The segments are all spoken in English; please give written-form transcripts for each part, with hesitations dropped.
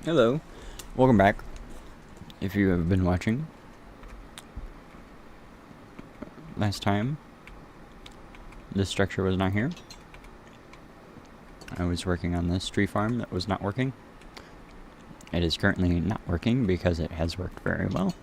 Hello, welcome back. If you have been watching, last time this structure was not here. I was working on this tree farm that was not working. It is currently not working because it has worked very well.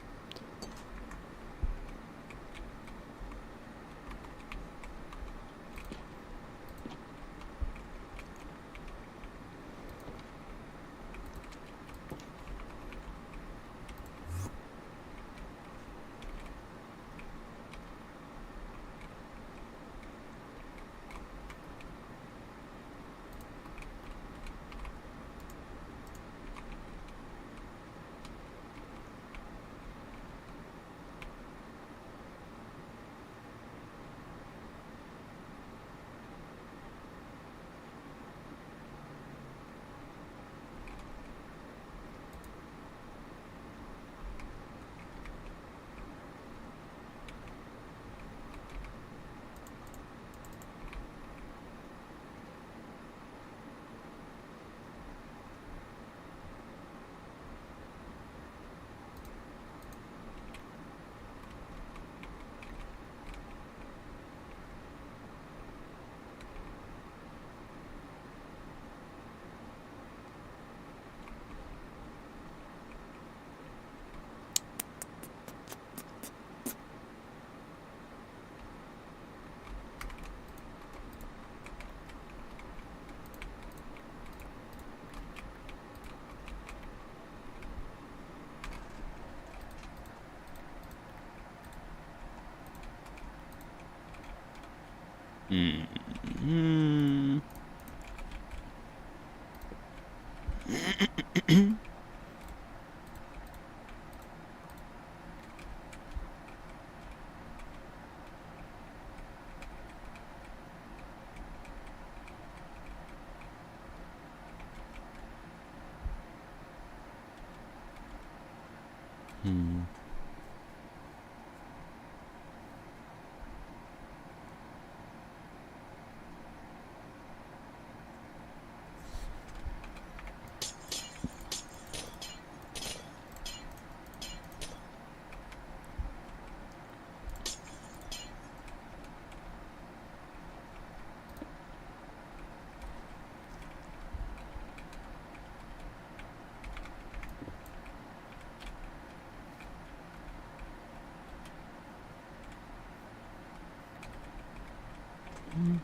Hmm.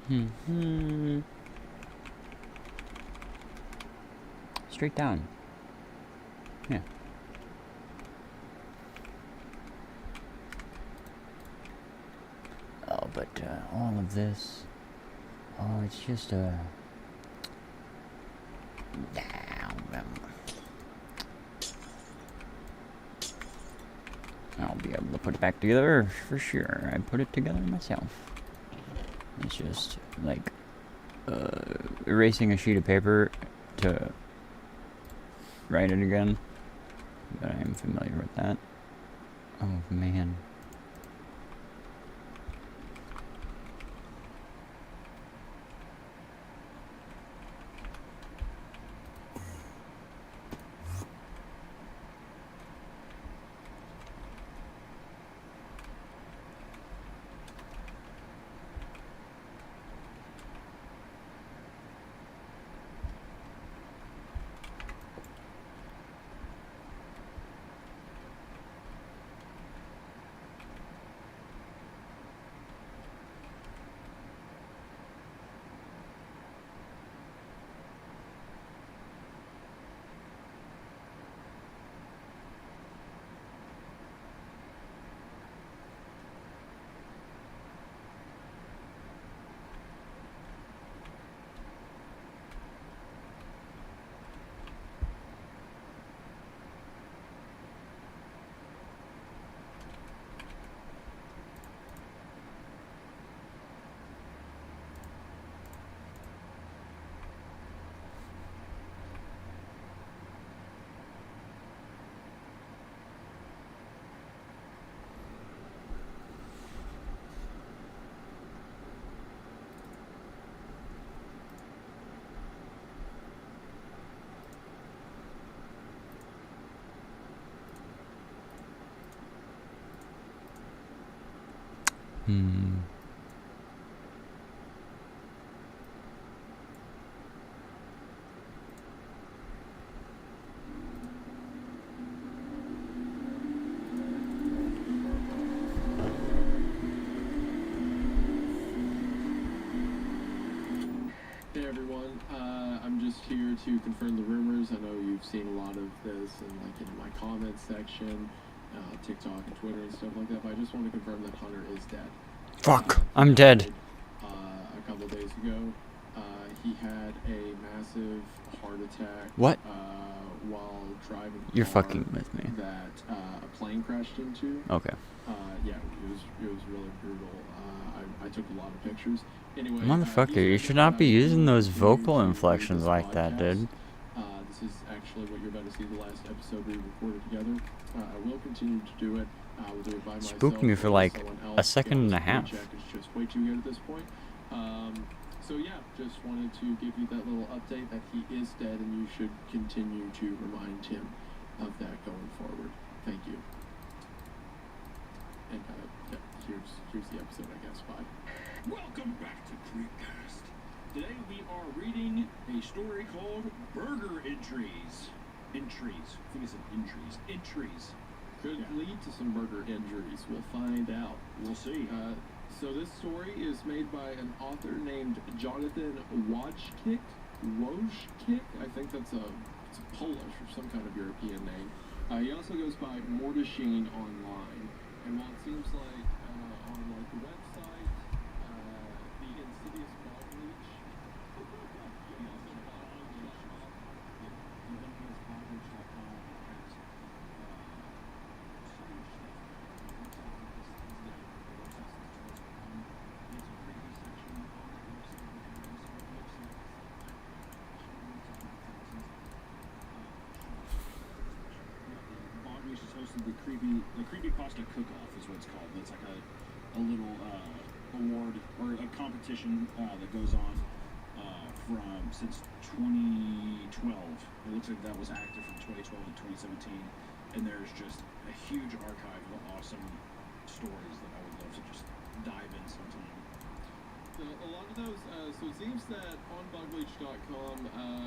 Hmm. Hmm. Straight down. Yeah. Oh, but all of this. Oh, it's just a. I'll be able to put it back together for sure. I put it together myself. It's just like erasing a sheet of paper to write it again. But I am familiar with that. Oh man. Hmm. Hey everyone, I'm just here to confirm the rumors. I know you've seen a lot of this in my comments section, TikTok and Twitter and stuff like that, but I just want to confirm that Hunter is dead. Fuck, I'm dead. A couple days ago, he had a massive heart attack. What? While driving a You're car fucking with me. that a plane crashed into. Okay. Yeah, it was really brutal. I took a lot of pictures. Anyway, Motherfucker, you should not be using those vocal inflections like that, dude. This is actually what you're about to see, the last episode we recorded together. I will continue to do it. I will do it by myself. Spooked me for like a second and a half. It's just way too good at this point. So yeah, just wanted to give you that little update that he is dead, and you should continue to remind him of that going forward. Thank you. And yeah, here's the episode, I guess. Bye. Welcome back to Creepcast. Today we are reading a story called Burger Entries. Entries. I think it's injuries. Entries. Could lead to some burger injuries. We'll find out. We'll see. So this story is made by an author named Jonathan Wojcik. I think it's a Polish or some kind of European name. He also goes by Mordasheen online. And while it seems like on like the website, the insidious bog leech. Is hosted the creepypasta cook-off is what it's called. It's like a little award or a competition that goes on from since 2012. It looks like that was active from 2012 to 2017, and there's just a huge archive of awesome stories that I would love to just dive in sometime. A lot of those, so it seems that on bugleech.com,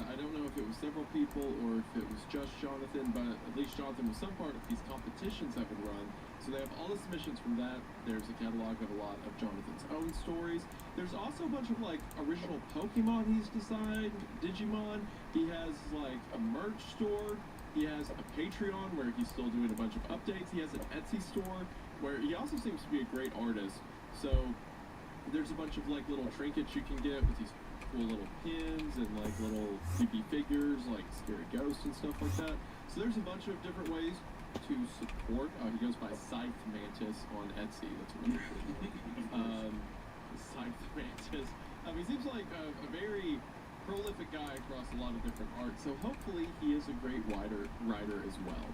I don't know if it was several people or if it was just Jonathan, but at least Jonathan was some part of these competitions that would run. So they have all the submissions from that. There's a catalog of a lot of Jonathan's own stories. There's also a bunch of like original Pokemon he's designed, Digimon. He has like a merch store. He has a Patreon where he's still doing a bunch of updates. He has an Etsy store where he also seems to be a great artist. So there's a bunch of like little trinkets you can get with these cool little pins and like little creepy figures like scary ghosts and stuff like that. So there's a bunch of different ways to support. He goes by Scythe Mantis on Etsy. That's really cool. Scythe Mantis. He seems like a very prolific guy across a lot of different art. So hopefully he is a great writer as well.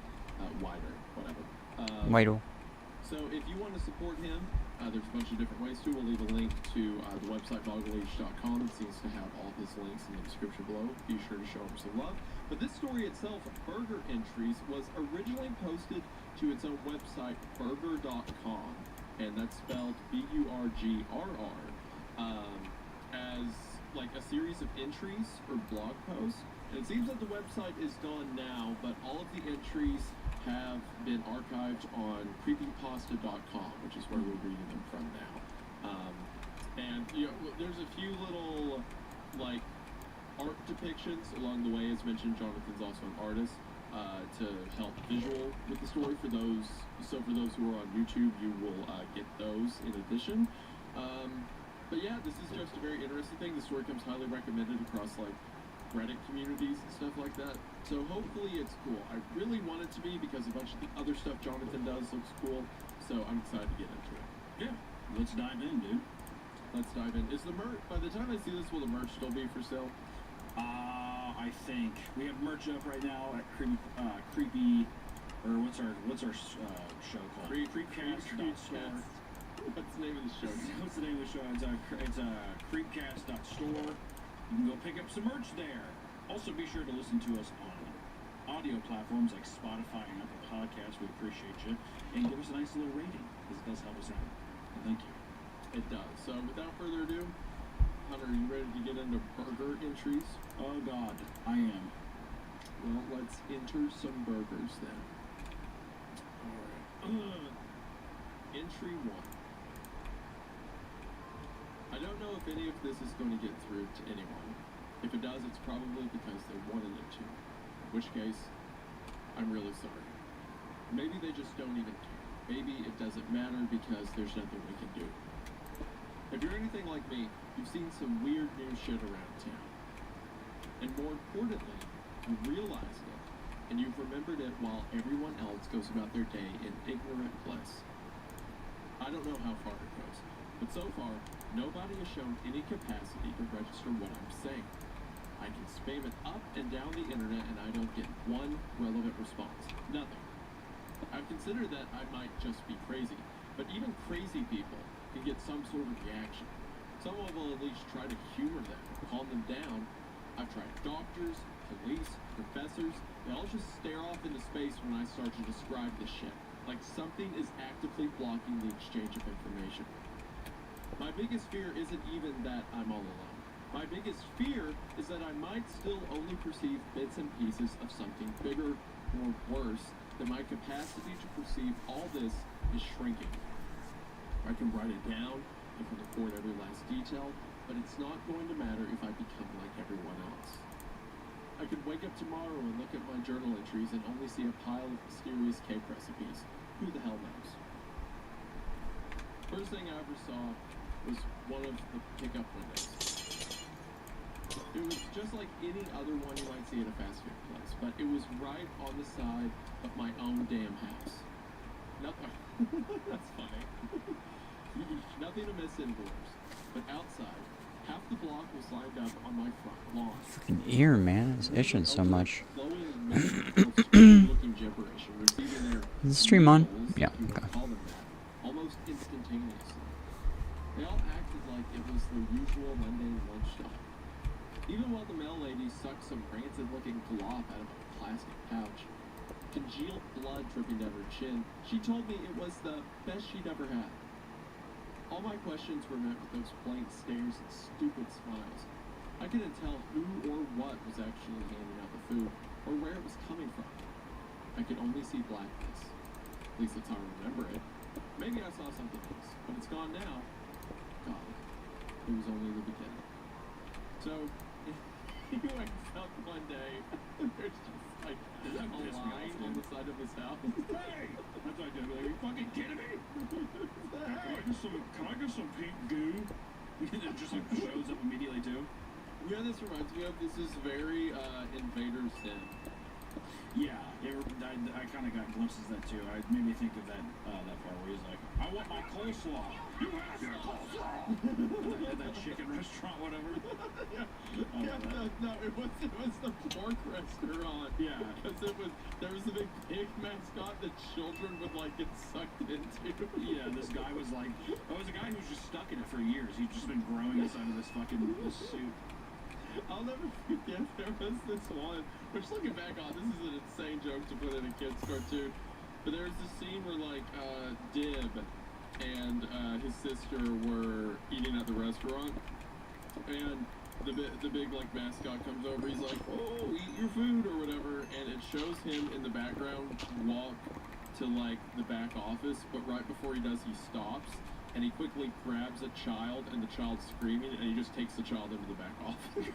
Whittle. So if you want to support him, there's a bunch of different ways too. We'll leave a link to the website bogleech.com. It seems to have all his links in the description below. Be sure to show him some love. But this story itself, Burger Entries, was originally posted to its own website, burger.com, and that's spelled B-U-R-G-R-R, as like a series of entries or blog posts. And it seems that the website is gone now, but all of the entries have been archived on creepypasta.com, which is where we're reading them from now. And you know, there's a few little like art depictions along the way. As mentioned, Jonathan's also an artist to help visual with the story. For those who are on YouTube, you will get those in addition. But yeah, this is just a very interesting thing. The story comes highly recommended across like Reddit communities and stuff like that. So hopefully it's cool. I really want it to be because a bunch of the other stuff Jonathan does looks cool. So I'm excited to get into it. Yeah, let's dive in, dude. Let's dive in. Is the merch, by the time I see this, will the merch still be for sale? I think we have merch up right now at Creepy, or what's our show called? Creepcast.store. What's the name of the show? What's the name of the show? It's creepcast.store. You can go pick up some merch there. Also, be sure to listen to us on audio platforms like Spotify and Apple Podcasts. We appreciate you. And give us a nice little rating, because it does help us out. And thank you. It does. So without further ado, Hunter, are you ready to get into burger entries? Oh God, I am. Well, let's enter some burgers then. Alright. Entry 1. I don't know if any of this is going to get through to anyone. If it does, it's probably because they wanted it to. In which case, I'm really sorry. Maybe they just don't even care. Maybe it doesn't matter because there's nothing we can do. If you're anything like me, you've seen some weird new shit around town. And more importantly, you realized it, and you've remembered it while everyone else goes about their day in ignorant bliss. I don't know how far it goes, but so far, nobody has shown any capacity to register what I'm saying. I can spam it up and down the internet and I don't get one relevant response. Nothing. I've considered that I might just be crazy, but even crazy people can get some sort of reaction. Someone will at least try to humor them, calm them down. I've tried doctors, police, professors. They all just stare off into space when I start to describe this shit, like something is actively blocking the exchange of information. My biggest fear isn't even that I'm all alone. My biggest fear is that I might still only perceive bits and pieces of something bigger or worse, that my capacity to perceive all this is shrinking. I can write it down, I can record every last detail, but it's not going to matter if I become like everyone else. I could wake up tomorrow and look at my journal entries and only see a pile of mysterious cake recipes. Who the hell knows? First thing I ever saw was one of the pickup windows. It was just like any other one you might see at a fast food place, but it was right on the side of my own damn house. Nothing. That's funny. Nothing amiss indoors, but outside, half the block was lined up on my front lawn. Freaking ear, man. It's itching so much. Looking gibberish and receiving their Is the stream on? meals, Yeah, if you okay. would call them that, almost instantaneously. They all acted like it was the usual Monday lunchtime. Even while the mail lady sucked some rancid-looking glop out of a plastic pouch, congealed blood dripping down her chin, she told me it was the best she'd ever had. All my questions were met with those blank stares and stupid smiles. I couldn't tell who or what was actually handing out the food, or where it was coming from. I could only see blackness. At least that's how I remember it. Maybe I saw something else, but it's gone now. God, it was only the beginning. So, he wakes up one day, and there's just like a line on the side of his house. Hey! That's what I do. Are you fucking kidding me? Can I get some pink goo? It just like shows up immediately too. Yeah, this reminds me of, this is very Invader Sim. Yeah, I kind of got glimpses of that too. It made me think of that part where he's like, I want my coleslaw. You have your coleslaw. at that chicken restaurant, whatever. No, it was the pork restaurant. Yeah. Because there was a big pig mascot that children would like get sucked into. Yeah, this guy was like, oh, it was a guy who was just stuck in it for years. He'd just been growing inside of this suit. I'll never forget, there was this one, which looking back on, this is an insane joke to put in a kid's cartoon, but there was this scene where like Dib and his sister were eating at the restaurant, and the big like mascot comes over, he's like, oh, eat your food or whatever, and it shows him in the background walk to like the back office, but right before he does, he stops. And he quickly grabs a child, and the child's screaming, and he just takes the child into the back office.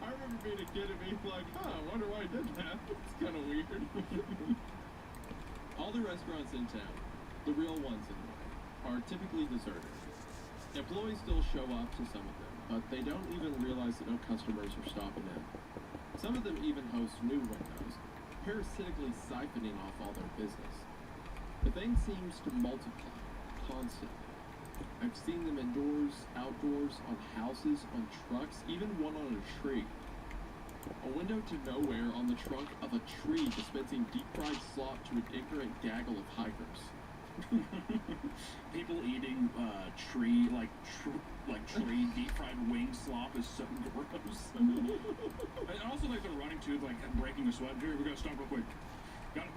I remember being a kid and being like, I wonder why I did that. It's kind of weird. All the restaurants in town, the real ones anyway, are typically deserted. Employees still show up to some of them, but they don't even realize that no customers are stopping in. Some of them even host new windows, parasitically siphoning off all their business. The thing seems to multiply constantly. I've seen them indoors, outdoors, on houses, on trucks, even one on a tree. A window to nowhere on the trunk of a tree dispensing deep-fried slop to an ignorant gaggle of hikers. People eating tree deep-fried wing slop is so gross. And also like they're running to like breaking a sweat. Here, we gotta stop real quick.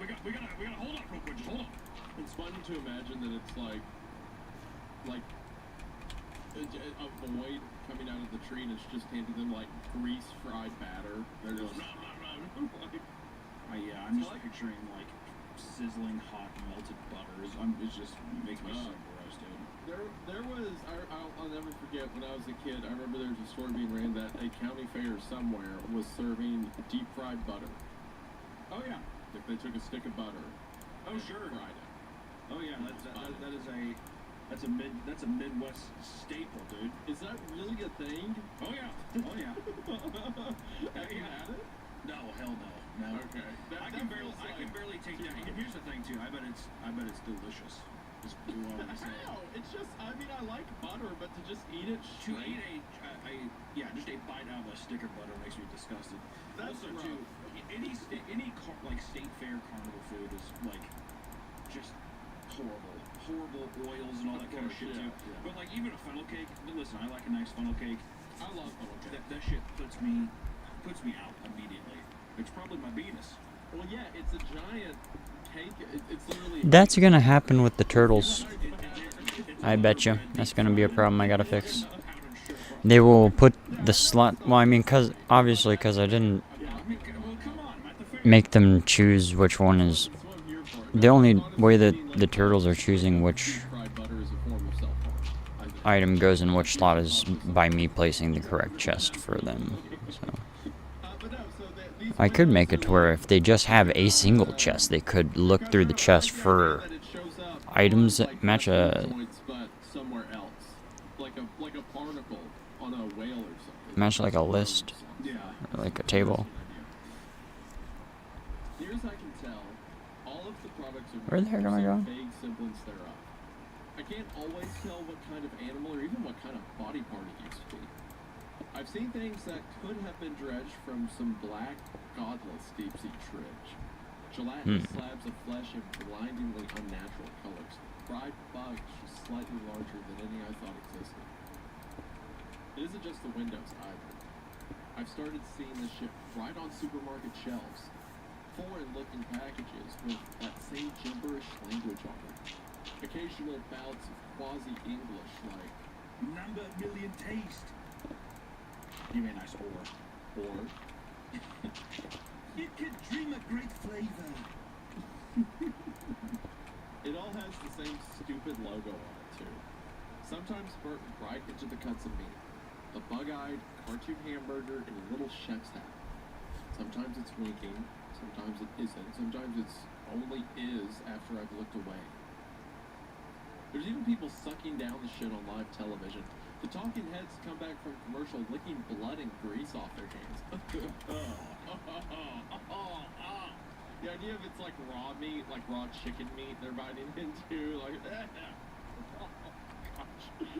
We gotta hold up real quick. Just hold on. It's funny to imagine that it's like a void coming out of the tree, and it's just handing them like grease-fried batter. They're just like, I'm just picturing like sizzling hot melted butters. It just makes me so gross, dude. There was I'll never forget when I was a kid. I remember there was a story being ran that a county fair somewhere was serving deep-fried butter. Oh yeah. Like they took a stick of butter. Oh sure. Fried it. Oh yeah, that's a Midwest staple, dude. Is that really a thing? Oh yeah. Oh yeah. Have you had it? No, hell no. No. Okay. I can barely take that. And here's the thing too. I bet it's delicious. Is what I want to say. How? It's just, I mean, I like butter, but to just eat it To straight. eat just a bite out of a stick of butter makes me disgusted. That's also rough. too, any state fair carnival food is like just horrible oils and all Of that kind of course, shit yeah, too. yeah. But like even a funnel cake. Listen, I like a nice funnel cake. I love funnel cake. That shit puts me out immediately. It's probably my Venus. Well, yeah, it's a giant cake. It's literally. That's gonna happen with the turtles. I bet you. That's gonna be a problem I gotta fix. They will put the slot. Well, I mean, cause I didn't make them choose which one is. That's what I'm here for. The only Honestly, way that being, the turtles are choosing which deep-fried butter is a form of self-harm. item goes in which slot is by me placing the correct chest for them. So But no, so these I could make it windows to where if they just have a single chest, they could look through the chest for that it shows up items on, that like, match a joints, but somewhere else, like a barnacle on a whale or something. match like a list Yeah. or like a table. Near as I can tell, all of the products are Where the heck am I some going? vague semblance thereof. I can't always tell what kind of animal or even what kind of body part it used to be. I've seen things that could have been dredged from some black, godless deep-sea dredge. Gelatinous slabs of flesh in blindingly unnatural colors. Fried bugs just slightly larger than any I thought existed. It isn't just the windows either. I've started seeing this shit right on supermarket shelves. Foreign-looking packages with that same gibberish language on it. Occasional bouts of quasi-English like Number million taste. Give me a nice or. You could dream a great flavor. It all has the same stupid logo on it, too. Sometimes burnt right into the cuts of meat. A bug-eyed, cartoon hamburger in a little chef's hat. Sometimes it's winking, sometimes it isn't, sometimes it's only is after I've looked away. There's even people sucking down the shit on live television. The talking heads come back from commercial licking blood and grease off their hands. The idea of it's like raw meat, like raw chicken meat they're biting into, like, oh gosh.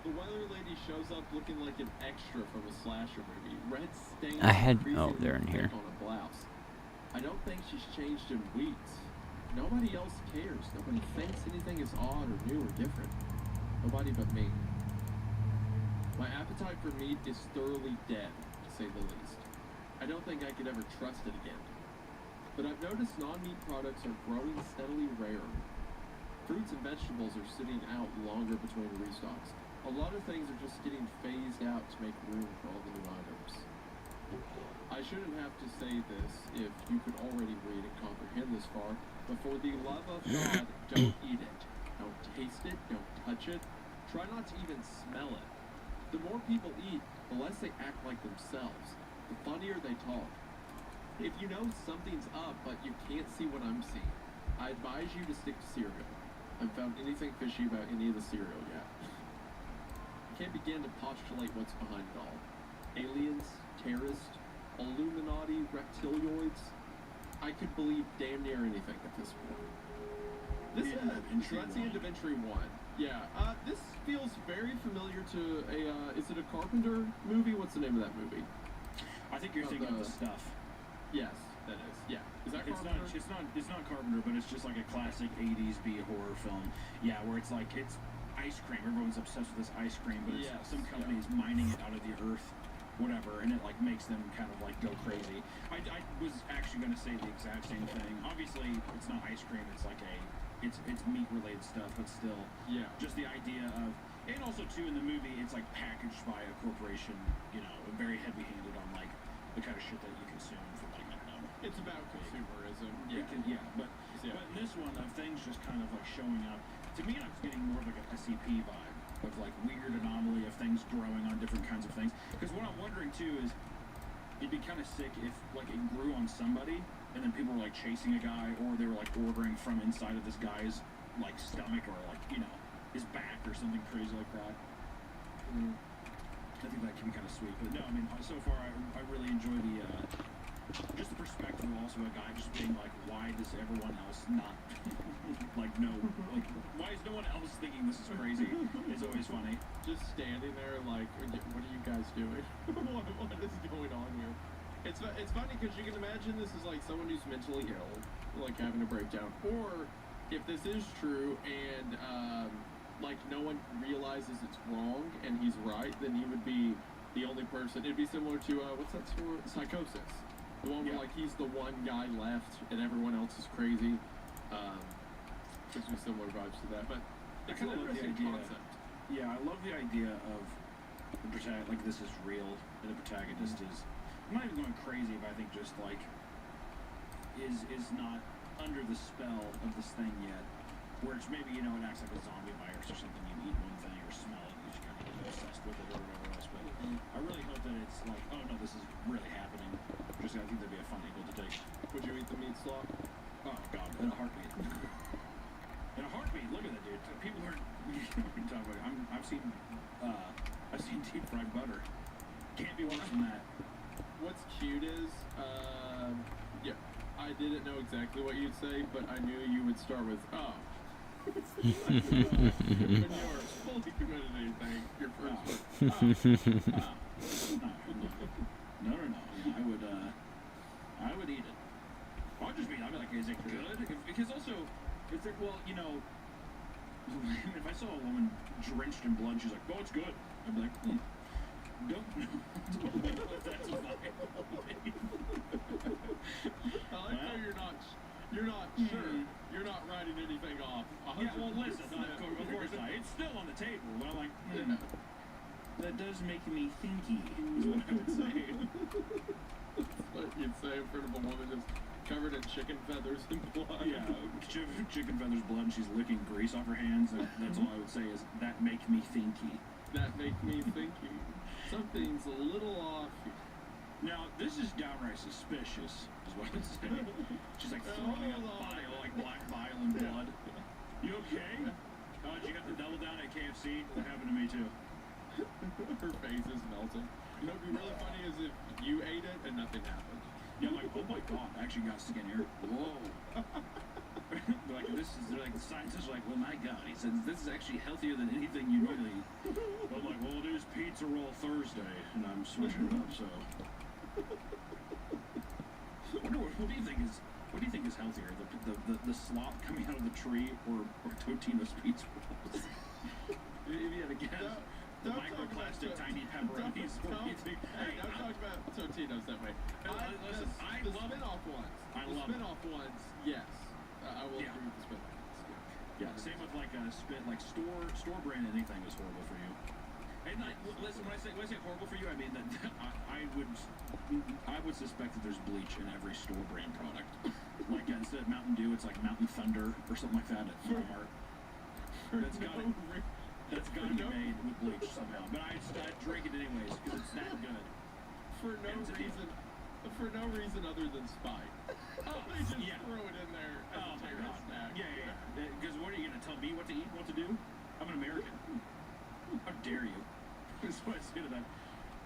The weather lady shows up looking like an extra from a slasher movie. Red stains. They're in here. On a blouse. I don't think she's changed in weeks. Nobody else cares. Nobody thinks anything is odd or new or different. Nobody but me. My appetite for meat is thoroughly dead, to say the least. I don't think I could ever trust it again. But I've noticed non-meat products are growing steadily rarer. Fruits and vegetables are sitting out longer between restocks. A lot of things are just getting phased out to make room for all the new items. I shouldn't have to say this if you could already read and comprehend this far, but for the love of God, don't eat it. Don't taste it, don't touch it. Try not to even smell it. The more people eat, the less they act like themselves. The funnier they talk. If you know something's up, but you can't see what I'm seeing, I advise you to stick to cereal. I haven't found anything fishy about any of the cereal yet. I can't begin to postulate what's behind it all. Aliens, terrorists, Illuminati, reptilioids. I could believe damn near anything at this point. So that's the end of entry 1. Yeah, this feels very familiar to is it a Carpenter movie? What's the name of that movie? I think you're thinking of The Stuff. Yes, that is. Yeah. Is that It's Carpenter? not Carpenter, but it's just like a classic 80s B horror film. Yeah, where it's like it's ice cream. Everyone's obsessed with this ice cream, but it's Yes, some company is mining it out of the earth. whatever, and it like makes them kind of like go crazy. I was actually going to say the exact same thing. Obviously, it's not ice cream. It's like it's meat related stuff, but still, Yeah. just the idea of, and also too in the movie, it's like packaged by a corporation, you know, very heavy handed on like the kind of shit that you consume from like, I don't know. It's about consumerism. Yeah, but Yeah. in this one, of things just kind of like showing up. To me, I was getting more of like a SCP vibe of like weird anomaly of things growing on different kinds of things. Because what I'm wondering too is, it'd be kind of sick if like it grew on somebody and then people were like chasing a guy, or they were like ordering from inside of this guy's like stomach, or like, you know, his back or something crazy like that. I think that can be kind of sweet. But no, I mean, so far I really enjoy the just the perspective of also a guy just being like, why does everyone else not like no, like why is no one else thinking this is crazy? It's always funny. Just standing there like, what are you guys doing? what is going on here? It's funny because you can imagine this is like someone who's mentally ill, like having a breakdown, or if this is true and like no one realizes it's wrong and he's right, then he would be the only person. It'd be similar to what's that story? Psychosis. The one where like he's the one guy left and everyone else is crazy. Gives me similar vibes to that, but it's an interesting concept. Yeah, I love the idea of the protagonist, like this is real, and the protagonist is, I'm not even going crazy, but I think just like is not under the spell of this thing yet, where it's maybe, you know, it acts like a zombie virus or something. You eat one thing or smell it, you just kind of get obsessed with it or whatever else. But I really hope that it's like, oh no, this is really happening. Just I think that'd be a fun angle to take. Would you eat the meat slop? Oh god, in a heartbeat. In a heartbeat. Look at that, dude. People are talking about it. I've seen deep fried butter. Can't be worse than that. What's cute is, yeah, I didn't know exactly what you'd say, but I knew you would start with, oh. When you were fully committed to anything, your first word, No. I would eat it. I'll just be like, is it good? Because also, if there, well, you know, if I saw a woman drenched in blood, she's like, oh, it's good. I'd be like, don't know if that's viable. I like how you're not sure. You're not writing anything off. Yeah, well, listen, of course not. It's still on the table, but I'm like, that does make me thinky, is what I would say. What you'd say in front of a woman that's covered in chicken feathers and blood. Yeah, chicken feathers, blood, and she's licking grease off her hands. That's all I would say is, that make me thinky. That make me thinky. Something's a little off. Now, this is downright suspicious, is what I'd say. She's like throwing up bile, like black bile and blood. You okay? Oh, did you got the double down at KFC? That happened to me too. Her face is melting. You know, what'd be really funny is if you ate it and nothing happened. Yeah, I'm like, oh my god, I actually got skinnier. Whoa. They're like, the scientists are like, well, my god. He said, this is actually healthier than anything you normally eat. I'm like, well, it is Pizza Roll Thursday, and I'm switching it up, so. What do you think is healthier? The slop coming out of the tree, or Totino's pizza rolls? If you had to guess. The microplastic tiny pepperonis. What do you think? Hey, don't talk about Totino's that way. Listen, I the love it. spin-off ones. I love the spin-off ones, yes. I will Yeah. agree with the spin-off ones. Yeah, same with like like store brand anything is horrible for you. And listen, when I say horrible for you, I mean that I would suspect that there's bleach in every store brand product. Like instead of Mountain Dew, it's like Mountain Thunder or something like that at Walmart. That's gotta be made with bleach somehow. But I drink it anyways because it's that good. For no reason other than spite. They just throw it in there as a terrorist snack. Yeah. Because what are you gonna tell me what to eat, what to do? I'm an American. How dare you? That's what I say to that.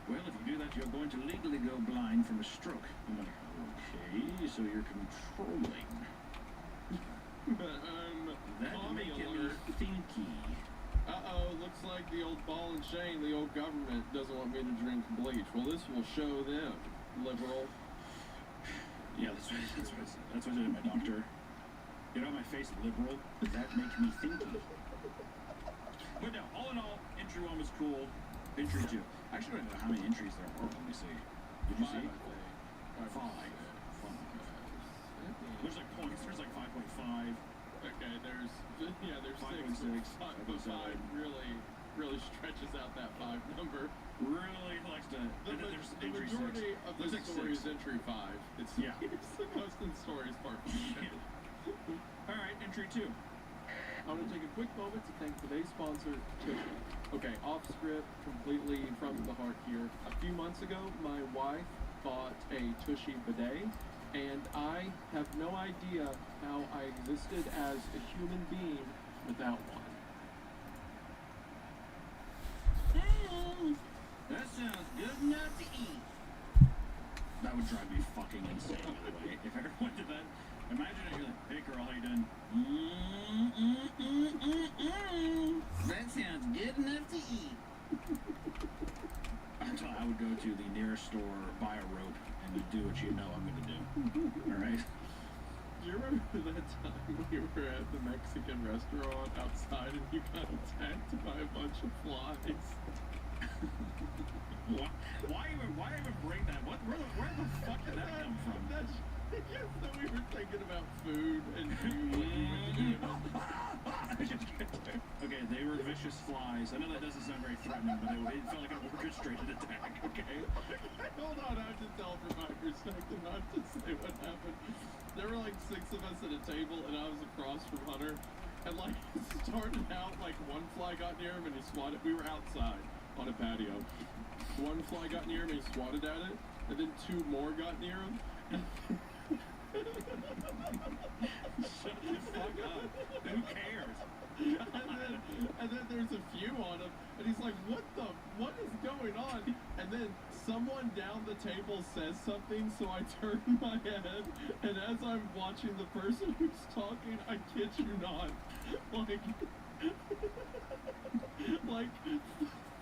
Well, if you do that, you're going to legally go blind from a stroke. I'm like, okay, so you're controlling. That making me thinky. Looks like the old ball and chain, the old government doesn't want me to drink bleach. Well, this will show them, liberal. Yeah, that's what I said. That's what I said to my doctor. Get on my face, liberal. That makes me thinky. But no, all in all, entry one was cool. Entry 2. I actually don't know how many entries there are. Let me see. Did you see? 5. There's like points. There's like 5.5. Okay, there's 5.6, 5.5 really stretches out that 5 number. Really likes to. The And then there's entry 6. majority of the There's like story 6. is entry 5. It's Yeah. it's the most in stories part. All right, entry 2. I want to take a quick moment to thank today's sponsor, Tushy. Okay, off script, completely from the heart here. A few months ago, my wife bought a Tushy bidet, and I have no idea how I existed as a human being without one. That sounds good enough to eat. That would drive me fucking insane, by the way. If everyone did that, imagine if you're like, hey girl, how you doing? That sounds good enough to eat. I would go to the nearest store, buy a rope, and do what you know I'm gonna do. Alright? Do you remember that time we were at the Mexican restaurant outside and you got attacked by a bunch of flies? Why even bring that? Where the fuck did that come from? That's just that we were thinking about food and you. Okay, they were vicious flies. I know that doesn't sound very threatening, but it felt like an orchestrated attack, okay? Hold on, I have to tell from my perspective, not to say what happened. There were like 6 of us at a table, and I was across from Hunter. And like, it started out like one fly got near him and he swatted. We were outside on a patio. One fly got near him and he swatted at it, and then 2 more got near him. Shut the fuck up. Who cares? And then there's a few on him, and he's like, what is going on? And then someone down the table says something, so I turn my head, and as I'm watching the person who's talking, I kid you not, like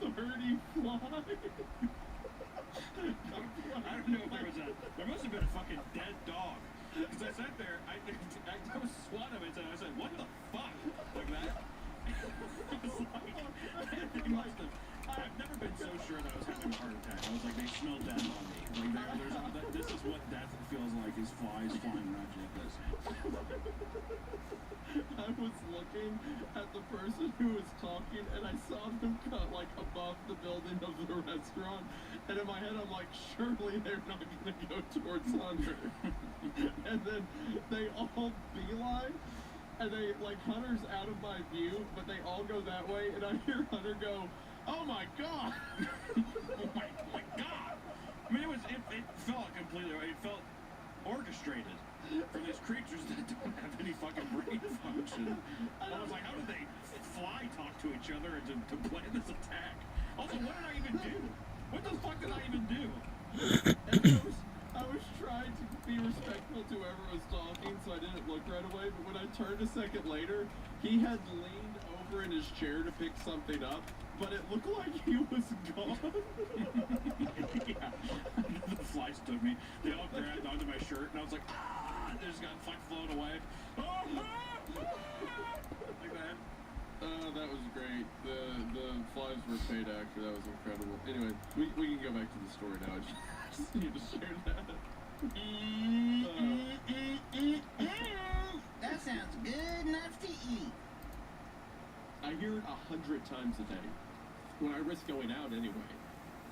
30 flies. I don't know if there must have been a fucking dead dog. Because I sat there, I was swatting him, and I said, what the fuck? Like that? I was like, they must have. I've never been so sure that I was having a heart attack. I was like, they smell death on me. Like, this is what death feels like, is flies flying around you like this. I was looking at the person who was talking, and I saw them cut like above the building of the restaurant. And in my head, I'm like, surely they're not gonna go towards Hunter. And then they all beeline, and they like Hunter's out of my view, but they all go that way, and I hear Hunter go, "Oh my god!" Oh my god! I mean, it felt completely. It felt orchestrated from these creatures that don't have any fucking brain function. I was like, how did they fly talk to each other and to plan this attack? Also, what did I even do? What the fuck did I even do? And I was trying to be respectful to whoever was talking, so I didn't look right away. But when I turned a second later, he had leaned over in his chair to pick something up, but it looked like he was gone. Yeah. The flies took me. They all grabbed onto my shirt, and I was like, ah! They just got flown away. Oh, like that. That was great. The flies were paid actor. That was incredible. Anyway, we can go back to the story now. I just need to share that. That sounds good enough to eat. I hear it 100 times a day. When I risk going out anyway.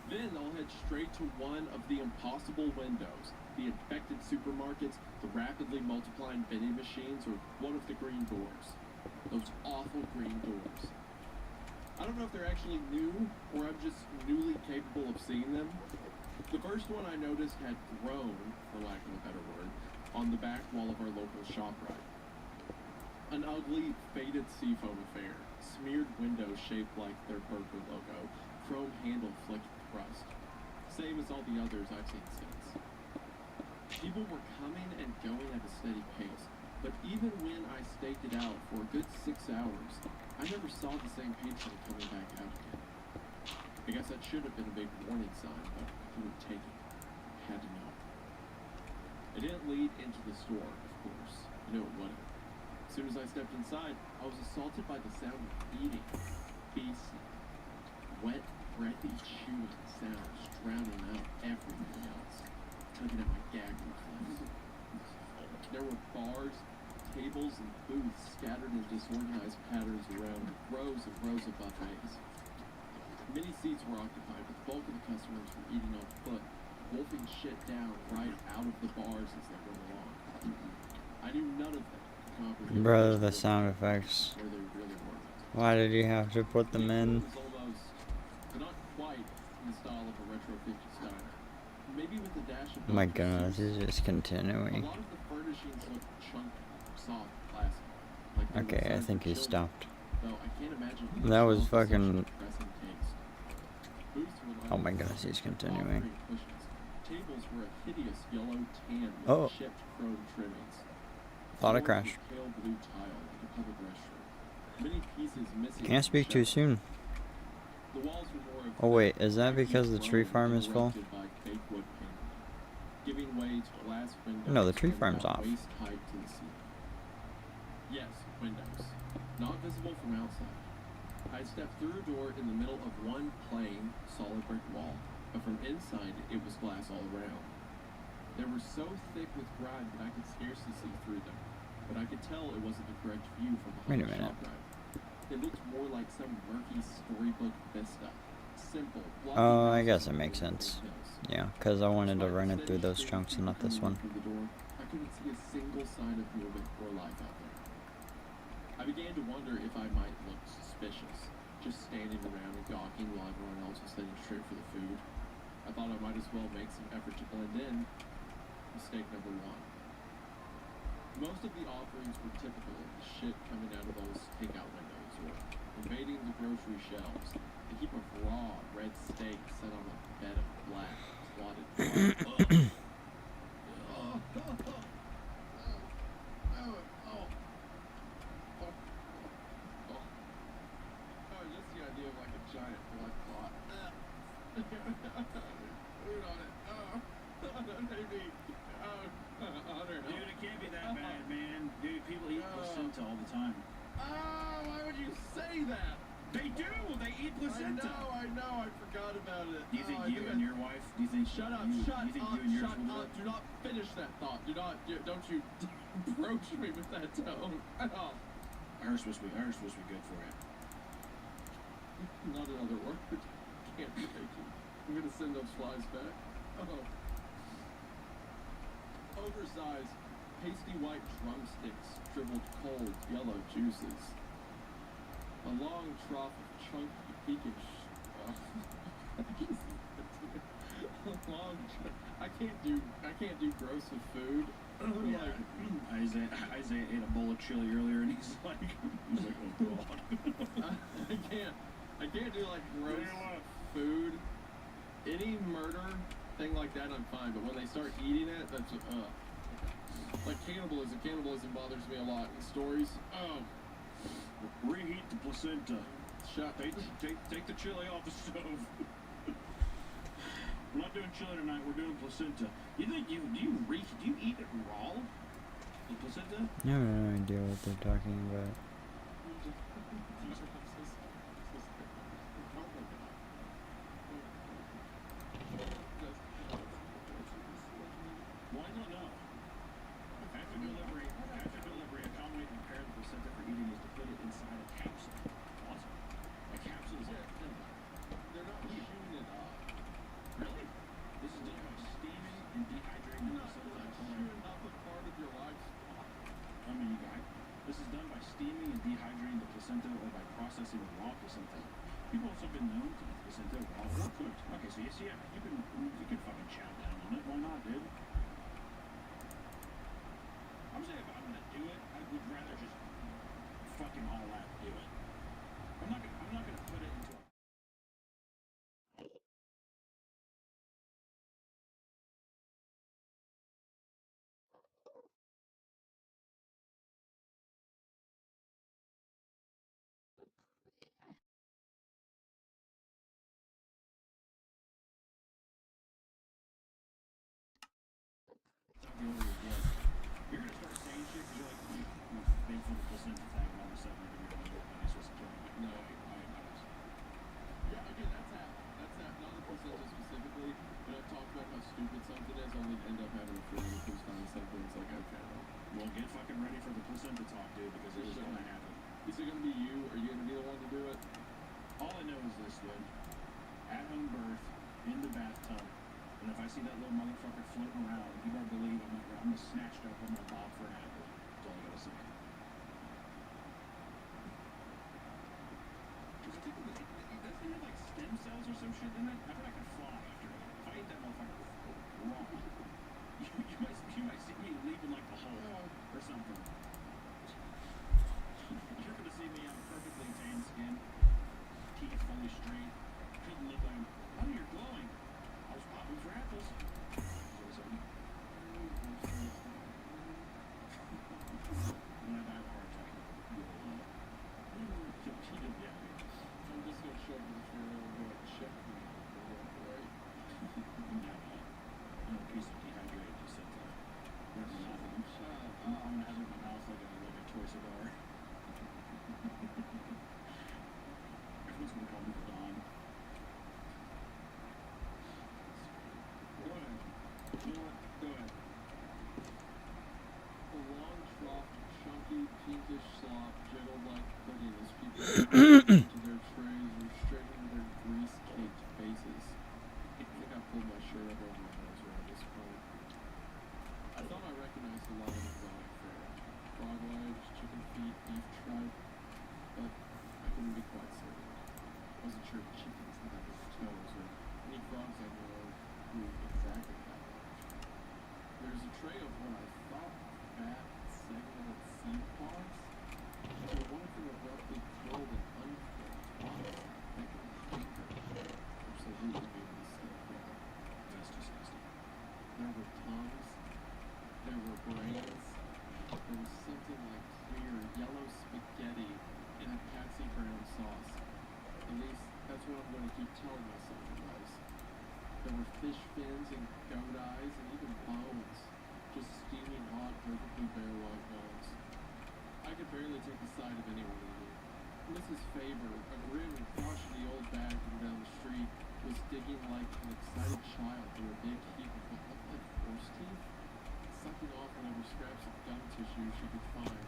Then I'll head straight to one of the impossible windows. The infected supermarkets, the rapidly multiplying vending machines, or one of the green doors. Those awful green doors. I don't know if they're actually new, or I'm just newly capable of seeing them. The first one I noticed had grown, for lack of a better word, on the back wall of our local ShopRite. An ugly, faded seafoam affair, smeared windows shaped like their burger logo, chrome handle flicked with rust. Same as all the others I've seen since. People were coming and going at a steady pace, but even when I staked it out for a good 6 hours, I never saw the same patron coming back out again. I guess that should have been a big warning sign, but I couldn't take it. Had to know. It didn't lead into the store, of course. I knew it wouldn't. As soon as I stepped inside, I was assaulted by the sound of eating. Feasting. Wet breathy chewing sounds drowning out everything else, tugging at my gag reflex. There were bars, tables, and booths scattered in disorganized patterns around rows and rows of buffets. Many seats were occupied, but the bulk of the customers were eating on foot, wolfing shit down right out of the bars as they went along. I knew none of them could comprehend Brother, the sound effects. where they really were. Why did you have to put them in? It was almost, but not quite, in the style of a retro 50s diner. Maybe with a dash of Oh my Dr. goodness, Seuss. this is just A continuing. lot of the furnishings look chunky, soft, plastic. Like they were Okay, I designed think for he children, stopped. though I can't imagine who That would was develop such fucking- a depressing taste. Booths were lined Oh my with goodness, he's soft, continuing. green cushions. Tables were a hideous yellow tan with Oh. chipped chrome trimmings. Thought I Floors crashed. were pale blue tile like a public restroom. Many pieces missing. Can't from speak too shelves. soon. The walls were more of Oh wait, is that because the tree grown farm is full? interrupted by fake wood paneling, giving way to glass windows No, the tree extending farm's out off. waist height to the ceiling. Yes, windows. Not visible from outside. I stepped through a door in the middle of one plain, solid brick wall, but from inside it was glass all around. They were so thick with grime that I could scarcely see through them, but I could tell it wasn't the correct view from Wait behind a the minute. shop right. It looked more like some murky storybook vista. Simple. Oh, I guess it makes sense. Yeah, because I wanted to run it through those chunks and not this one. Through the door, I couldn't see a single sign of movement or life out there. I began to wonder if I might look suspicious, just standing around and gawking while everyone else was heading straight for the food. I thought I might as well make some effort to blend in. Mistake number one. Most of the offerings were typical of the shit coming out of those takeout windows or invading the grocery shelves. A heap of raw red steak set on a bed of black, clotted blood. Just the idea of like a giant blood clot. Food on it. Maybe. Hunter, Dude, it can't be that bad, man. Dude, people eat placenta all the time. why would you say that? They do! They eat placenta! I know, I forgot about it. Do you think I you and your wife, do you think Shut up, you, shut do you think up, you and yours shut would up. Do not finish that thought. Don't you approach me with that tone. Oh, Hers supposed to be good for you. not another word. Can't be taken. I'm gonna send those flies back. Oh. Oversized, pasty white drumsticks, shriveled cold, yellow juices. A long trough of chunky, peakish. I can't do gross with food. Yeah. Isaiah ate a bowl of chili earlier and he's like, oh god. I can't do like gross food. Any murder thing like that, I'm fine. But when they start eating it, that's like cannibalism. Cannibalism bothers me a lot in stories. Oh, Reheat the placenta. shut. Take the chili off the stove. We're not doing chili tonight. We're doing placenta. Do you eat it raw? The placenta? I have no idea what they're talking about. Well, I don't know. After delivery, a common way to prepare the placenta for eating is to put it inside a capsule. Awesome. A capsule is like, They're not chewing it up. really? This is done by steaming and dehydrating the placenta. Chewing up a part of your life. I mean, you guys. This is done by steaming and dehydrating the placenta or by processing raw placenta. People have also been known to eat placenta raw or cooked. Okay, so you can fucking chow down on it. Why not, dude? I'm saying if I'm gonna do it, I would rather just fucking all out do it. I'm not gonna put it into a the older you get. You're gonna start saying shit the placenta talk, dude, because it is going to happen. Is it going to be you? Are you going to be the one to do it? All I know is this, dude. At-home birth, in the bathtub, and if I see that little motherfucker floating around, you better believe I'm going to snatch it up, I'm going to bob for an apple. That's all I got to say. Doesn't it have, like, stem cells or some shit in it? I bet I could fly after that. If I ate that motherfucker raw, you might see me leaving, like, the hole or something. You're going to see me have perfectly tan skin, teeth fully straight. Couldn't look like, oh, you're glowing. I was popping for apples. When I die of a heart attack, you'll be happy. I'm just going to show up in the chair and go like, check me. Right? I'm a piece of dehydrated placenta. I'm going to have it in my mouth like a toy cigar. Everyone's going to call me the Don. Go ahead. You know what? Go ahead. The long, trough, chunky, pinkish slop jiggled like pudding as people into their trays or straight into their grease-caked faces. I think I pulled my shirt up over my nose right at this point. I thought I recognized a lot of exotic fare. Frog legs, chicken feet, beef tripe, but I couldn't be quite certain. I wasn't sure if chickens had toes or any frogs I know of who exactly had them. There's a tray of what I thought fat, segmented seed pods, which are wonderful abruptly curled and uncurled pods that can finger, which they root me in the skin here. That's disgusting. There were tongues, there were brains, there was something like clear yellow spaghetti in a Patsy brown sauce. At least, that's what I'm going to keep telling myself it was. There were fish fins and goat eyes and even bones. Just steaming hot, perfectly bare white bones. I could barely take the sight of anyone eating. Mrs. Faber, a grim and crotchety old bag from down the street, was digging like an excited child through a big heap of what looked like horse teeth, sucking off whatever scraps of gum tissue she could find.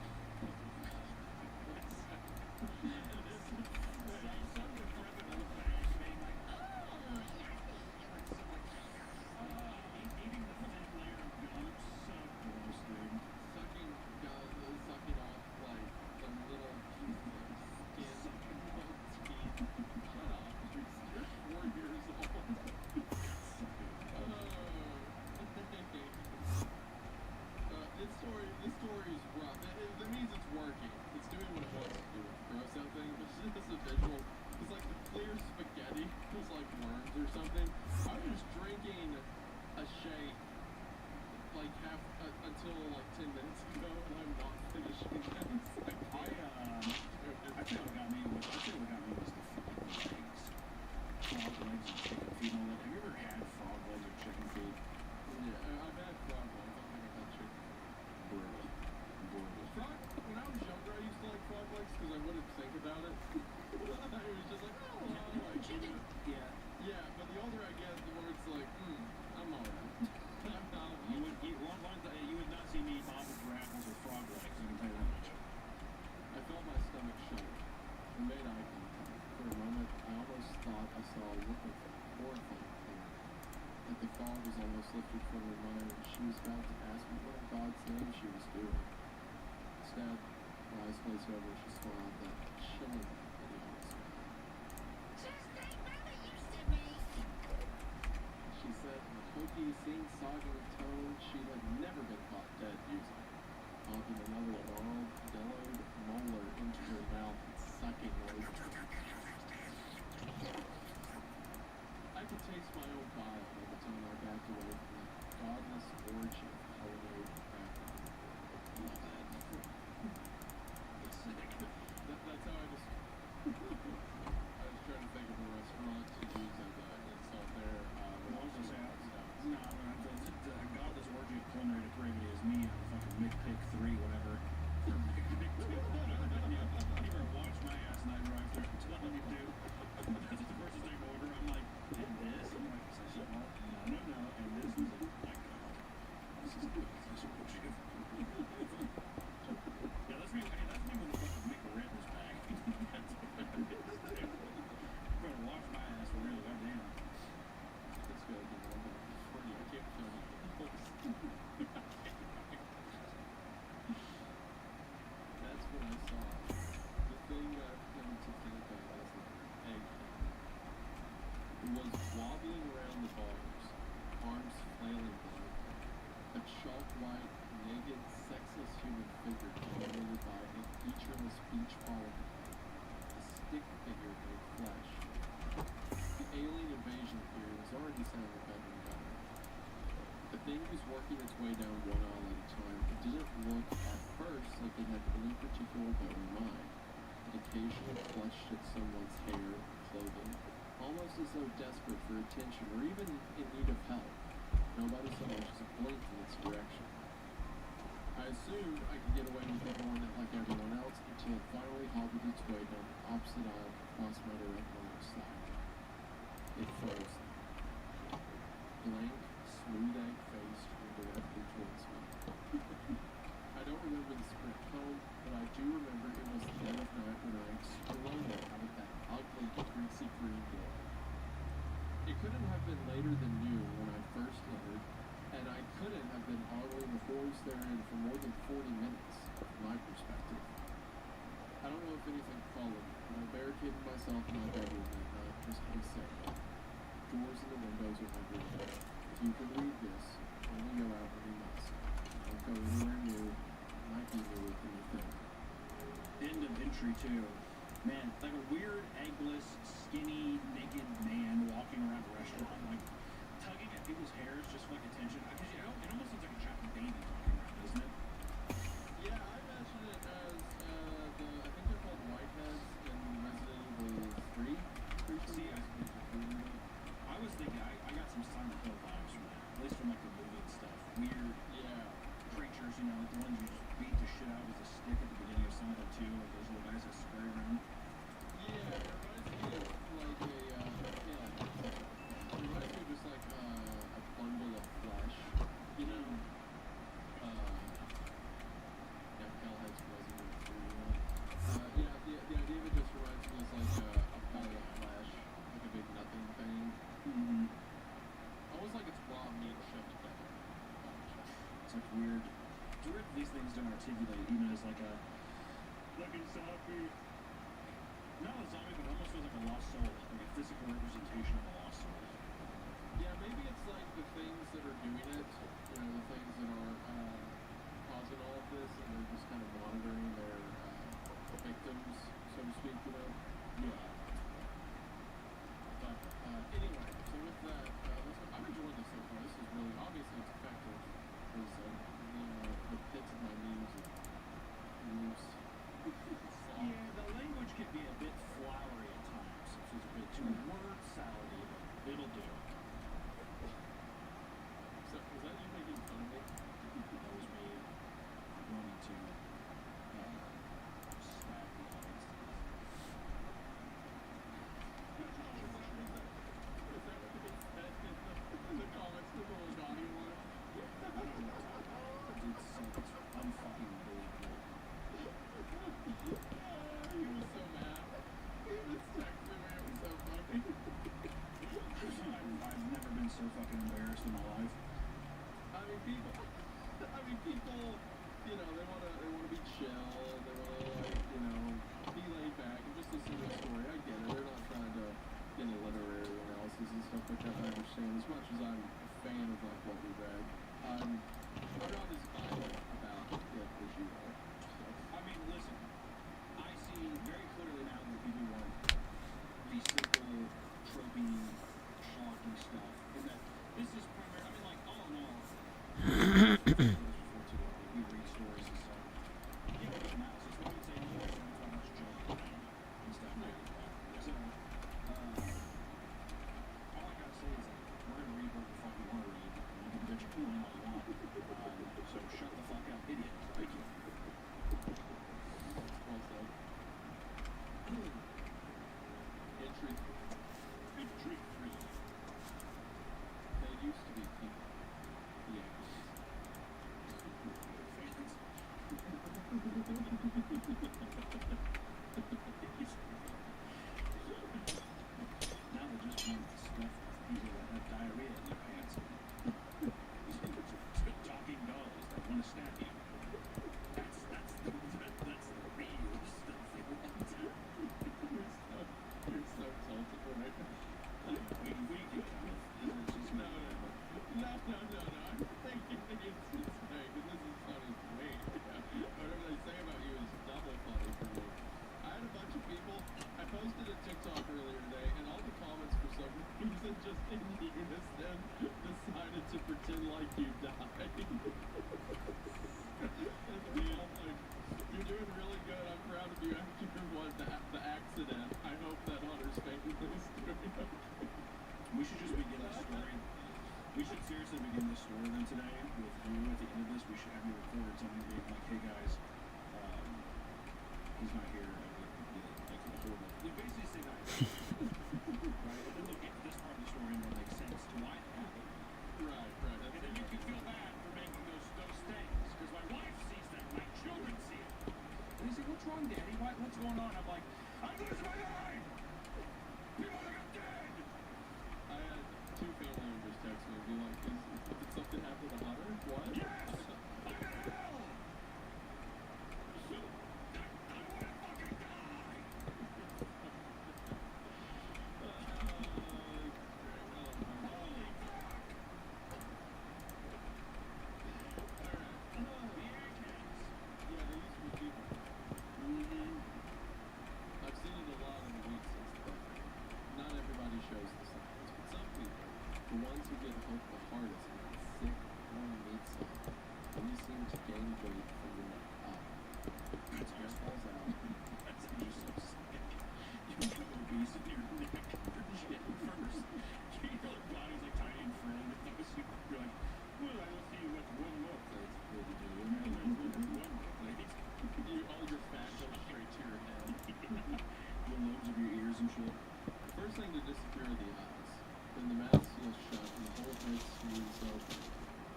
Sucking off like the little piece of skin of teeth. Shut up, you're 4 years old. This story is rough. That means it's working. It's doing what it wants to do. Gross out thing, but just a visual. It's like the clear spaghetti was like worms or something. I was just drinking a shake like until like 10 minutes ago, and I'm not finishing this. I think what got me was the legs. Frog legs and chicken feet and all that. Have you ever had frog legs or chicken feet? Yeah, I've had frog legs. I don't think I've had chicken. Brutal. Frog, when I was younger, I used to like frog legs because I wouldn't think about it. It was just like, oh, I like chicken. Yeah. Yeah, but the older I get, the more it's like, I'm alright. I'm not. You would not see me bobbing for apples or frog legs, I can tell you that much. I felt my stomach shudder and made eye contact. For a moment, I almost thought I saw a look of horrifying pain. Like the fog was almost lifted from her mind, and she was about to ask me what in God's name she was doing. Instead, her eyes glazed over and she smiled that chilling, idiotic smile. Just like Mama used to make. She said in a hokey, sing-sogging tone she had never been caught dead using, popping another gnarled, yellowed molar into her mouth and sucking lazily. I could taste my own bile by the time I backed away from that godless orgy of Hollywood background. Love that. That's how I just... I was trying to think of a restaurant to use as an insult there. I was gonna say, no, godless orgy of culinary depravity is me on fucking McPick 3, whatever. figure dominated by a featureless beach volleyball. A stick figure made flesh. The alien invasion theory was already sounding better and better. The thing was working its way down one aisle at a time. It didn't look at first like it had any particular goal in mind. It occasionally clutched at someone's hair, clothing, almost as though desperate for attention or even in need of help. Nobody so much as blinked in its direction. I assumed I could get away with ignoring it like everyone else until it finally hobbled its way down the opposite aisle across my direct line of sight. It froze. Blank, smooth egg face turned directly towards me. I don't remember the sprint home, but I do remember it was the dead of night when I exploded out of that ugly, greasy green door. It couldn't have been later than noon when I first entered, and I couldn't have been ogling the horrors therein for more than 40 minutes, from my perspective. I don't know if anything followed, but I barricaded myself in my bedroom that night just to be safe. Doors and the windows are everywhere. If you can read this, only go out when you must. Don't go anywhere new. It might be newer than you think. End of entry two. Man, like a weird, eggless, skinny, naked man walking around a restaurant, like tugging at people's hairs just for like attention. Because you know, it almost looks like a giant baby walking around, doesn't it? Yeah, I imagine it as I think they're called whiteheads in Resident Evil 3. See, I was thinking, I got some Silent Hill vibes from that, at least from like the movie and stuff. Weird Yeah. creatures, you know, like the ones you just beat the shit out with a stick at the beginning of Silent Hill 2, like those little guys that scurry around. Yeah, it reminds me of like a, it reminds me of just like a bundle of flesh, you know? Yeah, Hellhead's Resident Evil 3, you know? Yeah, the idea of it just reminds me of like a ball of flesh, like a big nothing thing. Mm-hmm. Almost like it's raw meat shoved together. It's like weird. It's weird that these things don't articulate even as like a zombie. Not a zombie, but it almost feels like a lost soul, like a physical representation of a lost soul. Yeah, maybe it's like the things that are doing it, you know, the things that are causing all of this, and they're just kind of monitoring their victims, so to speak, you know? Yeah. But anyway, so with that, I'm enjoying this so far. This is really, obviously it's effective, because the pits of my knees are loose. Yeah, the language can be a bit flowery at times. It feels a bit too word salady, but it'll do. So, was that you making fun of me? That was me wanting to the accident. I hope that Hunter's family is doing okay. We should just begin the story. We should seriously begin this story then today with you at the end of this. We should have you record something being like, hey guys, he's not here. And like the whole, we basically say that. Right? And then we'll get to this part of the story and it'll make sense to why it happened. Right. And then you can feel bad for making those things. Because my wife sees them, my children see it. And they say, what's wrong, Daddy? What's going on? I'm like, I'm losing my mind! People think I'm dead! I had two family members text me and be like, did something happen to Hunter? What? Yes! I'm in hell! So, I want to fucking die! Holy fuck! Alright. The eggheads. Yeah, there used to be people. Mm-hmm. I've seen it a lot in the weeks since the birthday. Not everybody shows the signs, but some people, the ones who get hooked the hardest and get sick or meat stuff, really seem to gain weight from the neck up. That's Hair awesome. falls out. That's just so sick. You get obese in your neck for shit first. Your body's like tiny and firm. You're like, well, I don't see you with one look. That's good to do. One look, ladies. All your fat goes straight to your head. The lobes of your ears and shit. The first thing to disappear are the eyes. Then the mouth seals shut and the whole head screws open.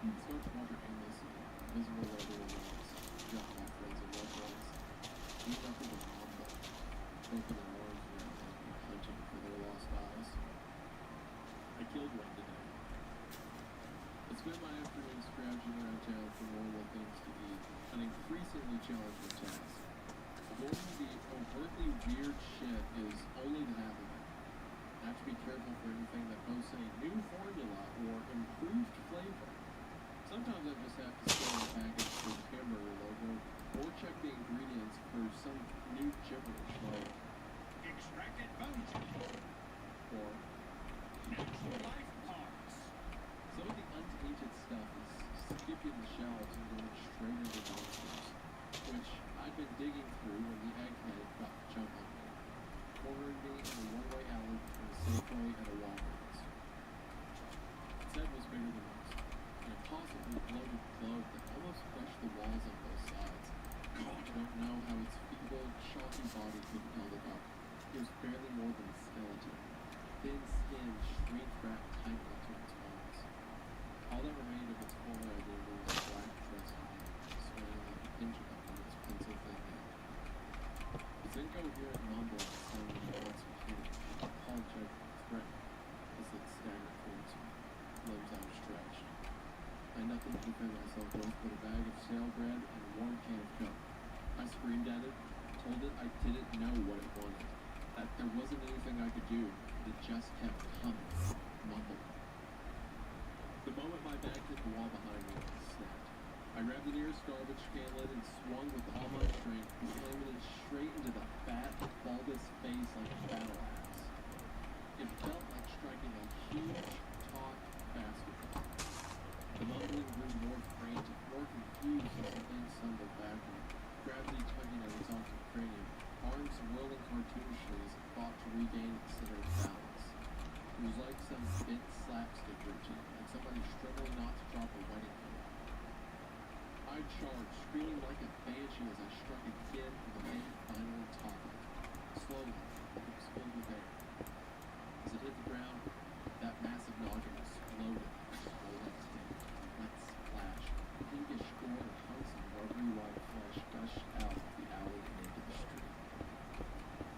You start to wander aimlessly, visible where there was, drop my friends and loved ones. Lean up with a mamba, open their arms around them, hunting for their lost eyes. I killed one today. I spent my afternoon scrounging around town for normal things to eat, an increasingly challenging task. Avoiding the overtly weird shit is only the half of it. I have to be careful for anything that boasts a new formula or improved flavor. Sometimes I just have to scan the package for the hamburger logo or check the ingredients for some new gibberish like Extracted bone or natural life parts. some of the untainted stuff is skipping the shelves and going straight into dumpsters, which I've been digging through when the egghead got the jump on me, cornering me in a one-way alley between a Safeway and a Walgreens. Its head was bigger than most, an impossibly bloated globe that almost crushed the walls on both sides. I don't know how its feeble, chalky body could have held it up. It was barely more than a skeleton. Thin skin shrink-wrapped tightly to its bones. All that remained of its former identity was a black dress hide, swaying like a pendulum on its pencil thin neck. Its incoherent mumble sounded once repeated, apologetic threat as it staggered towards me, limbs outstretched. I had nothing to defend myself with but a bag of stale bread and a warm can of Coke. I screamed at it, told it I didn't know what it wanted, that there wasn't anything I could do, but it just kept coming, mumbling. The moment my back hit the wall behind me, I snapped. I grabbed the nearest garbage can lid and swung with all my strength, slamming it straight into the fat, bulbous face like a battle axe. It felt like striking a huge, taut basketball. The mumbling grew more frantic, more confused as the thing stumbled backward, gravity tugging at its awkward cranium, arms whirling cartoonishly as it fought to regain its center of balance. It was like some bent slapstick routine, like somebody struggling not to drop a wedding cake. I charged, screaming like a banshee as I struck again and the thing finally toppled. Slowly, it was filled with air. As it hit the ground, that massive noggin exploded like a swollen tank. Wet splash, pinkish gore and hunks of rubbery white flesh gushed out of the alley and into the street.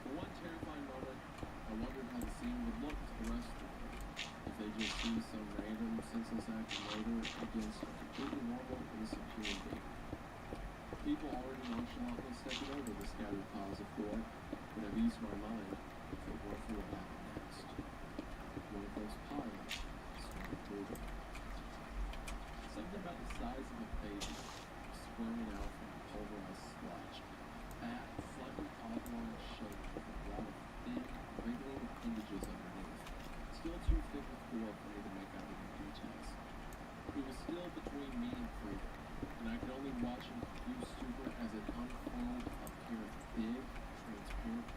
For one terrifying moment, I wondered how the scene would look to the rest of the world if they just see some random, senseless act of murder against a completely normal, innocent human being. People already nonchalantly stepping over the scattered piles of gore would have eased my mind if it weren't for what happened next. One of those piles started moving. Something about the size of a baby squirming out from a pulverized splotch. Fat, slightly oblong shape with a lot of thin, wriggling appendages underneath. Still too thick with gore for me to make out any details. It was still between me and freedom, and I could only watch in confused stupor as it unfurled a pair of big, transparent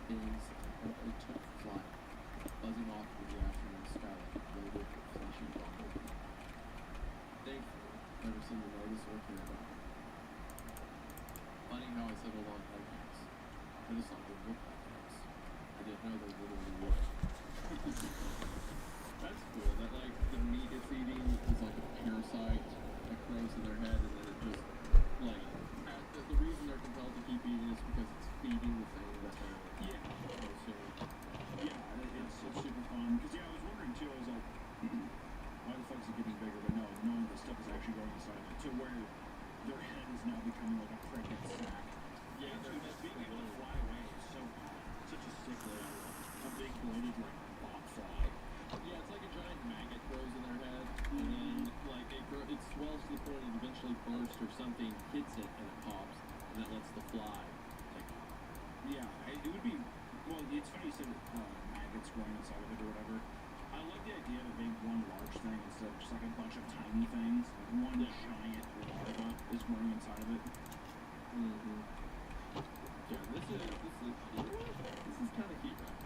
settled on pancakes. I just thought they looked like eggs. I didn't know they literally would. That's cool. That like the meat it's eating is like a parasite that grows in their head, and then it just like the reason they're compelled to keep eating is because it's feeding the thing that they're consuming. Yeah, it's super fun. Because I was wondering too. I was like, why the fuck is it getting bigger? But no, knowing this stuff is actually going inside it to where their head is now becoming like a pregnant sack. Yeah, they're just being able to fly away is so hot. Such a sick little, a big bladed like bog fly. Yeah, it's like a giant maggot grows in their head, and then like it swells to the point it eventually bursts or something hits it and it pops, and that lets the fly take off. Yeah, it would be. Well, it's funny you said maggots growing inside of it or whatever. I like the idea of it being one large thing instead of just like a bunch of tiny things. Like one giant larva is growing inside of it. Mm-hmm. Yeah, this is kind of cute, right?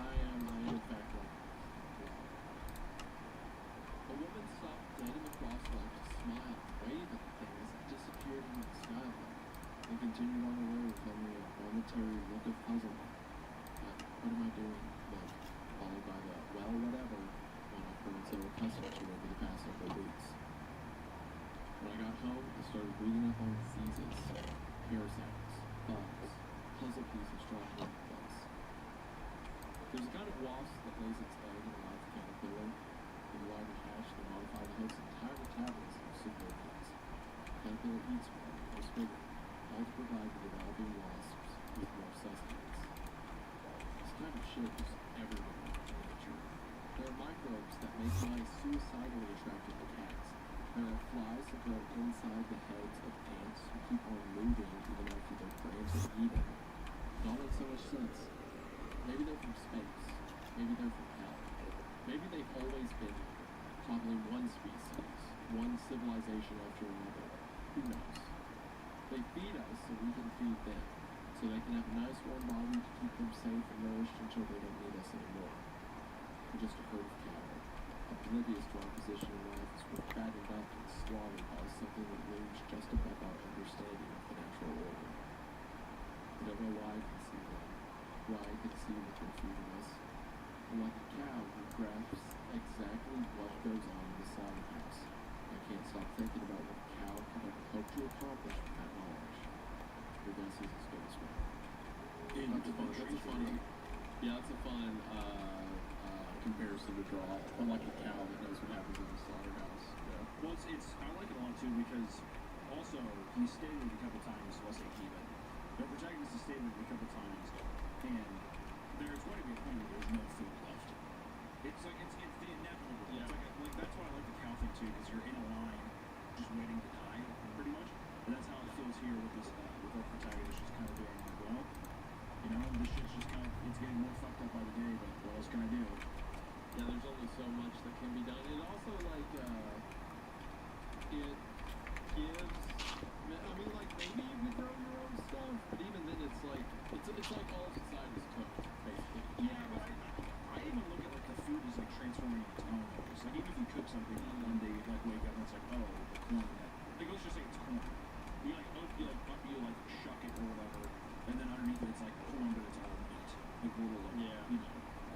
I am in fact like a woman stopped dead in the crosswalk to smile, wave at the thing as it disappeared into the skyline, and continued on the road with only a momentary look of puzzlement. What am I doing? Look, followed by the well, whatever, one I've grown so accustomed to over the past couple of weeks. When I got home, I started reading up on diseases, parasites, bugs, puzzle pieces drawn into place. There's a kind of wasp that lays its egg in a live caterpillar. In the larva hatch, the modified hosts entire metabolism of superorganisms. The caterpillar eats more, grows bigger, all to provide the developing wasps with more sustenance. This kind of shit is everywhere in nature. There are microbes that make mice suicidally attracted to cats. There are flies that grow inside the heads of ants who keep on moving even after their brains are eaten. It all makes so much sense. Maybe they're from space. Maybe they're from hell. Maybe they've always been here, toppling one species, one civilization after another. Who knows? They feed us so we can feed them, so they can have a nice warm body to keep them safe and nourished until they don't need us anymore. We're just a herd of cattle, oblivious to our position in life as we're fattened up and slaughtered by something that looms just above our understanding of the natural order. I don't know why I can see them, why I can see that they're feeding us. I'm like a cow who grasps exactly what goes on in the slaughterhouse. I can't stop thinking about what a cow could have hoped to accomplish with that knowledge. Your guess is as good as mine. That's a fun comparison to draw. Unlike a cow that knows what happens in the slaughterhouse. Yeah. Well, it's I like it a lot too because also he stated it a couple times. Well, I say he, but the protagonist has stated it a couple times, and there's going to be a point where there's no food left. It's the inevitable. Yeah. It's like that's why I like the cow thing too, because you're in a line just waiting to die, pretty much. And that's how it feels here with this with our protagonist just kind of being like, well, this shit's just kind of it's getting more fucked up by the day, but what else can I do? Yeah, there's only so much that can be done. It also like it gives. I mean, like maybe you can grow your own stuff, but even then, it's like all society's cooked, basically. Yeah, but I even look at like the food as like transforming its own. It's like even if you cook something and one day you like wake up and it's like, oh, the corn. Like let's just say it's corn. You like shuck it or whatever, and then underneath it it's like corn, but it's all meat. Like little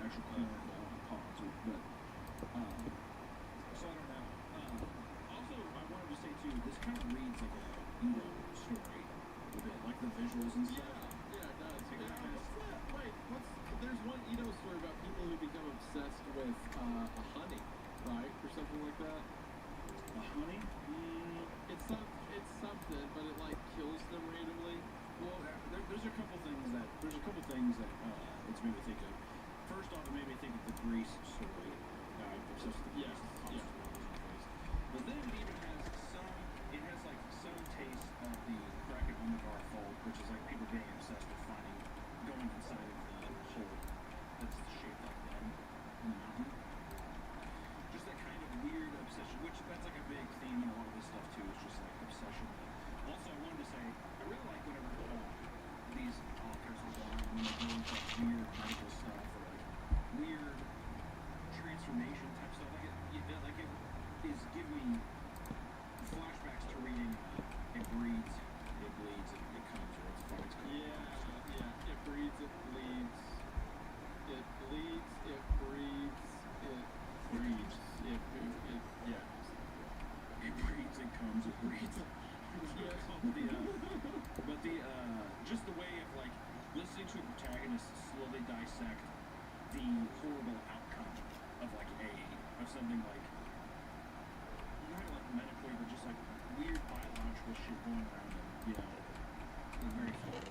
actual corn pods. But so I don't know. Also, I wanted to say too, this kind of reads like a story a bit, like the visuals and stuff. Yeah, it does. What's that? Wait, there's one Edo story about people who become obsessed with a honey, right? Or something like that. A honey? It's something, but it like kills them randomly. Well, there's a couple things that it's made me think of. First off, it made me think of the Grease story. Obsessed with the Grease. But then it even has some taste of the Kraken Omega Fold, which is like people being obsessed with going inside of the hole that's shaped like them in the mountain. Just that kind of weird obsession, which that's like a big theme in a lot of this stuff too. It's just like obsession. Also, I wanted to say I really like whenever these authors will go on when they go into like weird medical stuff or like weird transformation type stuff. Like it is giving me flashbacks to reading It Bleeds and It Comes, or dissect the horrible outcome of like of something like not like medically, but just like weird biological shit going around them. You know, they're very funny.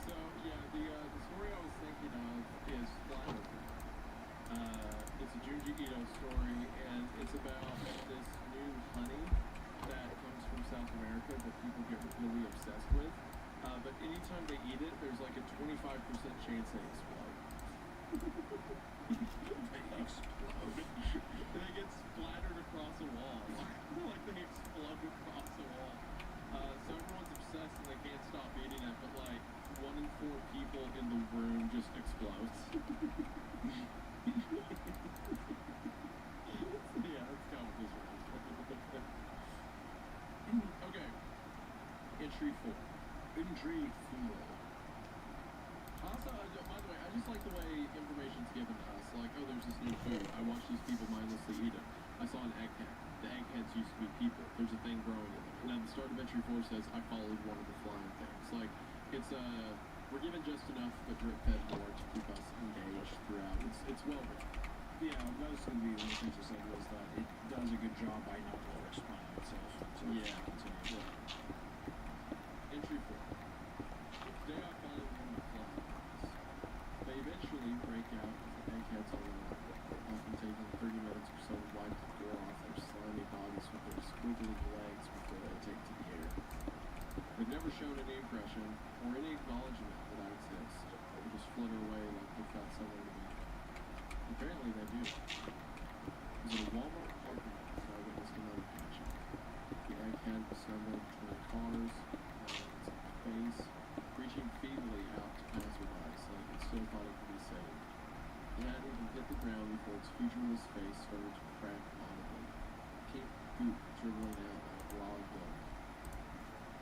So yeah, the story I was thinking of is Flat Earth. It's a Junji Ito story, and it's about this new honey that comes from South America that people get really obsessed with. But anytime they eat it, there's like a 25% chance they explode. They explode. They get splattered across a wall. Like they explode across a wall. So everyone's obsessed and they can't stop eating it, but like 1 in 4 people in the room just explodes. Yeah, that's kind of this one. Okay. Entry 4. Intrigue. Also, by the way, I just like the way information's given to us. Like, oh, there's this new food. I watched these people mindlessly eat it. I saw an egghead. The eggheads used to be people. There's a thing growing in them. And at the start of entry 4 says, I followed one of the flying things. Like, it's, we're given just enough, but drip fed more to keep us engaged throughout. It's well written. Yeah, that was going to be one of the things I said was that it does a good job by not over-explaining itself. So Yeah. Continue. Yeah. Entry 4. Today I followed one of the flying things. They eventually break out of the eggheads on their own, often taking 30 minutes or so to wipe the gore off their slimy bodies with their squiggly legs before they take to the air. They've never shown any aggression or any acknowledgement that I exist. They just flutter away like they've got somewhere to be. Apparently they do. It was at a Walmart parking lot that I witnessed another passion. The egghead was somewhere between cars, and its face, reaching feebly out to passersby like it still thought it could be saved. It hadn't even hit the ground before its featureless face started to crack audibly. Pink goop dribbling out like a log boat.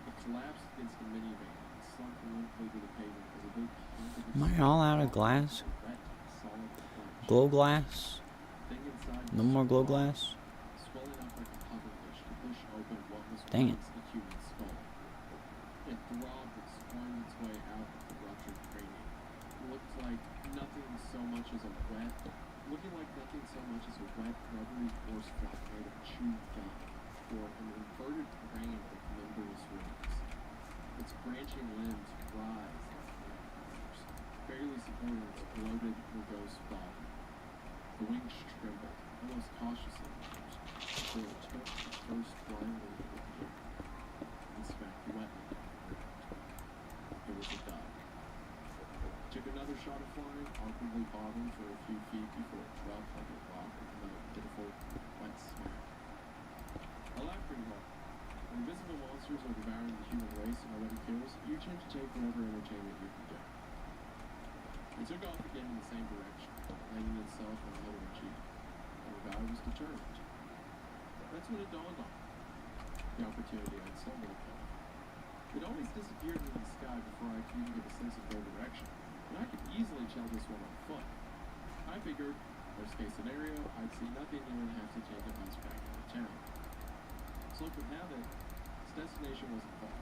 It collapsed against the minivan and slunk limply to the pavement as a big hunk of its Am I all out of glass? wet, solid flesh. Glow glass? Thing inside No was more glow swollen, glass? swelling up like a pufferfish to push open what was Dang it. once a human skull. It throbbed and squirmed its way out of the ruptured cranium. Looking like nothing so much as a wet, rubbery horse fly made of chewed gum, or an inverted brain with membranous rings. Its branching limbs rise like flames, barely supporting its bloated, verbose body. The wings trembled, almost cautiously at first, before it took the first blindly at the air and smacked wetly down the ground. It was a dove. Took another shot of flying, awkwardly bobbing for a few feet before it dropped like a rock with another pitiful, wet smack. I laughed pretty hard. When invisible monsters are devouring the human race and nobody cares, you tend to take whatever entertainment you can get. It took off again in the same direction, landing itself on the other cheek. And the guy was determined. That's when it dawned on me. The opportunity I'd stumbled upon. It always disappeared into the sky before I could even get a sense of their direction, and I could easily tell this one on foot. I figured, worst case scenario, I'd see nothing new and have to take a bus back into town. So luck would have it, its destination wasn't far.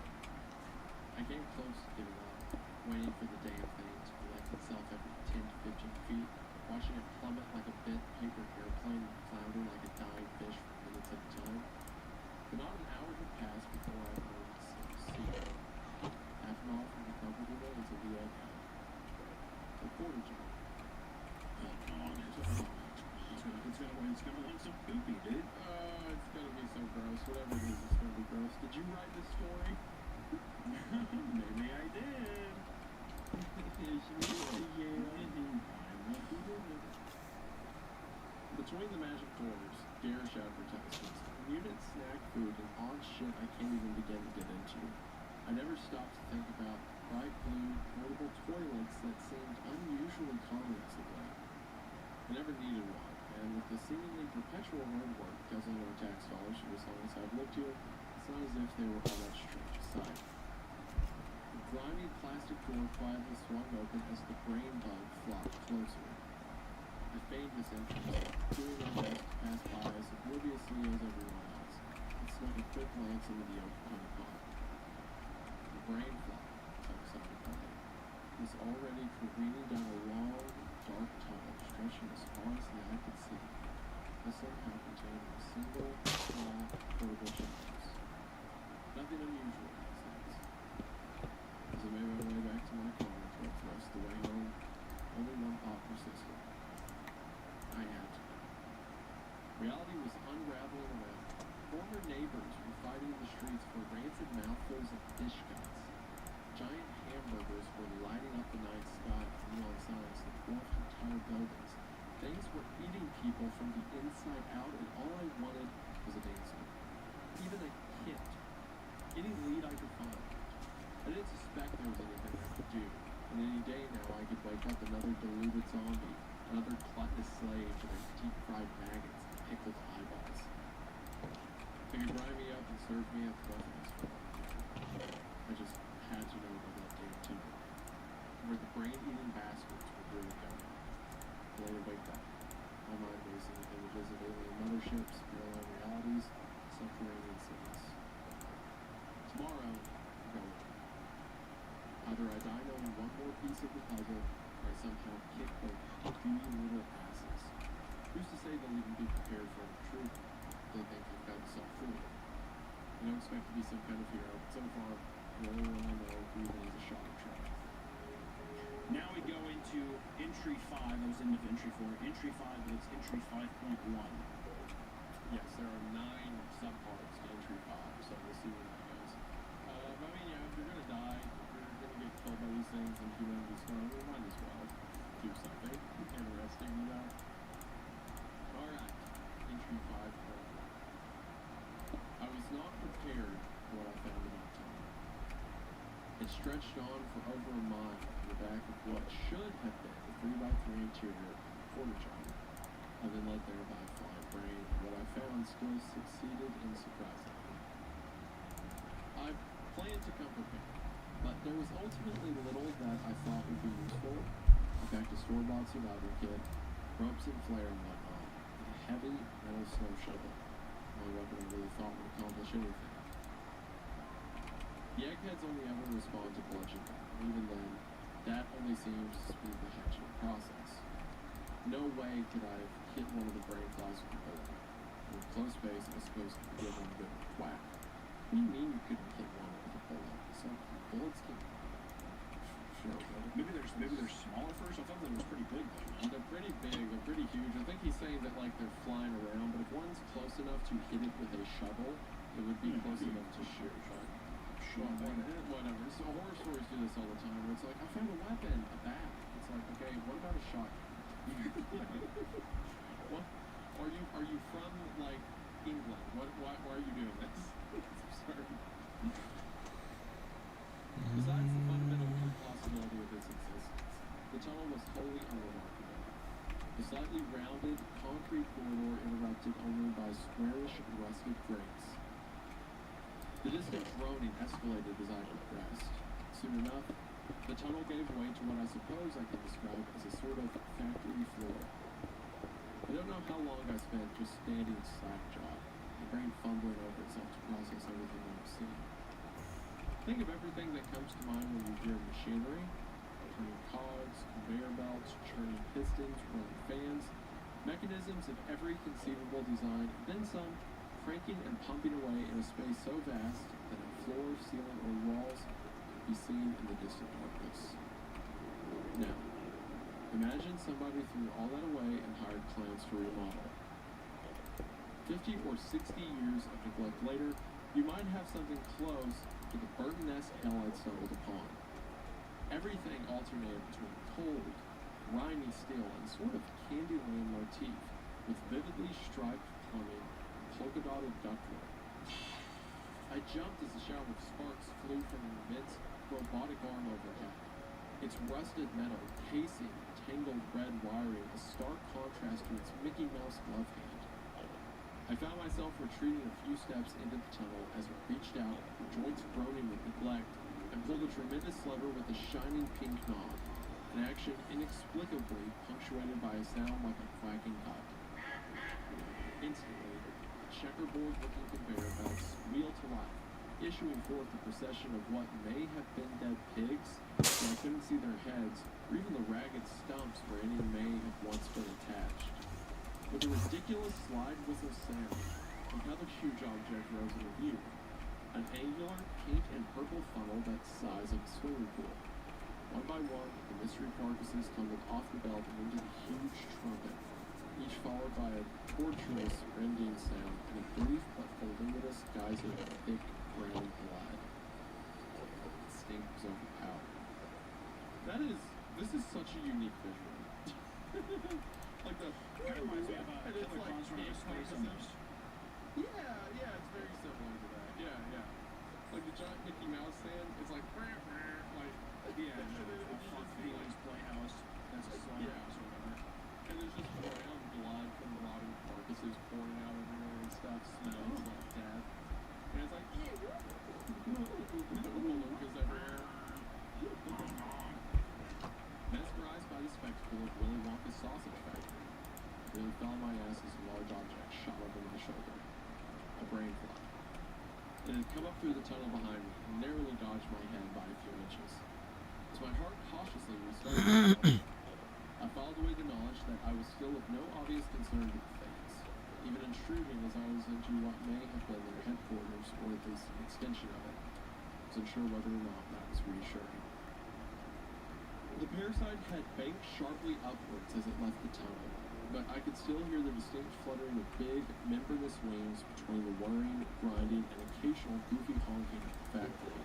I came close to giving up, waiting for the damn thing to collect itself every 10 to 15 feet, watching it plummet like a bent paper airplane and flounder like a dying fish for minutes at a time. But not an hour had passed before I heard see half a mile from the comfortable remains of the egghead. A quarter jump. Oh, come on, it's gonna want some poopy, dude. It's gonna be so gross. Whatever it is, it's gonna be gross. Did you write this story? Maybe I did. Between the magic doors, garish advertisements, mutant snack food, and odd shit I can't even begin to get into, I never stopped to think about bright blue, portable toilets that seemed unusually common as of late. I never needed one, and with the seemingly perpetual road work guzzling our tax dollars for as long as I've lived here, it's not as if they were all that strange a sight. The grimy plastic door quietly swung open as the brain bug flopped closer. I feigned this entrance, doing my best to pass by as obliviously as everyone else, and snuck a quick glance into the open honeypot. The brain flop, tucked side by, was already careening down a were eating people from the inside out, and all I wanted was a dancer. Even a hint. Any lead I could find. I didn't suspect there was anything I could do. And any day now I could wake up another deluded zombie, another gluttonous slave to their deep-fried maggots and pickled eyeballs. They could grind me up and serve me at the buffets. I just had to know about that day too. Where the brain-eating bastards were really going. I later waked up. My mind racing with images of alien motherships, parallel realities, subterranean cities. Tomorrow, I'm going. Either I die knowing one more piece of the puzzle, or I somehow kick their puny little asses. Who's to say they'll even be prepared for the truth? They think I've got to solve for it. I don't expect to be some kind of hero, but so far, the only one I know breathing is a shot of truck. Now we go into entry 5. That was the end of entry 4. Entry 5, but it's entry 5.1. Yes, there are 9 subparts to entry 5, so we'll see where that goes. I mean, yeah, if you're gonna die, if you're gonna get killed by these things and humanity's gone, we might as well do something interesting, you know? Alright, entry 5. I was not prepared for what I found in my tunnel. It stretched on for over a mile in the back of what should have been a 3x3 interior porta john. I've been led there by a flying brain, and what I found still succeeded in surprising me. I planned to come prepared, but there was ultimately little that I thought would be useful. I packed a store-bought survival kit, ropes and flare and whatnot, and a heavy metal snow shovel. My weapon I really thought would accomplish anything. The eggheads only ever respond to bludgeoning, and even then, that only seems to speed the hatching process. No way could I have hit one of the brain claws with a bullet. With close space, I suppose you could give one a good whack. What do you mean you couldn't hit one with a bullet? Some bullets can... Sure, Maybe they're smaller first. I thought that was pretty big though. they're pretty big, they're pretty huge. I think he's saying that like they're flying around, but if one's close enough to hit it with a shovel, it would be close enough to shoot. Well, whatever. So horror stories do this all the time. Where it's like, I found a weapon, a bat. It's like, okay, what about a shotgun? What? Are you from like England? Why are you doing this? I'm sorry. Besides the fundamental impossibility of its existence, the tunnel was wholly unremarkable. The slightly rounded concrete corridor interrupted only by squarish rusted grates. The distant droning escalated as I progressed. Soon enough, the tunnel gave way to what I suppose I could describe as a sort of factory floor. I don't know how long I spent just standing slack-jawed, my brain fumbling over itself to process everything I've seen. Think of everything that comes to mind when you hear machinery, turning cogs, conveyor belts, churning pistons, running fans, mechanisms of every conceivable design, and then some, cranking and pumping away in a space so vast that no floor, ceiling, or walls could be seen in the distant darkness. Now, imagine somebody threw all that away and hired clowns to remodel. 50 or 60 years of neglect later, you might have something close to the Burton-esque hell I'd stumbled upon. Everything alternated between cold, grimy steel and sort of Candyland motif, with vividly striped plumbing and polka-dotted ductwork. I jumped as a shower of sparks flew from an immense robotic arm overhead. Its rusted metal casing, tangled red wiring, a stark contrast to its Mickey Mouse glove hand. I found myself retreating a few steps into the tunnel as it reached out, joints groaning with neglect, and pulled a tremendous lever with a shining pink knob, an action inexplicably punctuated by a sound like a quacking duck. Instantly, a checkerboard-looking conveyor belt squealed to life, issuing forth a procession of what may have been dead pigs, but I couldn't see their heads, or even the ragged stumps where any may have once been attached. With a ridiculous slide whistle sound, another huge object rose into view. An angular pink and purple funnel that's the size of a swimming pool. One by one, the mystery carcasses tumbled off the belt and into the huge trumpet, each followed by a torturous rending sound and a brief but voluminous geyser of thick brown blood. The stink was overpowering. This is such a unique visual. Like the Kind of reminds me of and Killer it's like Clowns from 8 Outer Space carcasses. almost. Yeah, it's very similar to that. Yeah. Like the giant Mickey Mouse stand, it's like like Yeah, and then a it's Fun just Feelings Playhouse. That's a slaughterhouse or whatever. and there's just brown blood from the rotting carcasses pouring out everywhere and stuff, smells like death. And it's like, belugas everywhere. Mesmerized by the spectacle of Willy Wonka's sausage factory, I really fell on my ass as a large object shot over my shoulder. A brain fly. It had come up through the tunnel behind me and narrowly dodged my head by a few inches. As my heart cautiously restarted itself, I filed away the knowledge that I was still of no obvious concern to the things, even intruding as I was into what may have been their headquarters, or at least an extension of it. I was unsure whether or not that was reassuring. The parasite had banked sharply upwards as it left the tunnel, but I could still hear the distinct fluttering of big, membranous wings between the whirring, grinding, and occasional goofy honking of the factory.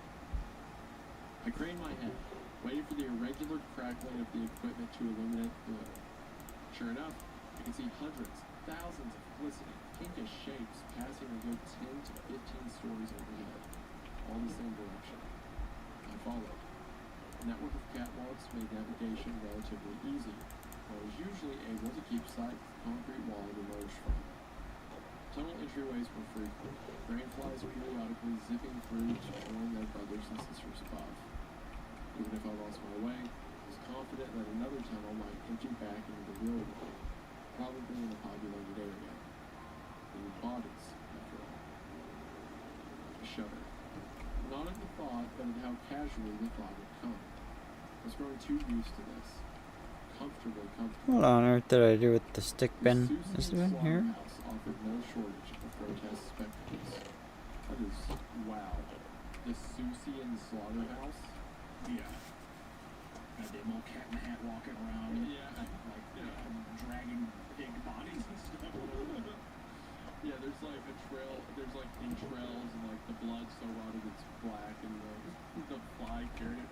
I craned my head, waiting for the irregular crackling of the equipment to illuminate the glow. Sure enough, I could see hundreds, thousands of glistening, pinkish shapes passing a good 10 to 15 stories overhead, all in the same direction. I followed. A network of catwalks made navigation relatively easy, but I was usually able to keep sight of the concrete wall it emerged from. Tunnel entryways were frequent, dragonflies periodically zipping through to join their brothers and sisters above. Even if I lost my way, I was confident that another tunnel might empty back into the real world, probably in a populated area. They were bodies, after all. I shuddered. Not at the thought, but at how casually the thought had come. I was growing too used to this. Comfortably comfortable. What on earth did I do with the stick The bin? Susie Is it and in here? Slaughterhouse offered no shortage of grotesque spectacles. That is, wow. The Susie and Slaughterhouse? Yeah. Got them all cat in the hat walking around. Dragging big bodies and stuff. Yeah, there's like a trail, there's like entrails and like the blood so rotted it's black and the fly carried it.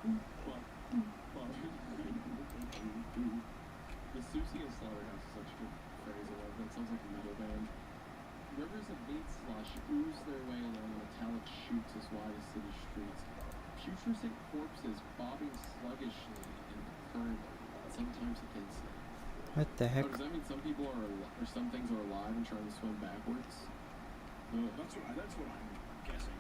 The Susie and Slaughterhouse is such a good phrase. I love that. Sounds like a metal band. Rivers of meat slush ooze their way along metallic chutes as wide as city streets. Putrescent corpses bobbing sluggishly in the current, sometimes against them. What the Oh, heck? does that mean some people are or some things are alive and trying to swim backwards? That's what I'm guessing.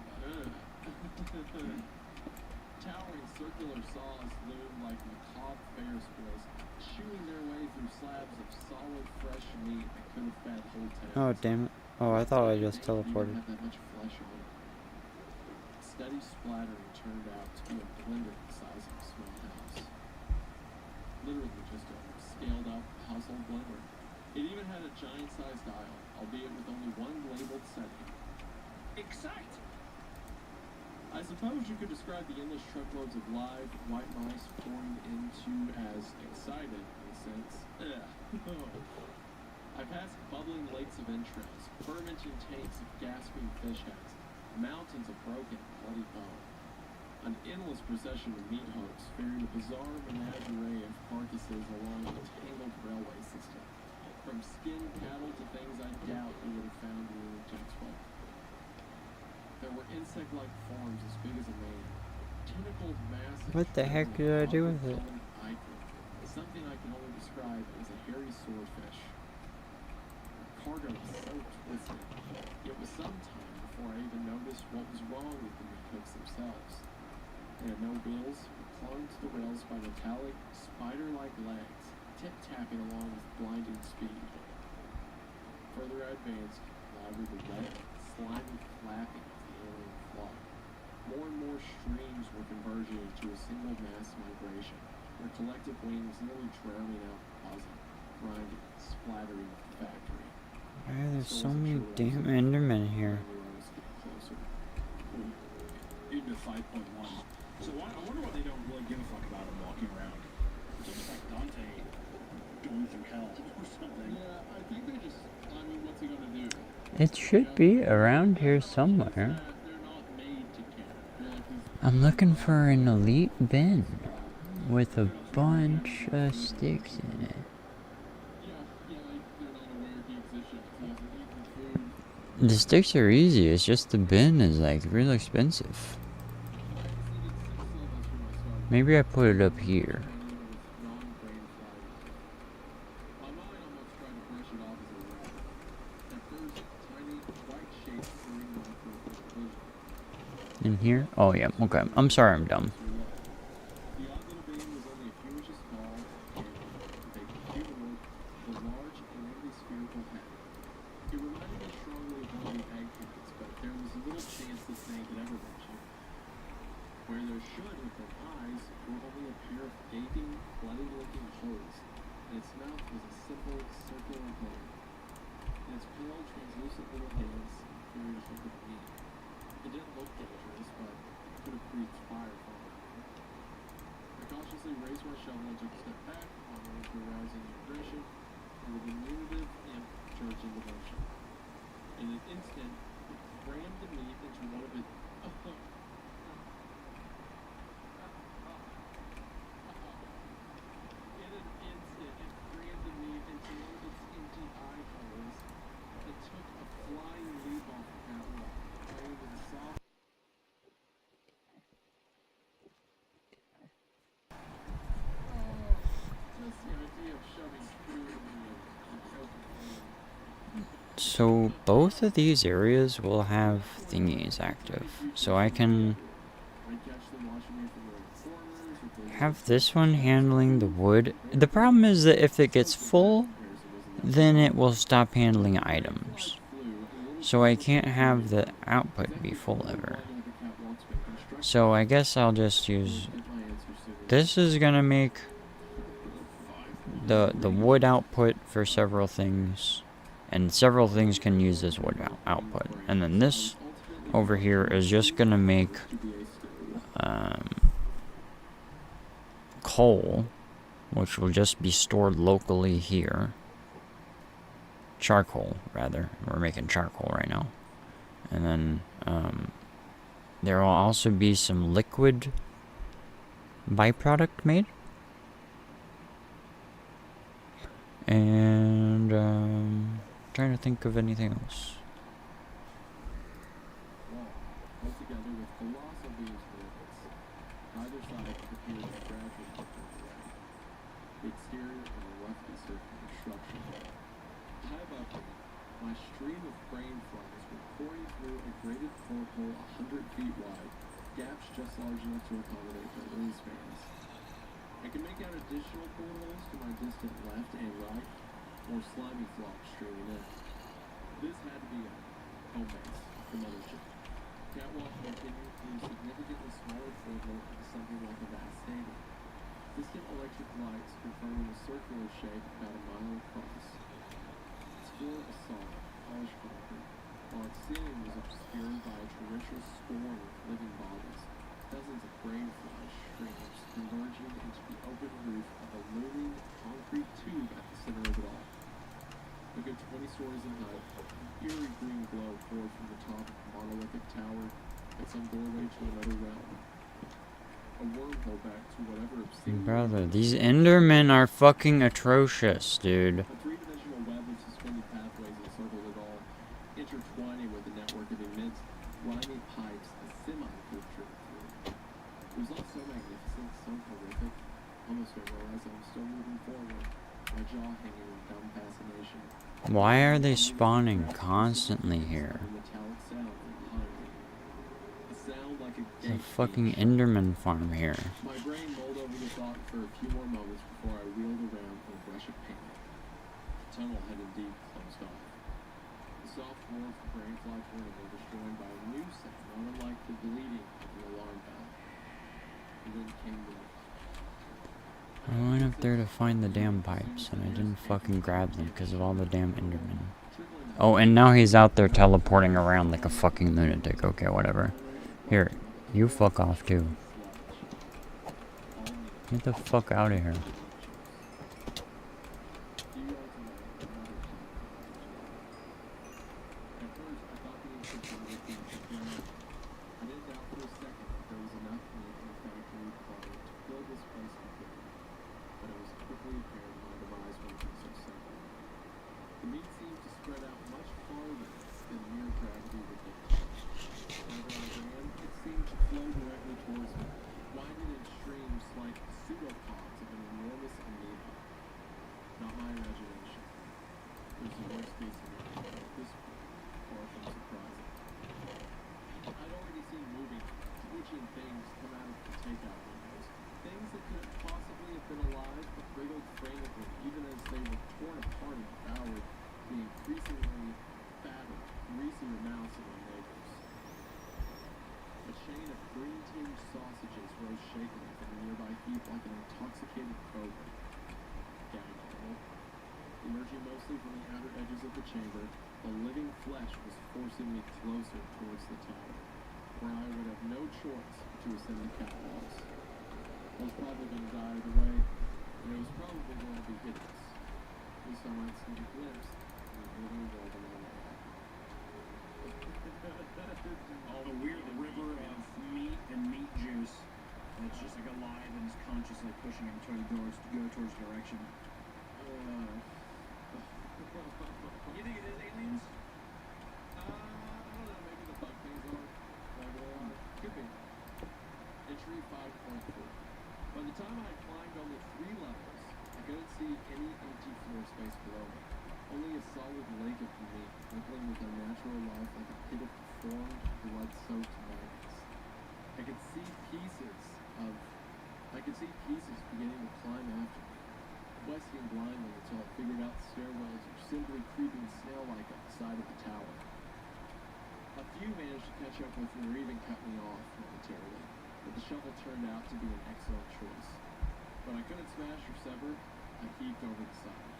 Towering circular saws loom like macabre Ferris wheels, chewing their way through slabs of solid, fresh meat that could have fed whole towns. Oh, damn it. Oh, I thought I just They didn't even teleported. have that much flesh on it. Steady splattering turned out to be a blender the size of a small house. Literally just a scaled-up household blender. It even had a giant-sized dial, albeit with only one labeled setting. Excite! I suppose you could describe the endless truckloads of live white mice pouring into as excited, in a sense. I passed bubbling lakes of entrails, fermenting tanks of gasping fish heads, mountains of broken, bloody bone. An endless procession of meat hooks ferried a bizarre menagerie of carcasses along a tangled railway system, from skinned cattle to things I doubt you would have found in any textbook. There were insect-like forms as big as a man, tentacled masses. What the heck did I do with it? Something I can only describe as a hairy swordfish. The cargo was so twisted. It was some time before I even noticed what was wrong with the meat hooks themselves. They had no wheels, but clung to the rails by metallic, spider-like legs, tip-tapping along with blinding speed. Further I advanced, louder the wet, slimy flapping of the alien flock. More and more streams were converging into a single mass migration, their collective wings nearly drowning out the buzzing, grinding, splattering of the factory. Why are there so many damn Endermen I here? knew I was getting closer. Into 5.1. So I wonder why they don't really give a fuck about him walking around. It's almost like Dante going through hell or something. Yeah, I think they just, I mean, what's he gonna do? It should be around here somewhere. They're not made to care. They're like these I'm looking for an elite bin with a bunch of sticks in it. Yeah, The sticks are easy, it's just the bin is like real expensive. Maybe I put it up here. In here? Oh yeah, okay. I'm sorry I'm dumb. The odd little bean was only a few inches tall, and they cumulated the large and nearly spherical head. It reminded me strongly of one of the egg packets, but there was little chance this thing could ever reach you. Where there should have been eyes were only a pair of gaping, bloody-looking holes, and its mouth was a simple, circular hole. In its pale, translucent little hands, curious what could be. It didn't look dangerous, but could have breathed fire from it. I cautiously raised my shovel and took a step back, honoring the arousing aggression, and the diminutive imp surged into motion. In an instant, it crammed the meat into one of its... empty eye holes and took a flying leap off the catwalk, landing with a soft... Just the idea of shoving food into an open flame. So both of these areas will have thingies active. So I can have this one handling the wood. The problem is that if it gets full, then it will stop handling items. So I can't have the output be full ever. So I guess I'll just use... This is gonna make the wood output for several things. And several things can use this wood output. And then this over here is just gonna make coal, which will just be stored locally here. Charcoal, rather. We're making charcoal right now. And then there will also be some liquid byproduct made. And trying to think of anything else. Put together with colossal beams movements. Either side appears gradually drifting away. The exterior of a roughly circular structure. High above me, my stream of brain flies were pouring through a grated porthole 100 feet wide, gaps just large enough to accommodate their wingspans. I can make out additional portholes to my distant left and right, more slimy flocks streaming in. This had to be a home base, the mothership. Catwalk continued through significantly smaller porthole into something like a vast stadium. Distant electric lights confirming a circular shape about a mile across. Its floor was solid, polished concrete, while its ceiling was obscured by a torrential swarm of living bodies. Dozens of brain fly streamers converging into the open roof of a looming concrete tube at the center of it all. A good 20 stories in height, an eerie green glow poured from the top of a monolithic tower at some doorway to another realm. A wormhole back to whatever obscene... Brother, these Endermen are fucking atrocious, dude. A three-dimensional web of suspended pathways encircled it all, intertwining with a network of immense, grimy pipes a semi could trip through. It was all so magnificent, so horrific. Almost don't realize I'm still moving forward, my jaw hanging in dumb fascination. Why are they spawning constantly here? A metallic sound from behind me. A sound like a There's a gate fucking being shut. Enderman farm here. My brain mulled over the thought for a few more moments before I wheeled around in a rush of panic. The tunnel had indeed closed off. The soft roar of the brain fly tornado was joined by a new sound, not unlike the bleeding of an alarm bell. And then came the... I went up there to find the damn pipes, and I didn't fucking grab them because of all the damn Endermen. Oh, and now he's out there teleporting around like a fucking lunatic. Okay, whatever. Here, you fuck off too. Get the fuck out of here. pseudopods of an enormous amoeba. Not my imagination. It was the worst case scenario at this point, far from surprising. I'd already seen moving, twitching things come out of the takeout windows. Things that couldn't possibly have been alive, but wriggled frantically, even as they were torn apart and devoured the increasingly fatter, greasier mouths of their neighbors. A chain of green-tinged sausages rose shakily from a nearby heap like an intoxicated cobra. Gagged all. Emerging mostly from the outer edges of the chamber, the living flesh was forcing me closer towards the tower, where I would have no choice but to ascend the catwalks. I was probably going to die either way, and it was probably going to be hideous. At least I might see a glimpse of the living world in my way. A weird river of meat and meat juice that's just like alive and is consciously pushing him toward go towards direction. You think it is aliens? I don't know, maybe the bug things are. Maybe they are. Could be. Entry 5.4. By the time I had climbed only 3 levels, I couldn't see any empty floor space below me. Only a solid lake of meat, rippling with unnatural life like a pit of deformed, blood-soaked maggots. I could see pieces beginning to climb after me, questing blindly until I figured out the stairwells were simply creeping snail-like up the side of the tower. A few managed to catch up with me or even cut me off momentarily, but the shovel turned out to be an excellent choice. When I couldn't smash or sever, I heaved over the side.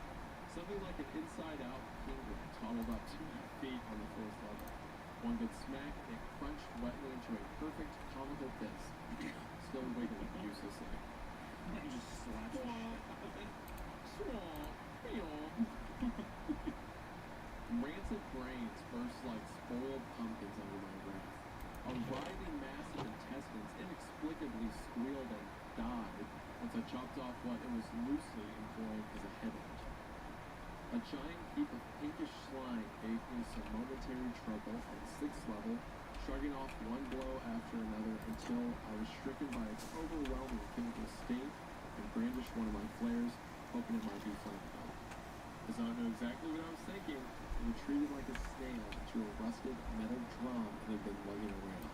Something like an inside-out penguin toddled up to my feet on the 4th level. One good smack, and it crunched wetly into a perfect comical fist, still wiggling uselessly. He just slaps the Rancid brains burst like spoiled pumpkins under my breath. A writhing mass of intestines inexplicably squealed and died once I chopped off what it was loosely employed as a headland. A giant heap of pinkish slime gave me some momentary trouble on the 6th level, shrugging off one blow after another until I was stricken by its overwhelming chemical sting and brandished one of my flares, hoping it might be flammable. As I knew exactly what I was thinking, I retreated like a snail into a rusted metal drum that had been lugging around.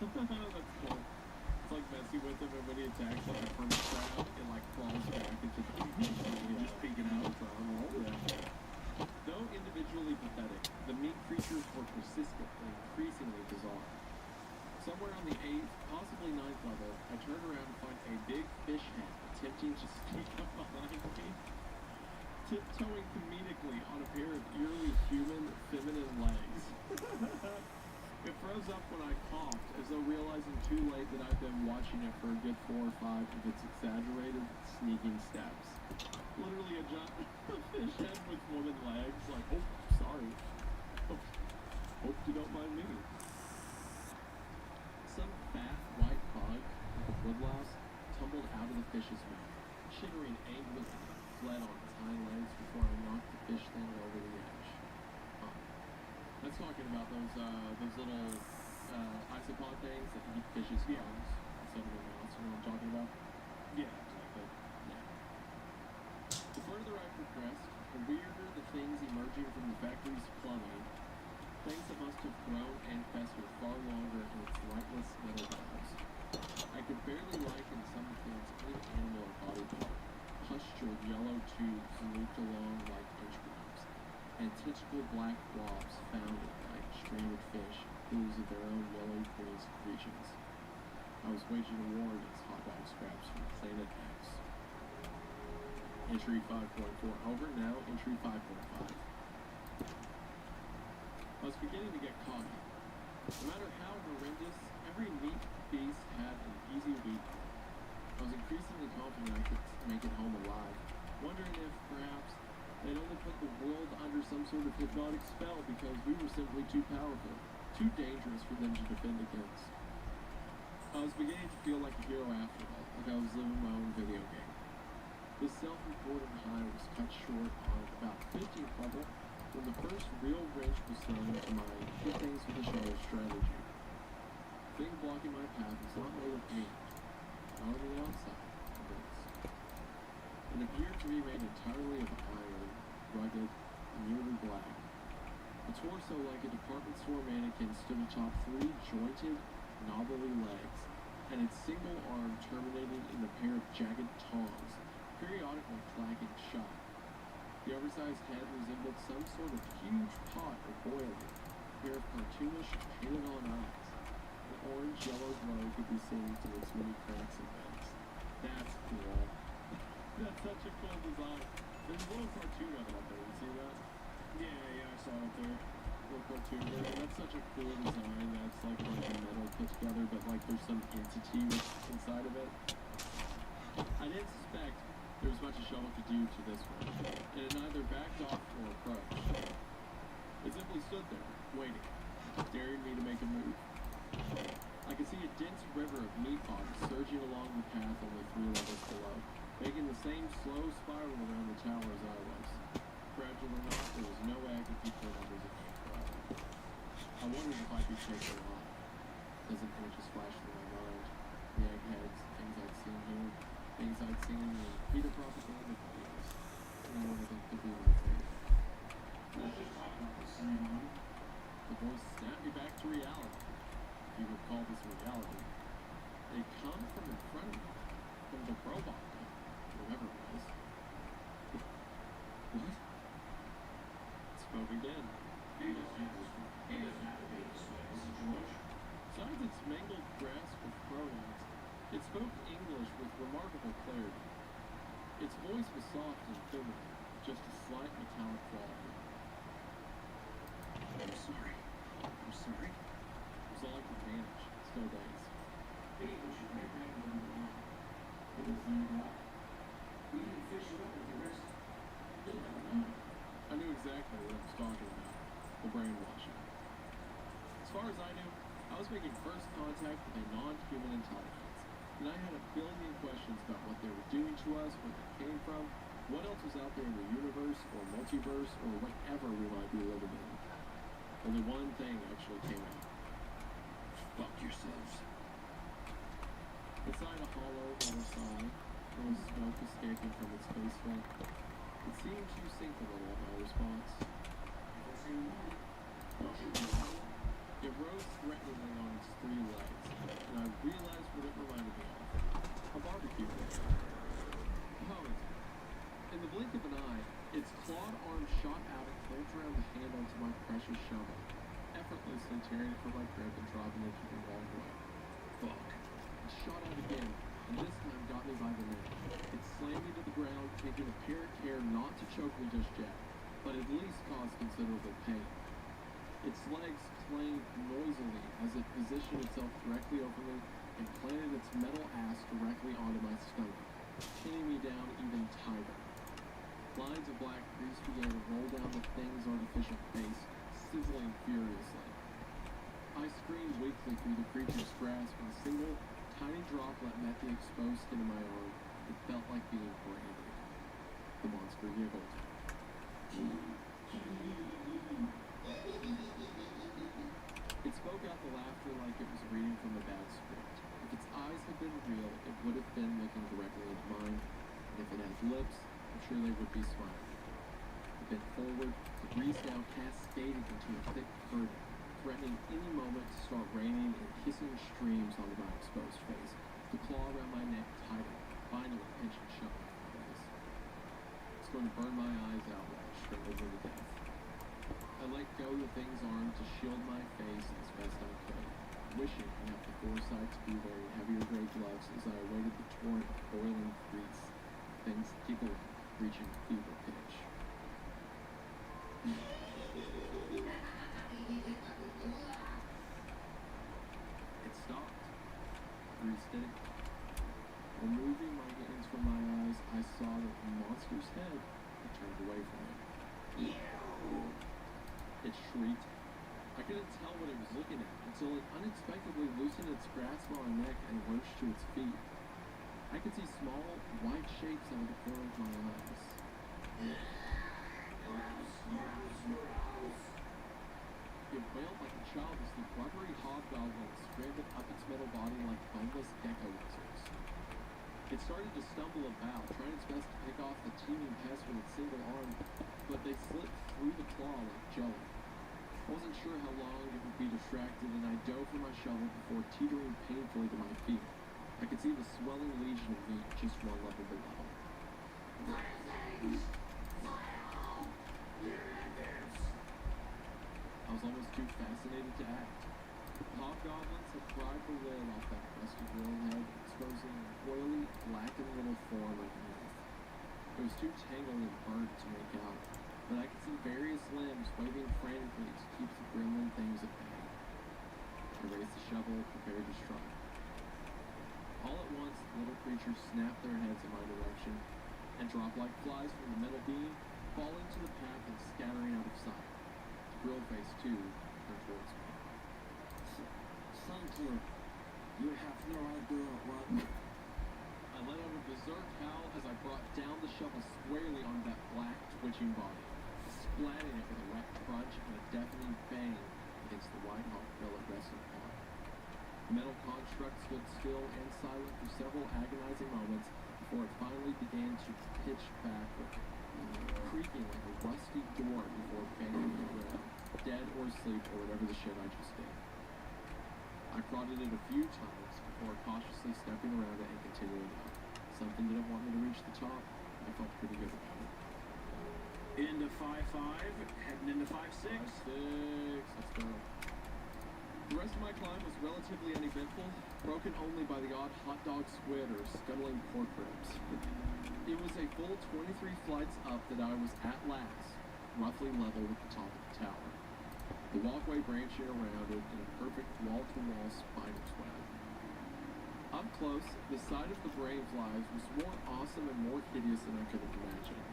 That's cool. It's like messing with him, and when he attacks like a permanent crab, it like crawls back into the just peeking out of the drum. Though individually pathetic, the meat creatures were persistent and increasingly bizarre. Somewhere on the 8th, possibly 9th level, I turned around to find a big fish head attempting to sneak up behind me, tiptoeing comedically on a pair of eerily human, feminine legs. It froze up when I coughed, as though realizing too late that I'd been watching it for a good 4 or 5 of its exaggerated, sneaking steps. Literally a giant fish head with woman legs, like, oh, sorry. Hope you don't mind me. Some fat, white bug, like a woodlouse, tumbled out of the fish's mouth, chittering angrily, fled on its hind legs before I knocked the fish thing over the edge. That's talking about those little isopod things that eat fish's bones instead of their mouths. You know what I'm talking about? Yeah, exactly. Yeah. The further I progressed, the weirder the things emerging from the factory's plumbing, things that must have grown and festered far longer in its lightless metal valves. I could barely liken some of things any animal or body part. Pustured yellow tubes looped along like inchworms, and tentacle black blobs founded like stranded fish, pools of their own yellow-green secretions. I was waging a war against hot dog scraps from Planet X. Entry 5.4 over, now entry 5.5. I was beginning to get caught up. No matter how horrendous, every meat feast had an easy week. I was increasingly confident I could make it home alive, wondering if, perhaps, they'd only put the world under some sort of hypnotic spell because we were simply too powerful, too dangerous for them to defend against. I was beginning to feel like a hero after all, like I was living my own video game. This self-important high was cut short on about 15th level when the first real wrench was thrown into my hit things with a shovel strategy. The thing blocking my path was not made of meat, not on the outside, but to be made entirely of iron, rugged, nearly black. The torso, like a department store mannequin, stood atop three jointed, knobbly legs, and its single arm terminated in a pair of jagged tongs, periodically clacking shut. The oversized head resembled some sort of huge pot or boiler, a pair of cartoonish, painted-on eyes. An orange-yellow glow could be seen through its many cracks and bends. That's cool. That's such a cool design. There's a little cartoon of it up there. You see that? Yeah, I saw it there. Little cartoon version. That's such a cool design. That's like a bunch of metal put together, but like there's some entity inside of it. I didn't suspect there was much a shovel could do to this one, and it neither backed off nor approached. It simply stood there, waiting, daring me to make a move. I could see a dense river of meat bodies surging along the path only 3 levels below, making the same slow spiral around the tower as I was. Gradually enough, there was no egg to keep their numbers at bay. I wondered if I could take them off. Doesn't images flash through my mind? The eggheads, things I'd seen here, things I'd seen in the heat of propaganda videos. And I wondered if it could be my fate. The voice snapped me back to reality. If you would call this reality. It come from in front of me, from the robot, whoever it was. What? It spoke again. Besides its mangled grasp of pronouns, it spoke English with remarkable clarity. Its voice was soft and feminine, just a slight metallic quality. I'm sorry. It was all I could manage, still days. I knew exactly what I was talking about. The brainwashing. As far as I knew, I was making first contact with a non-human intelligence, and I had a billion questions about what they were doing to us, where they came from, what else was out there in the universe, or multiverse, or whatever we might be living in. Only one thing actually came out. Fuck yourselves. Inside a hollow metal sigh, there was smoke escaping from its face vent. It seemed to sink a little at my response. It rose threateningly on its 3 legs, and I realized what it reminded me of. A barbecue pit. Oh, in the blink of an eye, its clawed arm shot out and clamped around the handle to my precious shovel, effortlessly tearing it from my grip and dropping it to the wrong way. Fuck. It shot out again, and this time got me by the neck. It slammed me to the ground, taking apparent care not to choke me just yet, but at least cause considerable pain. Its legs clanged noisily as it positioned itself directly over me and planted its metal ass directly onto my stomach, pinning me down even tighter. Lines of black grease began to roll down the thing's artificial face, sizzling furiously. I screamed weakly through the creature's grasp, and a single, tiny droplet met the exposed skin of my arm. It felt like being branded. The monster giggled. It spoke out the laughter like it was reading from a bad script. If its eyes had been real, it would have been looking directly into mine. And if it had lips, I'm sure they would be smiling. It bent forward, the grease now cascaded into a thick curtain, threatening any moment to start raining in hissing streams onto my exposed face. The claw around my neck tightened, finally pinching shut my face. It's going to burn my eyes out while I strangled her to death. I let go the thing's arm to shield my face as best I could, wishing I had the foresight to be wearing heavier gray gloves as I awaited the torrent of boiling grease. Things giggling, reaching fever pitch. It stopped. Grease did it. Removing my hands from my eyes, I saw that the monster's head had turned away from me. It shrieked. I couldn't tell what it was looking at until it unexpectedly loosened its grasp on my neck and lurched to its feet. I could see small, white shapes out of the corner of my eyes. It wailed like a child as the rubbery hobgoblin scrambled up its metal body like boneless gecko lizards. It started to stumble about, trying its best to pick off the teeming pest with its single arm, but they slipped through the claw like jelly. I wasn't sure how long it would be distracted, and I dove for my shovel before teetering painfully to my feet. I could see the swelling legion of meat just one level below. I was almost too fascinated to act. The hobgoblins had pried the lid off that rusty grill head, exposing an oily, blackened little form underneath. It was too tangled and burnt to make out, but I could see various limbs waving frantically to keep the gremlin things at bay. I raised the shovel, prepared to strike. All at once, the little creatures snapped their heads in my direction and dropped like flies from the metal beam, falling to the path and scattering out of sight. The grill face, too, turned towards me. Thank you. You have no idea what. I let out a berserk howl as I brought down the shovel squarely on that black, twitching body, splatting it with a wet crunch and a deafening bang against the white hawk bill it rested upon. The metal construct stood still and silent for several agonizing moments before it finally began to pitch backward, creaking like a rusty door before banging the ground, dead or asleep or whatever the shit I just did. I prodded it a few times before cautiously stepping around it and continuing up. Something didn't want me to reach the top. I felt pretty good about it. Into 5-5, heading into 5-6. 5-6, let's go. The rest of my climb was relatively uneventful, broken only by the odd hot dog squid or scuttling pork ribs. It was a full 23 flights up that I was at last, roughly level with the top of the tower. The walkway branching around it in a perfect wall-to-wall spider's web. Up close, the sight of the brain flies was more awesome and more hideous than I could have imagined.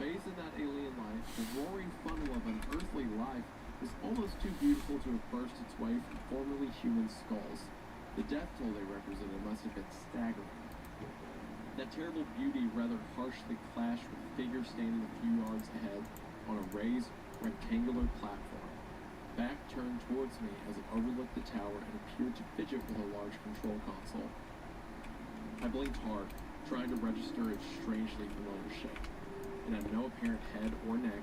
Bathed in that alien light, the roaring funnel of unearthly life was almost too beautiful to have burst its way from formerly human skulls. The death toll they represented must have been staggering. That terrible beauty rather harshly clashed with a figure standing a few yards ahead on a raised, rectangular platform. Back turned towards me as it overlooked the tower and appeared to fidget with a large control console. I blinked hard, trying to register its strangely familiar shape. It had no apparent head or neck,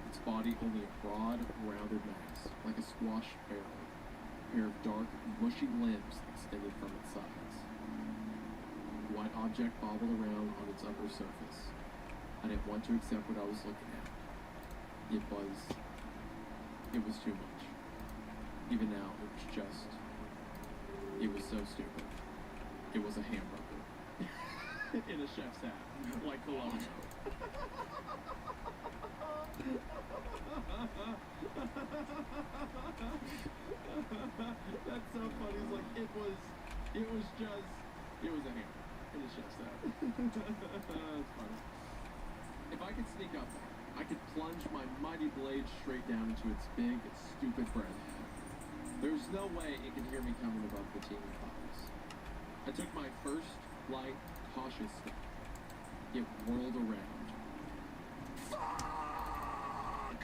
its body only a broad, rounded mass, like a squash barrel. A pair of dark, mushy limbs extended from its sides. The white object bobbled around on its upper surface. I didn't want to accept what I was looking at. It was too much. Even now, it was so stupid. It was a hamburger. In a chef's hat, like Cologne. That's so funny. It's like, it was a hamburger in a chef's hat. That's funny. If I could sneak up there, I could plunge my mighty blade straight down into its big, stupid brain. There's no way it could hear me coming above the teeming fires. I took my first, light, cautious step. It whirled around. Fuck!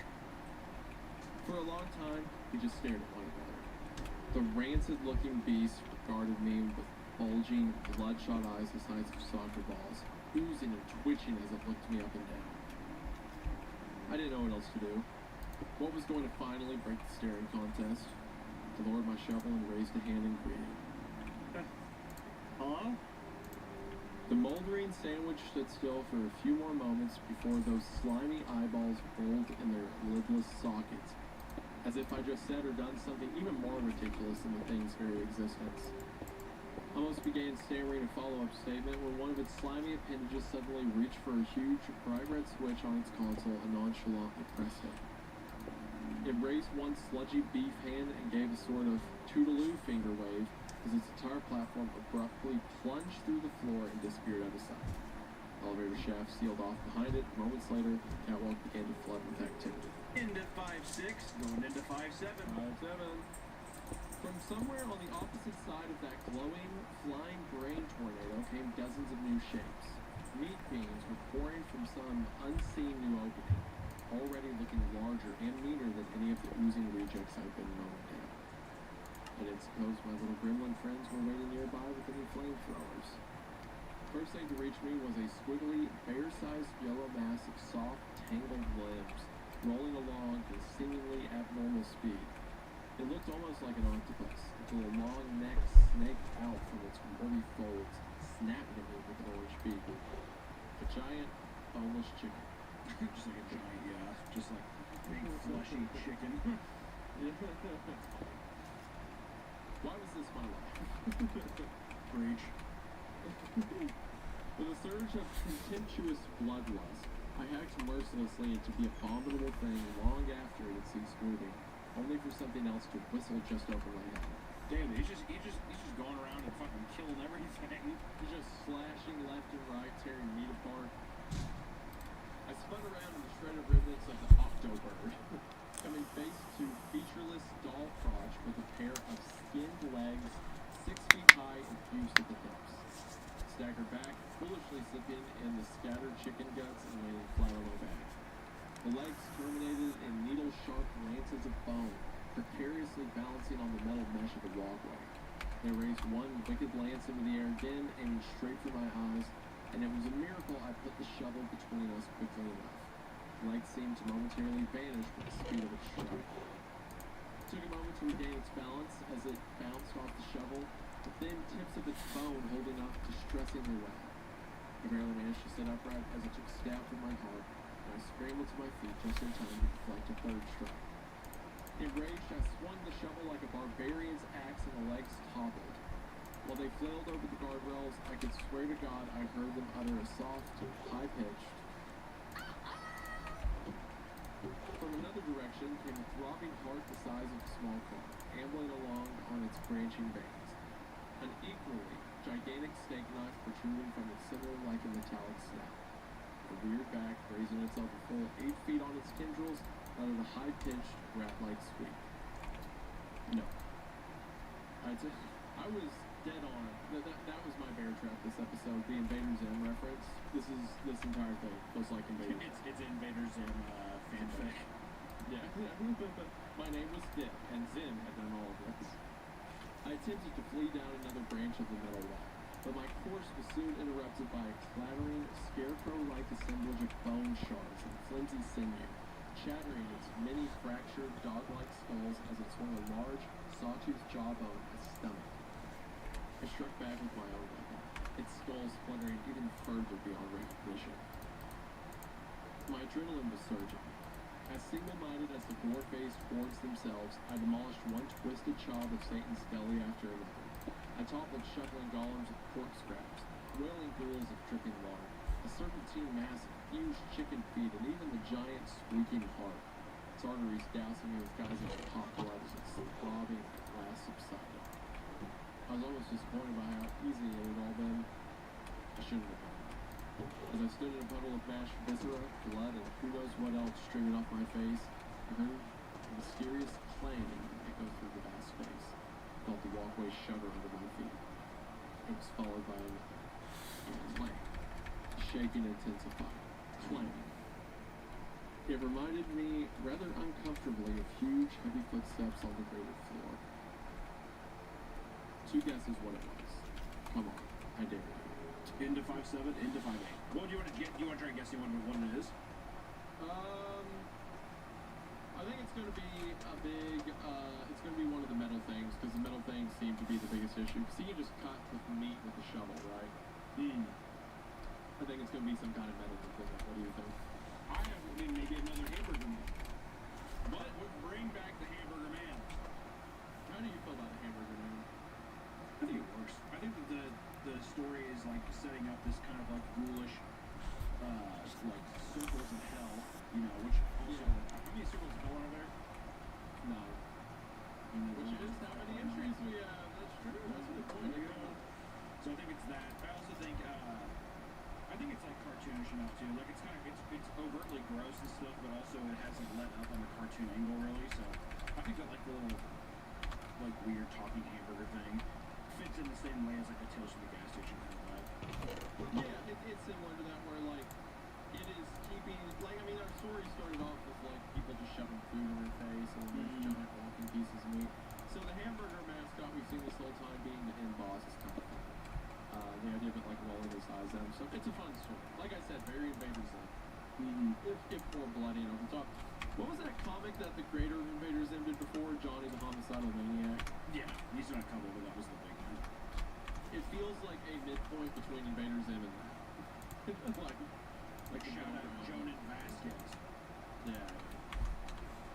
For a long time, we just stared at one another. The rancid-looking beast regarded me with bulging, bloodshot eyes the size of soccer balls, oozing and twitching as it looked me up and down. I didn't know what else to do. What was going to finally break the staring contest? I lowered my shovel and raised a hand in greeting. Hello? The moldering sandwich stood still for a few more moments before those slimy eyeballs rolled in their lidless sockets, as if I just said or done something even more ridiculous than the thing's very existence. I almost began stammering a follow-up statement when one of its slimy appendages suddenly reached for a huge, bright red switch on its console and nonchalantly pressed it. It raised one sludgy beef hand and gave a sort of toodaloo finger wave as its entire platform abruptly plunged through the floor and disappeared out of sight. Elevator shaft sealed off behind it. Moments later, the catwalk began to flood with activity. Into 5-6, going into 5-7. 5-7. From somewhere on the opposite side of that glowing, flying brain tornado came dozens of new shapes. Meat beams were pouring from some unseen new opening, already looking larger and meaner than any of the oozing rejects I'd been mowing down. I didn't suppose my little gremlin friends were waiting nearby with any flamethrowers. First thing to reach me was a squiggly, bear-sized yellow mass of soft, tangled limbs, rolling along at seemingly abnormal speed. It looked almost like an octopus, until a long neck snaked out from its woolly folds, snapping at me with an orange beak. A giant, boneless chicken. Just like a giant, yeah. Just like big fleshy chicken. Why was this my life? Breach. With a surge of contemptuous bloodlust, I hacked mercilessly into the abominable thing long after it had ceased moving, only for something else to whistle just over my head. Damn, he's just going around and fucking killing everything. He's just slashing left and right, tearing meat apart. I spun around in the shredded rivets of the octobird, coming face to featureless doll crotch with a pair of skinned legs 6 feet high and fused at the hips. Staggered back, foolishly slipping in the scattered chicken guts and laying flat on my back. The legs terminated in needle-sharp lances of bone, precariously balancing on the metal mesh of the walkway. They raised one wicked lance into the air again, aiming straight for my eyes, and it was a miracle I put the shovel between us quickly enough. The legs seemed to momentarily vanish with the speed of its strike. It took a moment to regain its balance as it bounced off the shovel, the thin tips of its bone holding up distressingly well. I barely managed to sit upright as it took a stab from my heart, and I scrambled to my feet just in time to deflect a third strike. Enraged, I swung the shovel like a barbarian's axe and the legs toppled. While they flailed over the guardrails, I could swear to God I heard them utter a soft, high-pitched. From another direction came a throbbing heart the size of a small car, ambling along on its branching veins. An equally gigantic steak knife protruding from its cylinder-like metallic snout. The weird back, raising itself a full 8 feet on its tendrils, uttered a high-pitched, rat-like squeak. No. I was dead on. That was my bear trap this episode, the Invader Zim reference. This entire thing feels like Invader Zim. It's Invader Zim fanfic. Yeah. My name was Dick, and Zim had done all of this. I attempted to flee down another branch of the metal wall, but my course was soon interrupted by a clattering, scarecrow-like assemblage of bone shards and flimsy sinew, shattering its many fractured, dog-like skulls as it swung a large, sawtoothed jawbone at its stomach. I struck back with my own weapon, its skull spluttering even further beyond recognition. My adrenaline was surging. As single-minded as the gore-faced hordes themselves, I demolished one twisted child of Satan's belly after another. I toppled shuffling golems of corpse scraps, wailing ghouls of dripping lard, a serpentine mass of fused chicken feet, and even the giant squeaking heart, its arteries dousing me with geysers of hot blood as its throbbing at last subsided. I was almost disappointed by how easy it had all been. I shouldn't have done. As I stood in a puddle of mashed viscera, blood, and who knows what else streaming off my face, I heard a mysterious clang echo through the vast space. I felt the walkway shudder under my feet. It was followed by another. Clang. The shaking intensified. Clang. It reminded me rather uncomfortably of huge, heavy footsteps on the grated floor. 2 guesses what it was. Come on, I dare you. Into 5'7", into 5'8". What do you want to get? Do you want to try guessing what it is? I think it's going to be a big, it's going to be one of the metal things, because the metal things seem to be the biggest issue. See, you just cut with meat with a shovel, right? I think it's going to be some kind of metal thing. What do you think? Maybe another hamburger man. What would bring back the hamburger man? How do you feel about the hamburger man? I think it works. I think that the story is like setting up this kind of like ghoulish, like circles of hell, which also, how many circles of hell are there? No. Which is how many entries we have. That's true. That's a good point. So I think it's that. I also think, it's like cartoonish enough too. Like it's overtly gross and stuff, but also it hasn't let up on the cartoon angle really. So I think that like the little, like weird talking hamburger thing fits in the same way as like a Tales from the Gas Station kind of vibe. Yeah, it's similar to that where like it is keeping like our story started off with like people just shoving food in their face and then there's giant walking pieces of meat. So the hamburger mascot we've seen this whole time being the end boss is kind of fun. The idea of it like rolling his eyes Invader's Zim. Mm-hmm. If more bloody and over the top. What was that comic that the creator of Invader Zim did before? Johnny the Homicidal Maniac? Yeah, he's done a couple, but that was the big one. It feels like a midpoint between Invader Zim and that. like a Shout out middle ground. Jonan Vasquez. Yeah.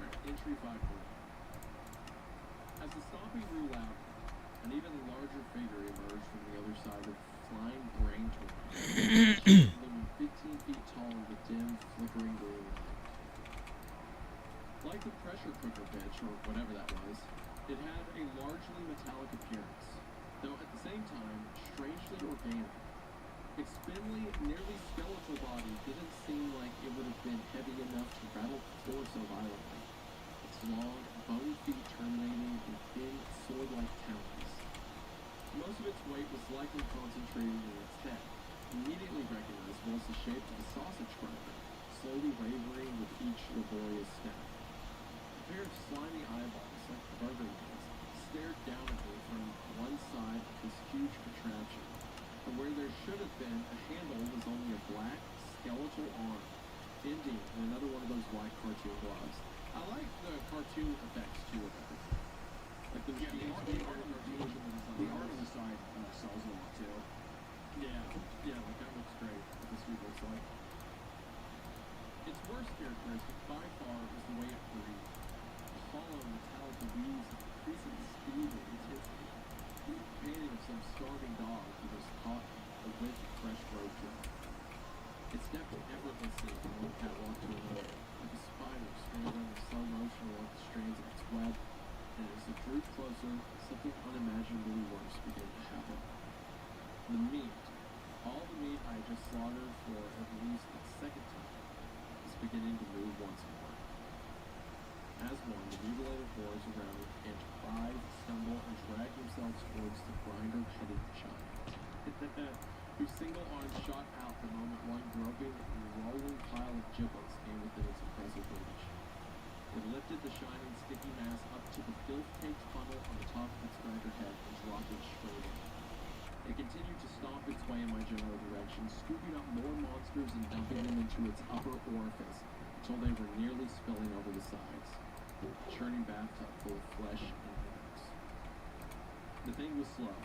Alright, entry 540. As the stomping grew louder, an even larger figure emerged from the other side of flying brain tornado, looming 15 feet tall in the dim, flickering green light. Like the pressure cooker bitch, or whatever that was, it had a largely metallic appearance, though at the same time, strangely organic. Its spindly, nearly skeletal body didn't seem like it would have been heavy enough to rattle the floor so violently. Its long, bony feet terminating in thin, sword-like talons. Most of its weight was likely concentrated in its head, immediately recognizable as the shape of a sausage grinder, slowly wavering with each laborious step. A pair of slimy eyeballs, like burger knives, stared down at me from one side of this huge contraption, and where there should have been a handle was only a black, skeletal arm, ending in another one of those white cartoon gloves. I like the cartoon effects too of everything. Like the Yeah, machines the art on the the art on the side sells a lot too. yeah, like that looks great. What this dude looks like. Its worst characteristic by far was the way it breathed. A hollow metallic wheeze of increasing speed and intensity. The panting of some starving dog who was caught a whiff of fresh roadkill. It stepped effortlessly from one catwalk to another, like a spider scrambling in slow motion along the strands of its web, and as it drew closer, something unimaginably worse began to happen. The meat, all the meat I had just slaughtered for at least the second time, was beginning to move once more. As one, the mutilated horrors around began to writhe, stumble, and drag themselves towards the grinder-headed giant, whose single arm shot out the moment one groping, rolling pile of giblets came within its impressive reach. It lifted the shining, sticky mass up to the filth-caked funnel on the top of its grinder head and dropped it straight in. It continued to stomp its way in my general direction, scooping up more monsters and dumping them into its upper orifice until they were nearly spilling over the sides. A churning bathtub full of flesh and innards. The thing was slow,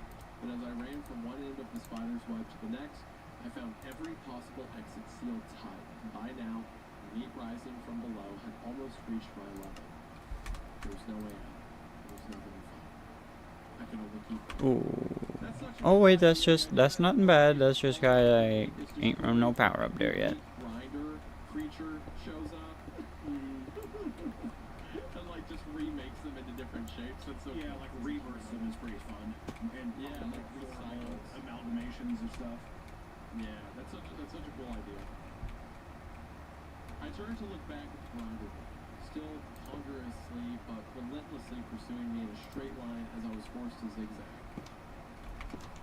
but as I ran from one end of the spider's web to the next, I found every possible exit sealed tight, and by now, the meat rising from below had almost reached my level. There was no way out. There was nothing to find. I could only keep going. Ooh. That's such a Oh wait, good that's idea. nothing bad. That's just guy I It's just ain't run no power up there yet. Grinder creature shows up and like just remakes them into different shapes. That's so Yeah, cool. like reverse them is pretty fun. And Yeah, like like recycles. amalgamations and stuff. Yeah, that's such a cool idea. I turned to look back at the grinder, still ponderously but relentlessly pursuing me in a straight line as I was forced to zigzag.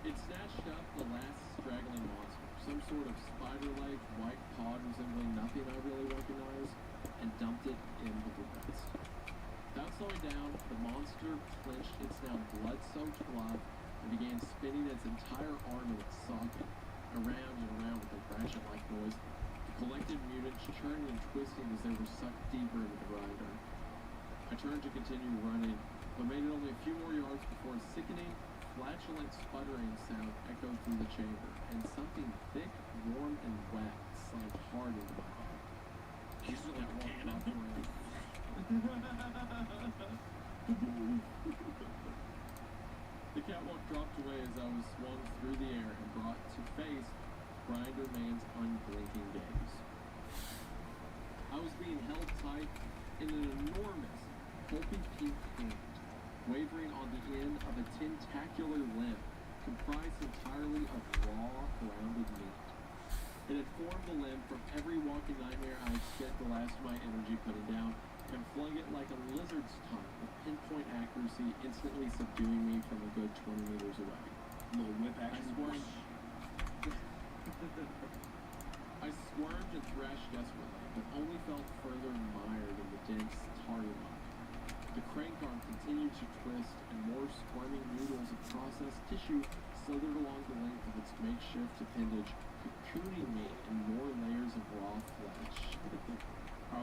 It snatched up the last straggling monster, some sort of spider-like white pod resembling nothing I really recognized, and dumped it in with the rest. Without slowing down, the monster clenched its now blood-soaked glove and began spinning its entire arm in its socket, around and around with a ratchet-like noise. The collected mutants churning and twisting as they were sucked deeper into the grinder. I turned to continue running, but made it only a few more yards before a sickening, flatulent sputtering sound echoed through the chamber, and something thick, warm, and wet slammed hard into my back. He's The like catwalk cannon. dropped away. The catwalk dropped away as I was swung through the air and brought to face Grinder Man's unblinking gaze. I was being held tight in an enormous, pulpy pink hand, wavering on the end of a tentacular limb comprised entirely of raw, grounded meat. It had formed the limb from every walking nightmare I had spent the last of my energy putting down, and flung it like a lizard's tongue with pinpoint accuracy, instantly subduing me from a good 20 meters away. Little whip I action. squirmed. I squirmed and thrashed desperately, but only felt further mired in the dense, tarry muck. The crank arm continued to twist, and more squirming noodles of processed tissue slithered along the length of its makeshift appendage, cocooning me in more layers of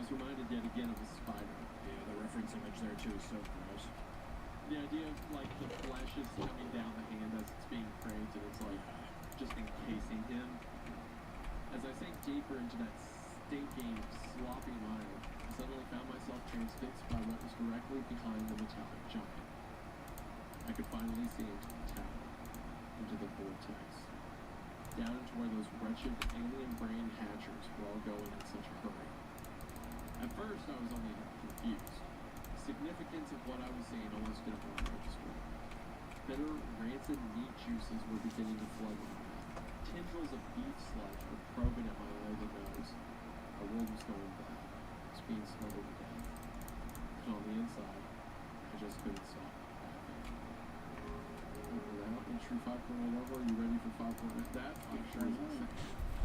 was reminded yet again of a spider. Yeah, the reference image there too is so gross. The idea of like the flesh is coming down the hand as it's being cranked and it's like just encasing him. As I sank deeper into that stinking, sloppy mire, I suddenly found myself transfixed by what was directly behind the metallic giant. I could finally see into the tower, into the vortex, down into where those wretched alien brain hatchers were all going in such a hurry. At first, I was only confused. The significance of what I was seeing almost didn't want to register. Bitter, rancid meat juices were beginning to flood my mouth. Tendrils of beef sludge were probing at my eyes and nose. My world was going black. It was being smothered to death. But on the inside, I just couldn't stop laughing. Over that, entry 5.0 over. Are you ready for 5.0? That, I'm sure, is insane.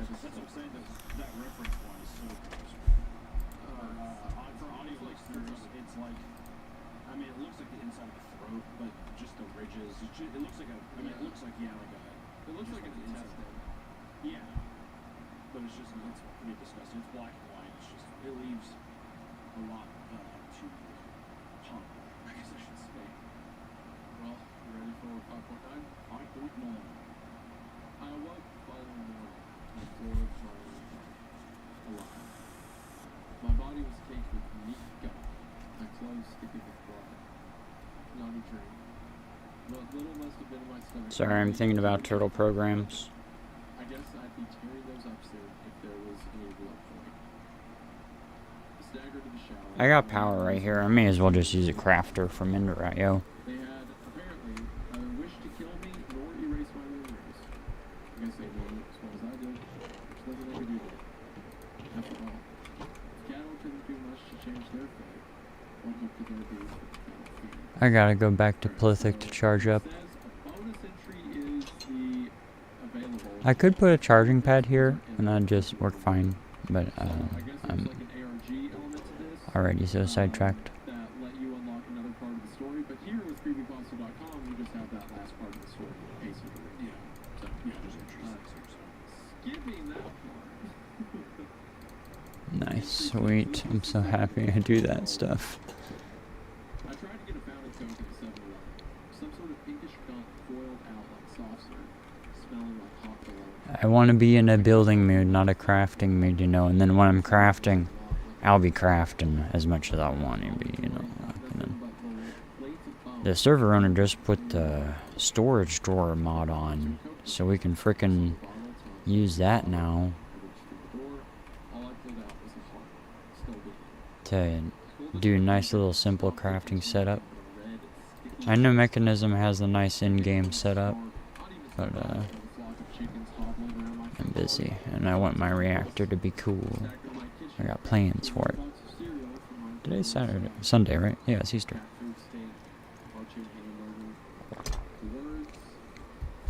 That's what I'm saying. That reference one is so gross. For audio listeners, it's like, I mean, it looks like the inside of the throat, but just the ridges. It looks like it looks like, yeah, like a. It looks like an inside. intestine. Yeah. But it's pretty disgusting. It's black and white. It leaves a lot to ponder, I guess I should say. Well, you ready for 5.9? 5.9. I awoke the following morning on the floor of my room, alive. My body was caked with meat gum, my clothes sticky with blood. Not a dream. What little must have been in my stomach. Sorry, I'm thinking about turtle programs. I guess I'd be tearing those up soon if there was any blood point. I staggered to the shower. I got power right here. I may as well just use a crafter from Ender.io. They had apparently neither wished to kill me nor erase my memories. I guess they knew as well as I did. There's nothing they could do to it. After all, if cattle couldn't do much to change their fate, what hope could there be for the cattle feed? I gotta go back to Plithic to charge up. It says a bonus entry is the available. I could put a charging pad here, and that'd just work fine. But I guess there's I'm like an ARG element to this. already so sidetracked. That let you unlock another part of the story, but here with creepypasta.com, you just have that last part of the story basically. Yeah. So, Yeah, there's entries there, so. skipping that part. Nice, sweet. I'm so happy I do that stuff. I tried to get a fountain coke at the 7-Eleven. Some sort of pinkish gunk boiled out like soft serve, smelling like hot bologna. I want to be in a building mood, not a crafting mood, you know. And then when I'm crafting, I'll be crafting as much as I want to be, you know. The server owner just put the storage drawer mod on, so we can frickin' use that now to do a nice little simple crafting setup. I know Mechanism has a nice in-game setup, but I'm busy, and I want my reactor to be cool. I got plans for it. Today's Saturday, Sunday, right? Yeah, it's Easter.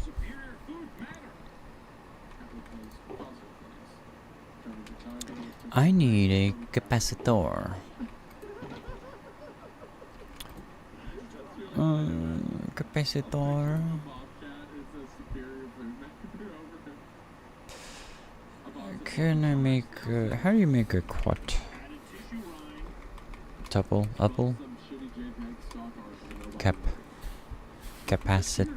Superior food matter. I need a capacitor. Capacitor. Can I make how do you make a quat? Tuple? Upple? Capacitor.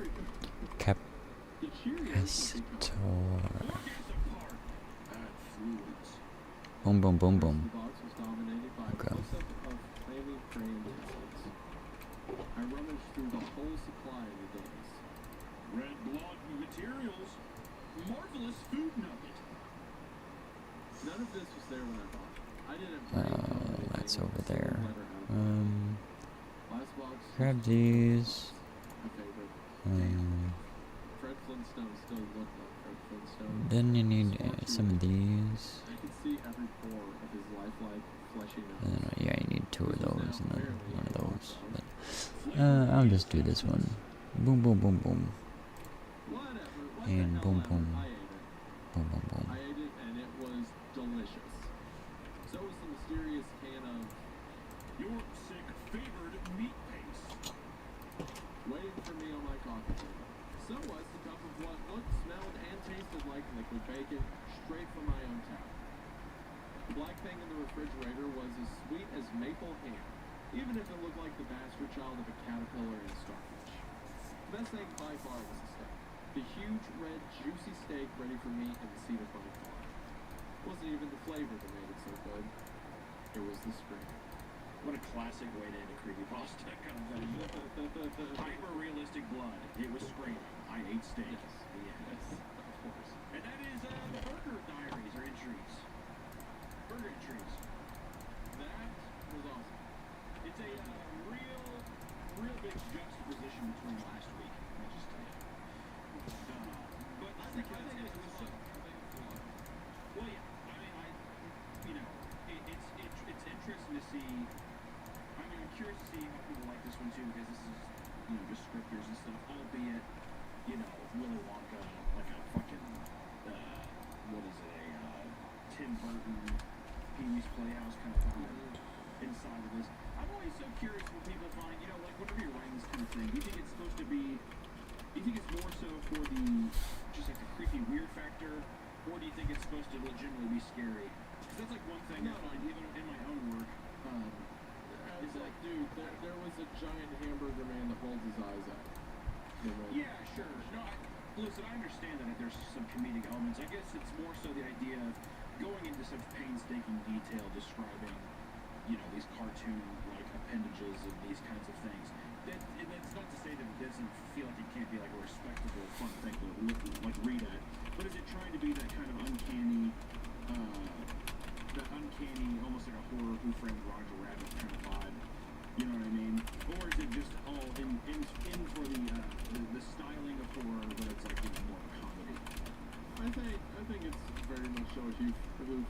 Boom, boom, boom, boom. Okay. I rummaged through the whole supply of the days. Red blood materials. Marvelous food nugget. None of this was there when I bought it. I didn't bring That's over there. Last box. Grab these. My favorite. Fred Flintstone still looked like Fred Flintstone. Then you need some of these. I could see every pore of his lifelike fleshy nose. And then, yeah, you need 2 of those and then 1 of those. But I'll just do this one. Boom, boom, boom, boom. Whatever. What And the hell boom, ever. boom. I ate it. Boom, boom, boom. I ate it and it was delicious. So was the mysterious can of Your sick favored meat paste. waiting for me on my coffee table. So was the cup of what looked, smelled, and tasted like liquid bacon straight from my own tap. The black thing in the refrigerator was as sweet as maple ham, even if it looked like the bastard child of a caterpillar and a starfish. The best thing by far was the steak. The huge, red, juicy steak ready for me in the seat of my car. It wasn't even the flavor that made it so good. It was the scream. What a classic way to end a creepypasta kind of thing. Hyper-realistic blood. It was screaming. I ate steak. Yes. The end. Yes, of course. And that is the burger diaries or entries. Burger entries. That was awesome. It's a real big juxtaposition between last week. I'll just tell you. But I that's think because it it was was so. I think it's a lot. well, yeah. I mean, it's interesting to see. I mean, I'm curious to see how people like this one too, because this is just scripters and stuff. Albeit, Willy Wonka, like a fucking what is it? Tim Burton, Pee-wee's Playhouse kind of vibe inside of this. I'm always so curious when people find, like whenever you're writing this kind of thing, do you think it's supposed to be? Do you think it's more so for just like the creepy weird factor, or do you think it's supposed to legitimately be scary? Because that's like one thing I find even in my own work. It's like, dude, there was a giant hamburger man that rolled his eyes at. Yeah, sure. No, listen, I understand that there's some comedic elements. I guess it's more so the idea of going into such painstaking detail describing, these cartoon-like appendages and these kinds of things. That's not to say that it doesn't feel like it can't be like a respectable, fun thing to read at. But is it trying to be that kind of uncanny, almost like a horror Who Framed Roger Rabbit kind of vibe? You know what I mean? Or is it just all in for the styling of horror, but it's like more of a comedy? I think it's very much so Who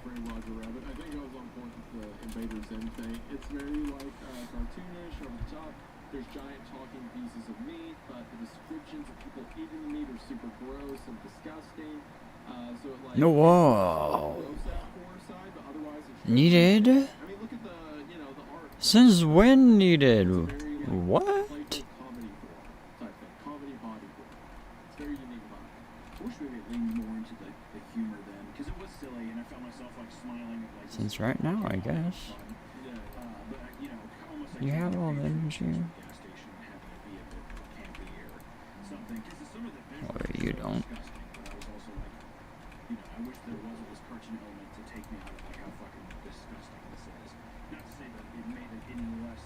Framed Roger Rabbit. I think I was on point with the Invader Zim thing. It's very like cartoonish, over the top. There's giant talking pieces of meat, but the descriptions of people eating the meat are super gross and disgusting. So it like No, whoa. gross that horror side, but otherwise it's Needed? I mean, look at the art. Since when needed? It's very, like, What? playful comedy horror type thing. Comedy body horror. It's very unique about it. I wish maybe it leaned more into the humor then, because it was silly, and I found myself like smiling at like. Since right now, I guess. Yeah. But almost like You have all the energy. gas station and having it be a bit campy or something. Because some of the visuals Or were you so don't. disgusting, but I was also like, I wish there wasn't this cartoon element to take me out of like how fucking disgusting this is. Not to say that it made it any less,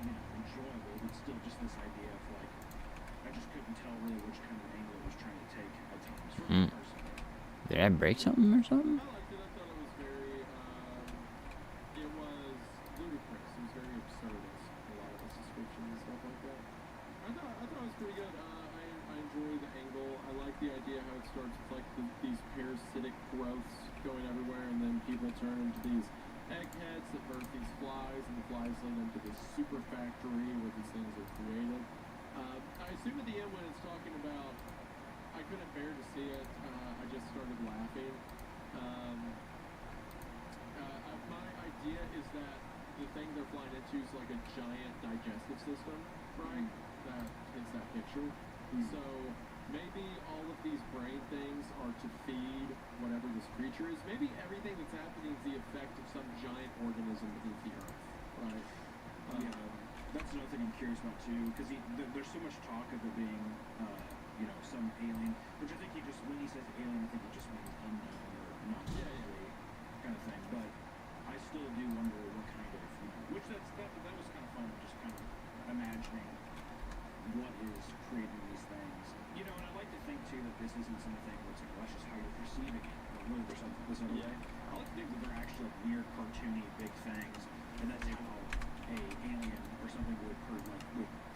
enjoyable, but still just this idea of like, I just couldn't tell really which kind of angle it was trying to take at times for me personally. Did I break something or something? I liked it. I thought it was very, it was ludicrous. It was very absurdist. A lot of its descriptions and stuff like that. I thought it was pretty good. I enjoy the angle. I like the idea how it starts with like these parasitic growths going everywhere, and then people turn into these eggheads that birth these flies, and the flies lead into this super factory where these things are created. I assume at the end when it's talking about, I couldn't bear to see it. I just started laughing. My idea is that the thing they're flying into is like a giant digestive system, right? That is that picture. So maybe all of these brain things are to feed whatever this creature is. Maybe everything that's happening is the effect of some giant organism beneath the earth, right? That's another thing I'm curious about too, because there's so much talk of it being, some alien, which I think when he says alien, I think he just means unknown or not really kind of thing. But I still do wonder what kind of, which that was kind of fun, just kind of imagining what is creating these things. And I like to think too that this isn't something where it's like, well, that's just how you're perceiving it, but really there's something this other way. I like to think that they're actually like weird, cartoony, big things, and that's how a alien or something would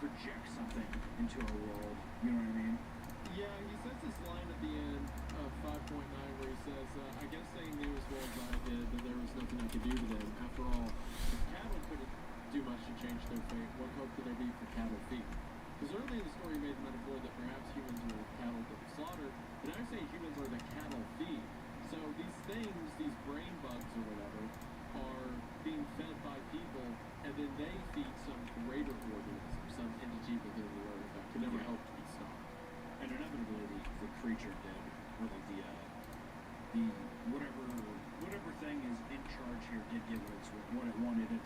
project something into our world. You know what I mean? Yeah, he says this line at the end of 5.9 where he says, I guess they knew as well as I did that there was nothing I could do to them. After all, if cattle couldn't do much to change their fate, what hope could there be for cattle feet? Because early in the story he made the metaphor that perhaps humans were cattle that were slaughtered, but now I say humans are the cattle feed. So these things, these brain bugs or whatever, are being fed by people, and then they feed some greater organism, some entity within the earth that could never hope to be stopped. And inevitably, the creature did, or like the whatever thing is in charge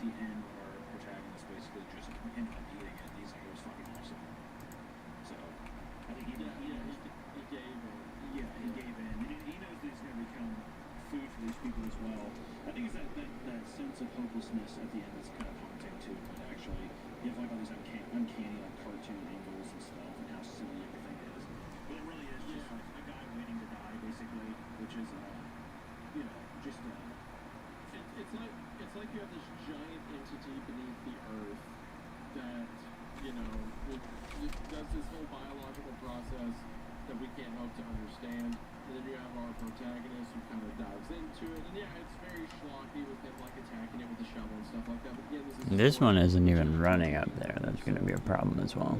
the end when our protagonist basically just ended up eating it. And he's like, it was fucking awesome. So I think he gave in. Yeah, he gave in. And he knows that he's going to become food for these people as well. I think it's that sense of hopelessness at the end that's kind of haunting too. But actually, you have like all these uncanny like cartoon angles and stuff, and how silly everything is. But it really is just like a guy waiting to die, basically, which is just it's like you have this giant entity beneath the earth that it does this whole biological process that we can't hope to understand. And then you have our protagonist who kind of dives into it, and yeah, it's very schlocky with him like attacking it with a shovel and stuff like that. But again, This one isn't even running up there. That's going to be a problem as well.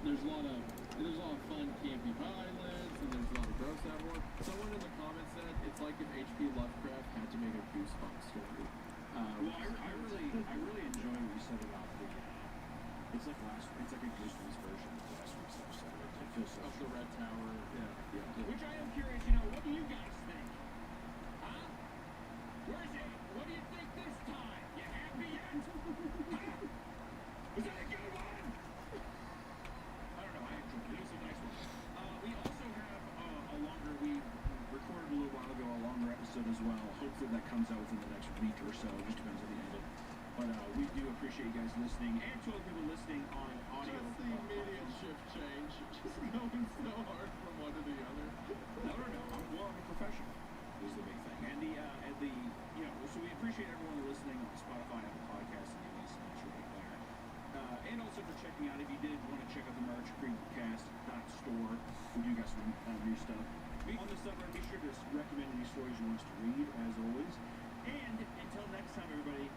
There's a lot of fun campy pilots, and there's a lot of gross out work. Someone in the comments said it's like if H.P. Lovecraft had to make a Goosebumps story. well, I really enjoy what you said about the. It's like a Goosebumps version of last week's episode. It feels so Of the Red Tower, yeah. Which I am curious, what do you guys think? Huh? Where's it? What do you think this time? You happy yet? Huh? Was that a good one? I don't know. I enjoyed it. It was a nice one. We also have we recorded a little while ago a longer episode as well. Hopefully that comes out within the next week or so. It just depends on the end of it. But we do appreciate you guys listening, and to all the people listening on audio. Just the immediate shift change. Just going so hard from one to the other. No. I'm a professional. Is the big thing, and so we appreciate everyone listening on Spotify, Apple Podcasts, and any smash right there. And also for checking out, if you did want to check out the merch, creepcast.store. We do got some new stuff. On the subreddit, be sure to recommend any stories you want us to read, as always. And until next time, everybody,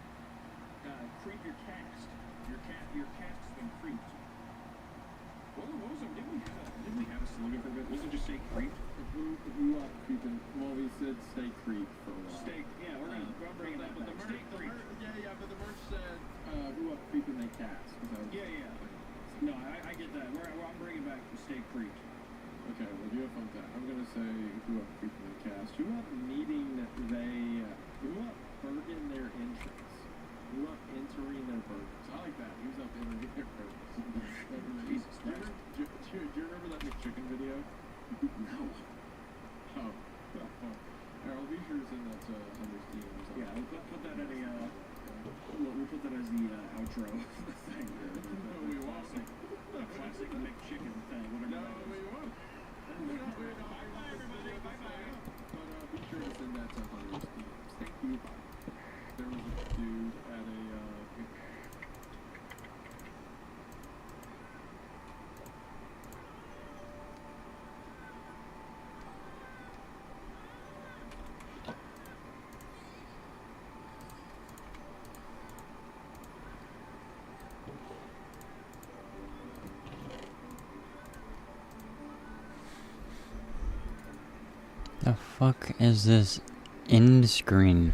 creep your cast. Your cast has been creeped. What was it? Didn't we have a slogan for it? Was it just say creeped? Who up creeping? Well, we said stay creep for a while. Yeah, we're gonna bring that. But the merch, but the merch said who up creeping they cast. Yeah. No, I get that. I'm bringing back the stay creeped. Okay, well, you have fun with that. I'm gonna say who up creeping they cast. Who up needing who up burden their entrance. Who up entering their burdens. I like that. Who's up entering their burdens. Jesus Christ. Do you remember that McChicken video? No. Oh. I'll be sure to send that to Hunter's team or something. Yeah, we'll put that at we'll put that as the outro thing. No, we won't. Classic McChicken thing. Whatever. No, we won't. Bye, everybody. Bye-bye. But be sure to send that to Hunter's team. Thank you. There was a dude at a The fuck is this end screen?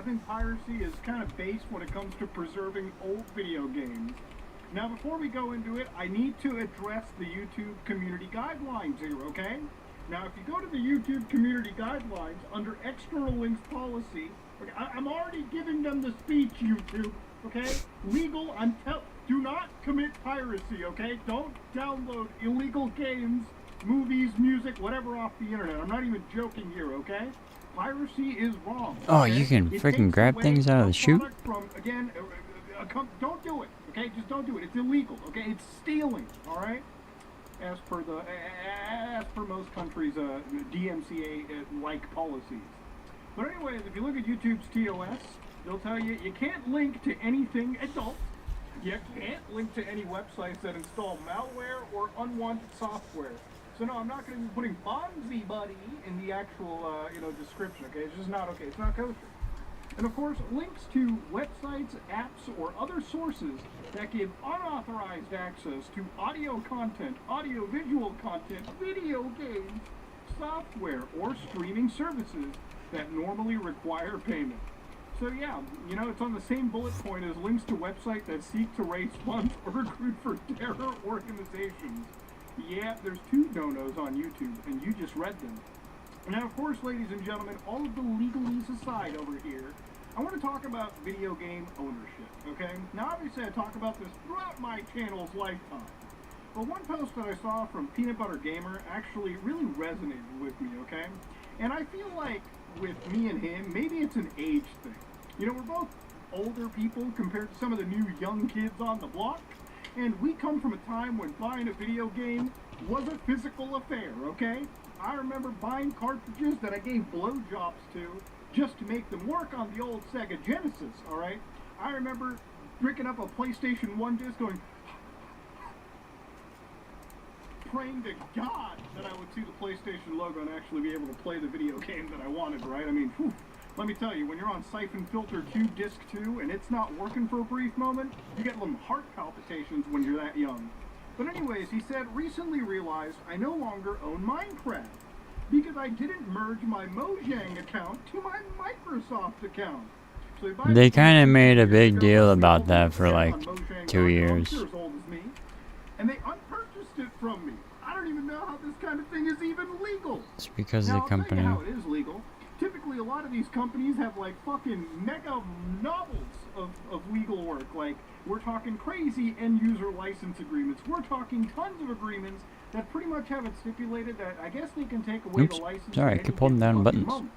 think piracy is kind of base when it comes to preserving old video games. Now, before we go into it, I need to address the YouTube community guidelines here, okay? Now, if you go to the YouTube community guidelines under external links policy, okay, I'm already giving them the speech, YouTube, okay? Legal, do not commit piracy, okay? Don't download illegal games, movies, music, whatever off the internet. I'm not even joking here, okay? Piracy is wrong. Oh, okay? you can It freaking takes grab away things out of a the chute? product From, again, don't do it, okay? Just don't do it. It's illegal, okay? It's stealing, all right? As per most countries' DMCA-like policies. But anyways, if you look at YouTube's TOS, they'll tell you you can't link to anything adult. You can't link to any websites that install malware or unwanted software. So no, I'm not going to be putting Bonzi Buddy in the actual, description. Okay, it's just not okay. It's not kosher. And of course, links to websites, apps, or other sources that give unauthorized access to audio content, audio-visual content, video games, software, or streaming services that normally require payment. So yeah, it's on the same bullet point as links to websites that seek to raise funds or recruit for terror organizations. Yeah, there's 2 no-nos on YouTube, and you just read them. Now, of course, ladies and gentlemen, all of the legalese aside over here, I want to talk about video game ownership, okay? Now, obviously, I talk about this throughout my channel's lifetime. But one post that I saw from Peanut Butter Gamer actually really resonated with me, okay? And I feel like with me and him, maybe it's an age thing. We're both older people compared to some of the new young kids on the block. And we come from a time when buying a video game was a physical affair, okay? I remember buying cartridges that I gave blowjobs to just to make them work on the old Sega Genesis, alright? I remember picking up a PlayStation 1 disc going, praying to God that I would see the PlayStation logo and actually be able to play the video game that I wanted, right? I mean, whew. Let me tell you, when you're on Siphon Filter 2 Disc 2 and it's not working for a brief moment, you get little heart palpitations when you're that young. But anyways, he said, recently realized I no longer own Minecraft because I didn't merge my Mojang account to my Microsoft account. So he buys They a kind of PlayStation made a 2 big years deal ago, about they that for opened like an account on Mojang.com, 2 years. you're as old as me, and they unpurchased it from me. I don't even know how this kind of thing is even legal. It's because Now, the I'll tell company. you how it is legal. Typically, a lot of these companies have like fucking mega novels of legal work. Like, we're talking crazy end user license agreements. We're talking tons of agreements that pretty much have it stipulated that I guess they can take away Oops, the license. sorry, I at keep any holding given down fucking buttons. moment.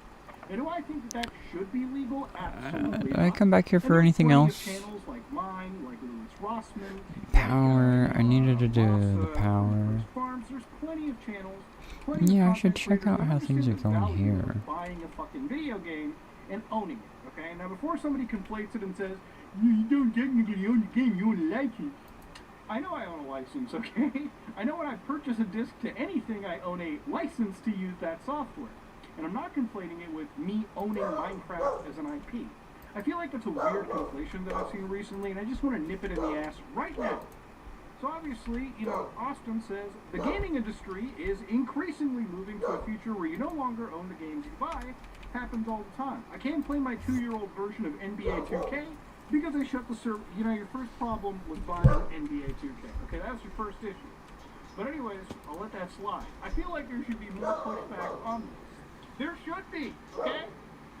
And do I think that should be legal? Absolutely I not. come back here And for there's anything plenty of else. channels like mine, like Lewis Rossman, Power. I needed to do the Ross, power. Farms. There's plenty of channels. Plenty Yeah, of I should content check out creators how that things are understand the going value here. of buying a fucking video game and owning it. Okay. Now, before somebody conflates it and says you don't technically own the game, you own a license. I know I own a license, okay? I know when I purchase a disc to anything, I own a license to use that software. And I'm not conflating it with me owning Minecraft as an IP. I feel like that's a weird conflation that I've seen recently, and I just want to nip it in the ass right now. So obviously, Austin says, the gaming industry is increasingly moving to a future where you no longer own the games you buy. Happens all the time. I can't play my 2-year-old version of NBA 2K because they shut the server. Your first problem was buying NBA 2K. Okay, that's your first issue. But anyways, I'll let that slide. I feel like there should be more pushback on this. There should be, okay?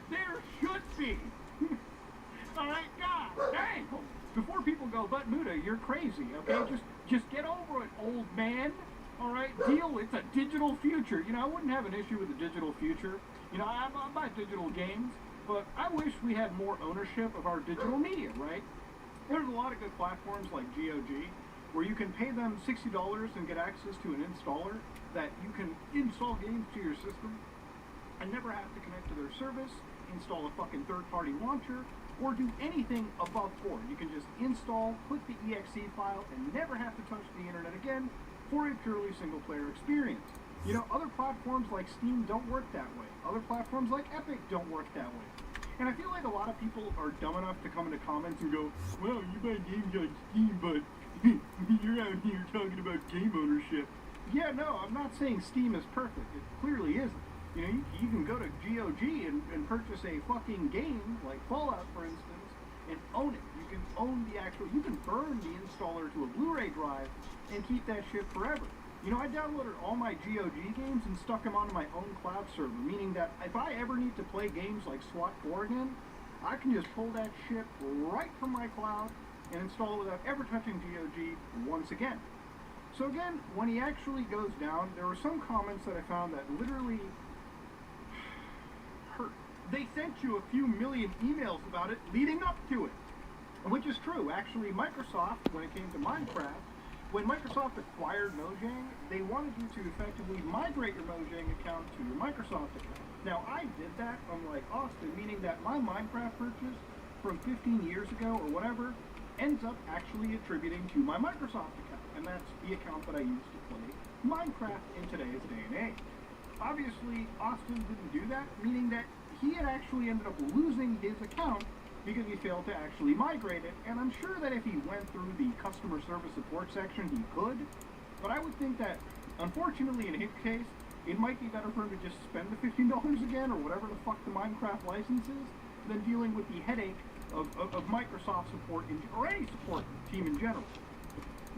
There should be. Alright, God dang! Before people go, but Muda, you're crazy, okay? Just get over it, old man. Alright, it's a digital future. I wouldn't have an issue with a digital future. I buy digital games, but I wish we had more ownership of our digital media, right? There's a lot of good platforms like GOG, where you can pay them $60 and get access to an installer that you can install games to your system and never have to connect to their service, install a fucking third-party launcher, or do anything above board. You can just install, click the exe file, and never have to touch the internet again for a purely single-player experience. Other platforms like Steam don't work that way. Other platforms like Epic don't work that way. And I feel like a lot of people are dumb enough to come into comments and go, well, you buy games on Steam, but you're out here talking about game ownership. Yeah, no, I'm not saying Steam is perfect. It clearly isn't. You know, you can go to GOG and purchase a fucking game, like Fallout, for instance, and own it. You can own the actual, you can burn the installer to a Blu-ray drive and keep that shit forever. You know, I downloaded all my GOG games and stuck them onto my own cloud server, meaning that if I ever need to play games like SWAT 4 again, I can just pull that shit right from my cloud and install it without ever touching GOG once again. So again, when he actually goes down, there were some comments that I found that literally hurt. They sent you a few million emails about it leading up to it, which is true. Actually, Microsoft, when it came to Minecraft, when Microsoft acquired Mojang, they wanted you to effectively migrate your Mojang account to your Microsoft account. Now, I did that, unlike Austin, meaning that my Minecraft purchase from 15 years ago or whatever ends up actually attributing to my Microsoft account, and that's the account that I use to play Minecraft in today's day and age. Obviously, Austin didn't do that, meaning that he had actually ended up losing his account because he failed to actually migrate it, and I'm sure that if he went through the customer service support section, he could, but I would think that, unfortunately, in his case, it might be better for him to just spend the $15 again, or whatever the fuck the Minecraft license is, than dealing with the headache of Microsoft support, or any support team in general.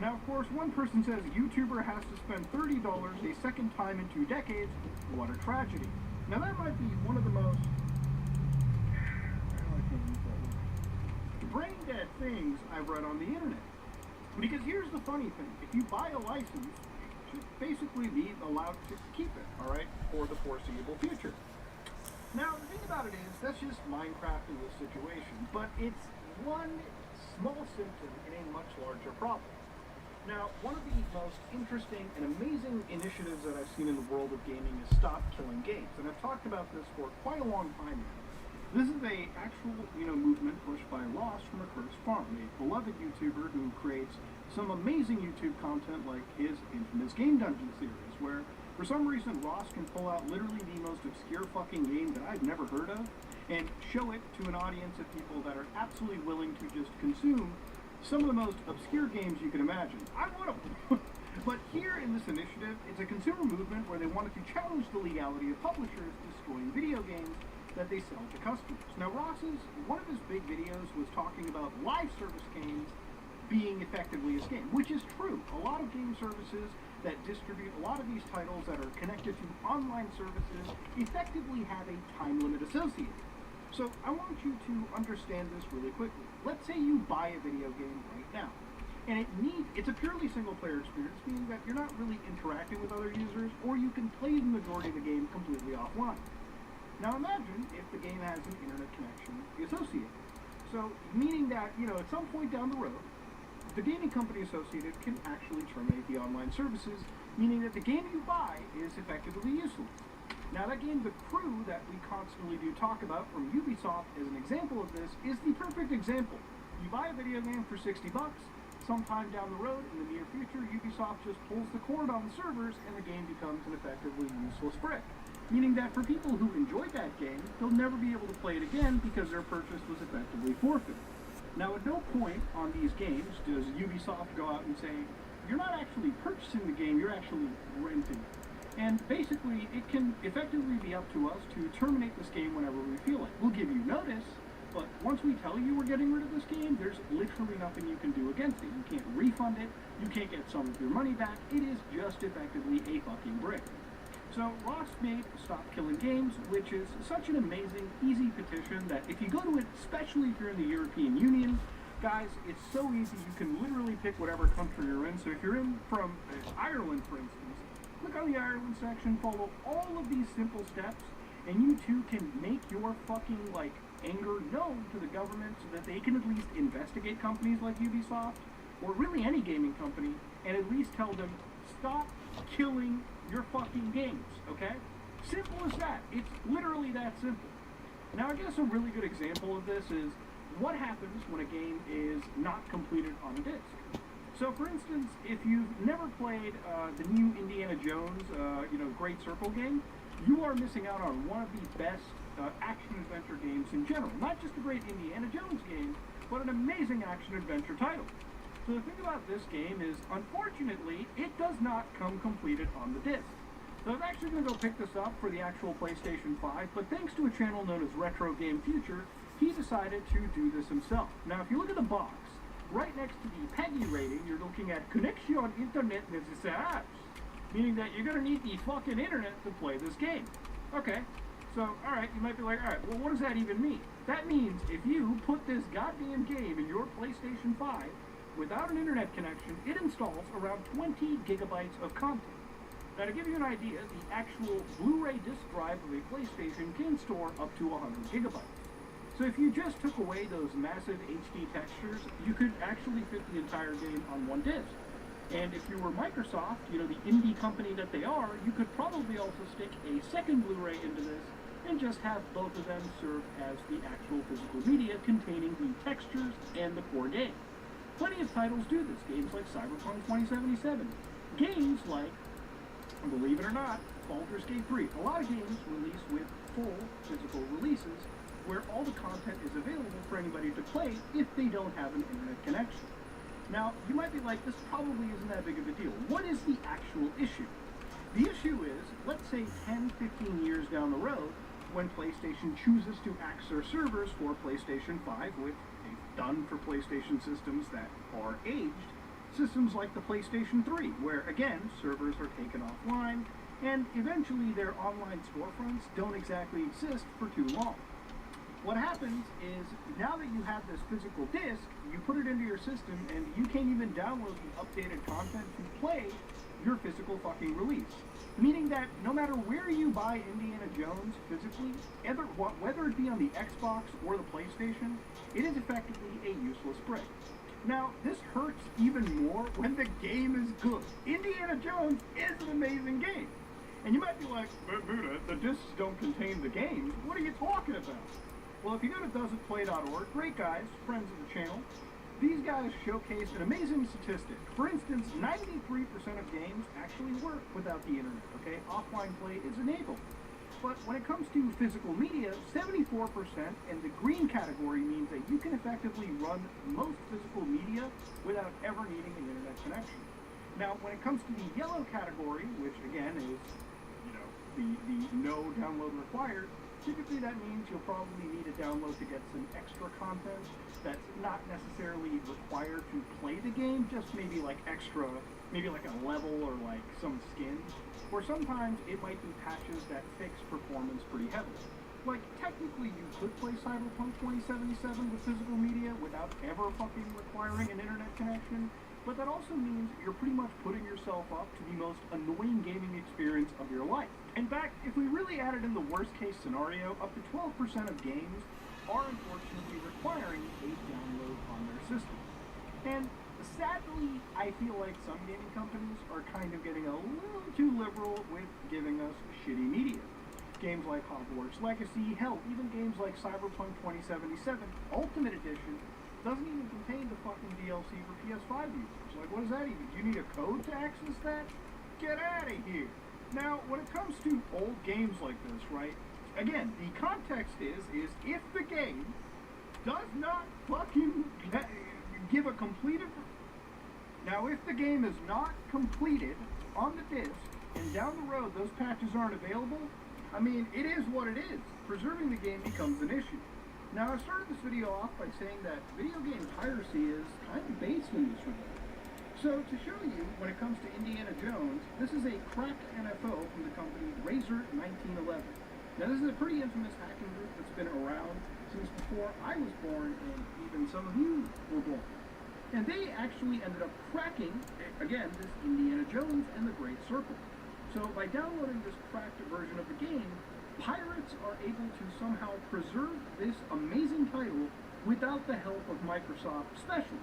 Now, of course, one person says a YouTuber has to spend $30 a second time in 2 decades. What a tragedy. Now, that might be one of the most brain dead things I've read on the internet. Because here's the funny thing. If you buy a license, you should basically be allowed to keep it, alright, for the foreseeable future. Now, the thing about it is, that's just Minecraft in this situation, but it's one small symptom in a much larger problem. Now, one of the most interesting and amazing initiatives that I've seen in the world of gaming is Stop Killing Games, and I've talked about this for quite a long time now. This is a actual, movement pushed by Ross from A Cursed Farm, a beloved YouTuber who creates some amazing YouTube content like his infamous Game Dungeon series, where for some reason Ross can pull out literally the most obscure fucking game that I've never heard of and show it to an audience of people that are absolutely willing to just consume some of the most obscure games you can imagine. I'm one of them. But here in this initiative, it's a consumer movement where they wanted to challenge the legality of publishers destroying video games that they sell to customers. Now, one of his big videos was talking about live service games being effectively a scam, which is true. A lot of game services that distribute a lot of these titles that are connected to online services effectively have a time limit associated. So I want you to understand this really quickly. Let's say you buy a video game right now, and it's a purely single-player experience, meaning that you're not really interacting with other users, or you can play the majority of the game completely offline. Now imagine if the game has an internet connection associated. So, meaning that, at some point down the road, the gaming company associated can actually terminate the online services, meaning that the game you buy is effectively useless. Now that game, The Crew, that we constantly do talk about from Ubisoft as an example of this, is the perfect example. You buy a video game for $60, sometime down the road, in the near future, Ubisoft just pulls the cord on the servers and the game becomes an effectively useless brick. Meaning that for people who enjoyed that game, they'll never be able to play it again because their purchase was effectively forfeited. Now, at no point on these games does Ubisoft go out and say, you're not actually purchasing the game, you're actually renting it. And basically, it can effectively be up to us to terminate this game whenever we feel it. We'll give you notice, but once we tell you we're getting rid of this game, there's literally nothing you can do against it. You can't refund it, you can't get some of your money back, it is just effectively a fucking brick. So Ross made Stop Killing Games, which is such an amazing, easy petition that if you go to it, especially if you're in the European Union, guys, it's so easy, you can literally pick whatever country you're in. So if you're in from Ireland, for instance, click on the Ireland section, follow all of these simple steps, and you too can make your fucking, anger known to the government so that they can at least investigate companies like Ubisoft, or really any gaming company, and at least tell them, stop killing your fucking games, okay? Simple as that. It's literally that simple. Now, I guess a really good example of this is what happens when a game is not completed on a disc. So, for instance, if you've never played the new Indiana Jones, Great Circle game, you are missing out on one of the best action-adventure games in general. Not just a great Indiana Jones game, but an amazing action-adventure title. So the thing about this game is, unfortunately, it does not come completed on the disc. So I was actually going to go pick this up for the actual PlayStation 5, but thanks to a channel known as Retro Game Future, he decided to do this himself. Now, if you look at the box, right next to the PEGI rating, you're looking at Connection Internet Necessaires, meaning that you're going to need the fucking internet to play this game. Okay, so, alright, you might be like, alright, well, what does that even mean? That means if you put this goddamn game in your PlayStation 5 without an internet connection, it installs around 20 gigabytes of content. Now, to give you an idea, the actual Blu-ray disc drive of a PlayStation can store up to 100 gigabytes. So if you just took away those massive HD textures, you could actually fit the entire game on one disc. And if you were Microsoft, you know, the indie company that they are, you could probably also stick a second Blu-ray into this and just have both of them serve as the actual physical media containing the textures and the core game. Plenty of titles do this, games like Cyberpunk 2077, games like, believe it or not, Baldur's Gate 3. A lot of games release with full physical releases where all the content is available for anybody to play if they don't have an internet connection. Now, you might be like, this probably isn't that big of a deal. What is the actual issue? The issue is, let's say 10, 15 years down the road, when PlayStation chooses to axe their servers for PlayStation 5, which they've done for PlayStation systems that are aged, systems like the PlayStation 3, where, again, servers are taken offline, and eventually their online storefronts don't exactly exist for too long. What happens is, now that you have this physical disc, you put it into your system, and you can't even download the updated content to play your physical fucking release. Meaning that no matter where you buy Indiana Jones physically, whether it be on the Xbox or the PlayStation, it is effectively a useless brick. Now, this hurts even more when the game is good. Indiana Jones is an amazing game. And you might be like, but Buddha, the discs don't contain the games. What are you talking about? Well, if you go to doesn'tplay.org, great guys, friends of the channel, these guys showcase an amazing statistic. For instance, 93% of games actually work without the internet, okay? Offline play is enabled. But when it comes to physical media, 74% in the green category means that you can effectively run most physical media without ever needing an internet connection. Now, when it comes to the yellow category, which again is, you know, the no download required, typically that means you'll probably need a download to get some extra content that's not necessarily required to play the game, just maybe like extra, maybe like a level or like some skins. Or sometimes it might be patches that fix performance pretty heavily. Like, technically you could play Cyberpunk 2077 with physical media without ever fucking requiring an internet connection, but that also means you're pretty much putting yourself up to the most annoying gaming experience of your life. In fact, if we really added in the worst case scenario, up to 12% of games are unfortunately requiring a download on their system. And sadly, I feel like some gaming companies are kind of getting a little too liberal with giving us shitty media. Games like Hogwarts Legacy, hell, even games like Cyberpunk 2077 Ultimate Edition doesn't even contain the fucking DLC for PS5 users. Like, what does that even? Do you need a code to access that? Get out of here! Now, when it comes to old games like this, right, again, the context is if the game does not fucking give a completed... Now, if the game is not completed on the disc, and down the road those patches aren't available, I mean, it is what it is. Preserving the game becomes an issue. Now, I started this video off by saying that video game piracy is kind of based in this regard. So, to show you, when it comes to Indiana Jones, this is a cracked NFO from the company Razor 1911. Now, this is a pretty infamous hacking group that's been around since before I was born, and even some of you were born. And they actually ended up cracking, again, this Indiana Jones and the Great Circle. So, by downloading this cracked version of the game, pirates are able to somehow preserve this amazing title without the help of Microsoft Special.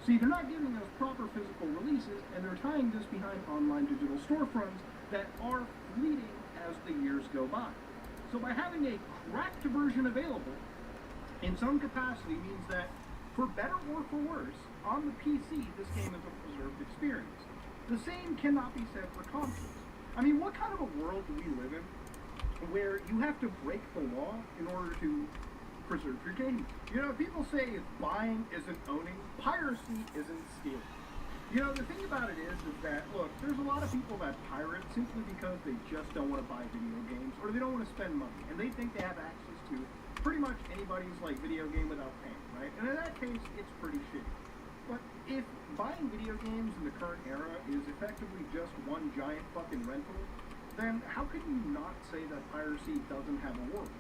See, they're not giving us proper physical releases, and they're tying this behind online digital storefronts that are fleeting as the years go by. So by having a cracked version available, in some capacity means that, for better or for worse, on the PC, this game is a preserved experience. The same cannot be said for consoles. I mean, what kind of a world do we live in where you have to break the law in order to preserve your game? You know, people say if buying isn't owning, piracy isn't stealing. You know, the thing about it is that, look, there's a lot of people that pirate simply because they just don't want to buy video games, or they don't want to spend money, and they think they have access to pretty much anybody's, like, video game without paying, right? And in that case, it's pretty shitty. But if buying video games in the current era is effectively just one giant fucking rental, then how can you not say that piracy doesn't have a world?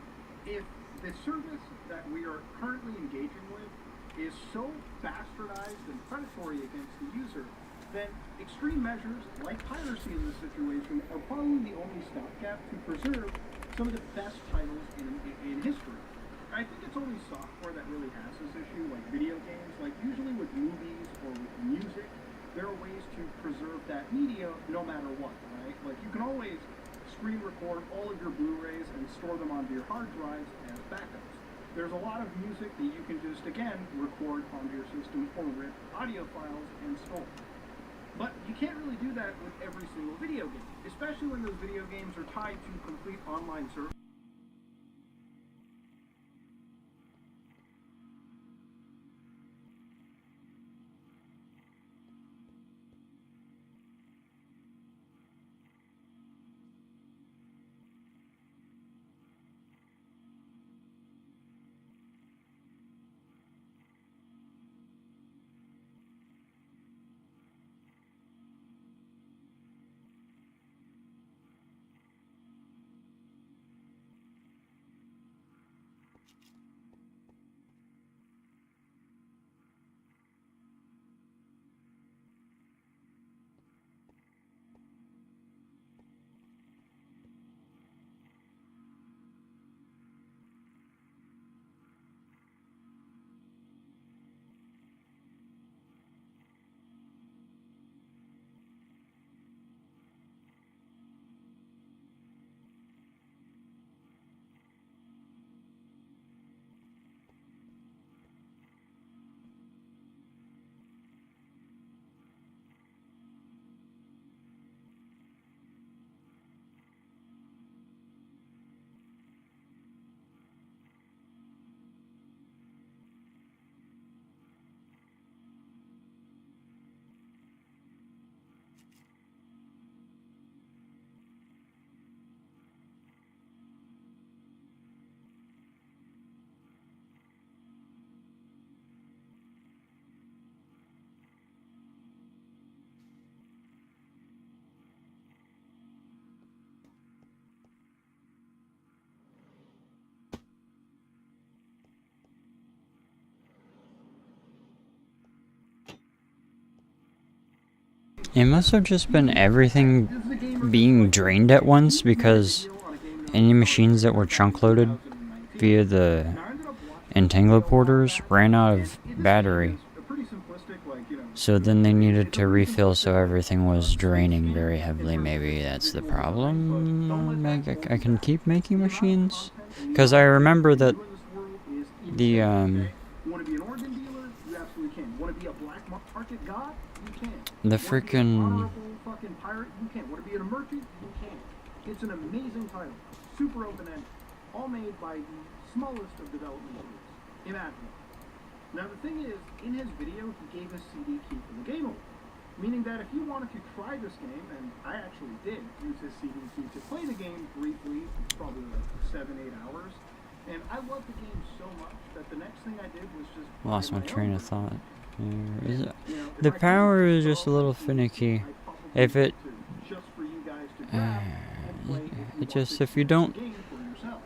If the service that we are currently engaging with is so bastardized and predatory against the user, then extreme measures like piracy in this situation are probably the only stopgap to preserve some of the best titles in history. I think it's only software that really has this issue, like video games. Like usually with movies or with music, there are ways to preserve that media no matter what, right? Like you can always screen record all of your Blu-rays and store them onto your hard drives as backups. There's a lot of music that you can just, again, record onto your system or rip audio files and store. But you can't really do that with every single video game, especially when those video games are tied to complete online services. It must have just been everything being drained at once because any machines that were chunk loaded via the Entangler porters ran out of battery. So then they needed to refill, so everything was draining very heavily. Maybe that's the problem. I can keep making machines? Because I remember that the, You want to be an organ dealer? You absolutely can. Want to be a black market god? You can. the Want to be an freaking, honorable fucking pirate? You can. Want to be an merchant? You can. It's an amazing title. Super open-ended. All made by the smallest of development teams. Imagine. Now the thing is, in his video, he gave us CD key for the Game Award. Meaning that if you wanted to try this game, and I actually did use his CD key to play the game briefly, probably like 7-8 hours, and I loved the game so much that the next thing I did was just lost my play train own of version. thought. Here is it? You know, if The I couldn't power do is so, just a little I'd finicky. probably If give it, to just for you guys to grab and play if you it want just, to if you experience don't the game for yourself.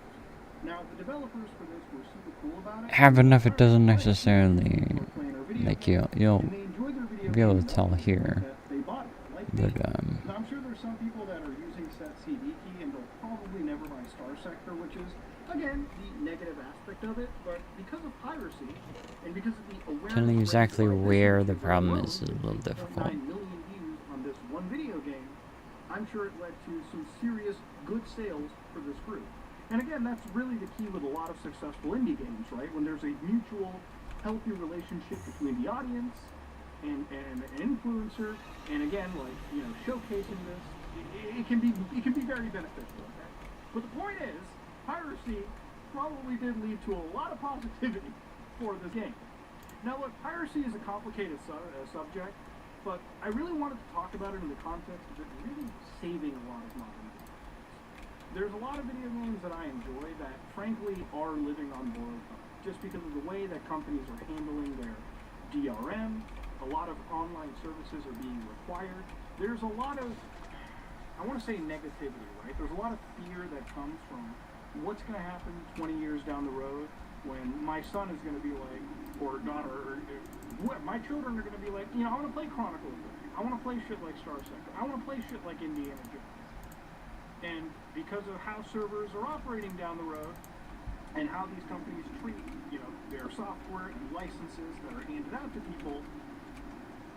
Now, the developers for this were super cool about it. have enough, it They doesn't were necessarily, playing our video like, games, you'll and they enjoyed their video be able game to tell enough here. that they bought it, like But, me. Now, I'm sure there's some people that are using set CD key and they'll probably never buy Star Sector, which is, again, the negative aspect of it. But because of piracy and because of the awareness telling raised exactly by this where the issue problem alone, is a little difficult. 2.9 million views on this one video game, I'm sure it led to some serious good sales for this group. And again, that's really the key with a lot of successful indie games, right? When there's a mutual, healthy relationship between the audience and an influencer, and again, like, you know, showcasing this, it can be very beneficial. Okay? But the point is, piracy probably did lead to a lot of positivity for this game. Now, look, piracy is a complicated subject, But I really wanted to talk about it in the context of it really saving a lot of modern video games. There's a lot of video games that I enjoy that, frankly, are living on borrowed time, just because of the way that companies are handling their DRM. A lot of online services are being required. There's a lot of, I want to say negativity, right? There's a lot of fear that comes from what's going to happen 20 years down the road when my son is going to be like, or daughter, or my children are going to be like, you know, I want to play Chronicles. I want to play shit like Star Sector. I want to play shit like Indiana Jones. And because of how servers are operating down the road and how these companies treat, you know, their software and licenses that are handed out to people,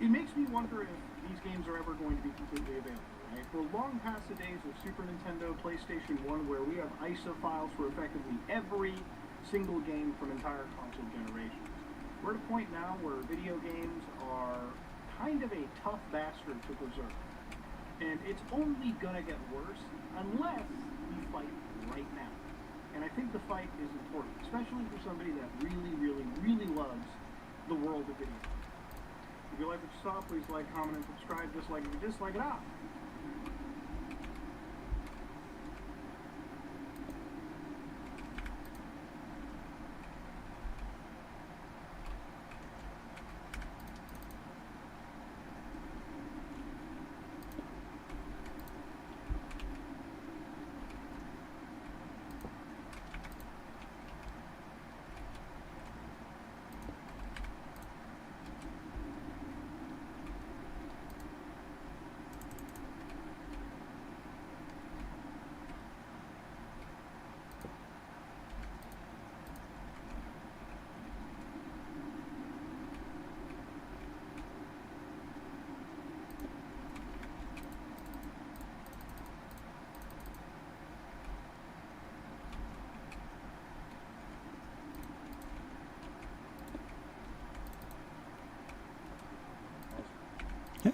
it makes me wonder if these games are ever going to be completely available, right? We're long past the days of Super Nintendo, PlayStation 1, where we have ISO files for effectively every single game from entire console generations. We're at a point now where video games are kind of a tough bastard to preserve. And it's only gonna get worse unless we fight right now. And I think the fight is important, especially for somebody that really, really, really loves the world of video games. If you like what you saw, please like, comment, and subscribe. Dislike if you dislike it out.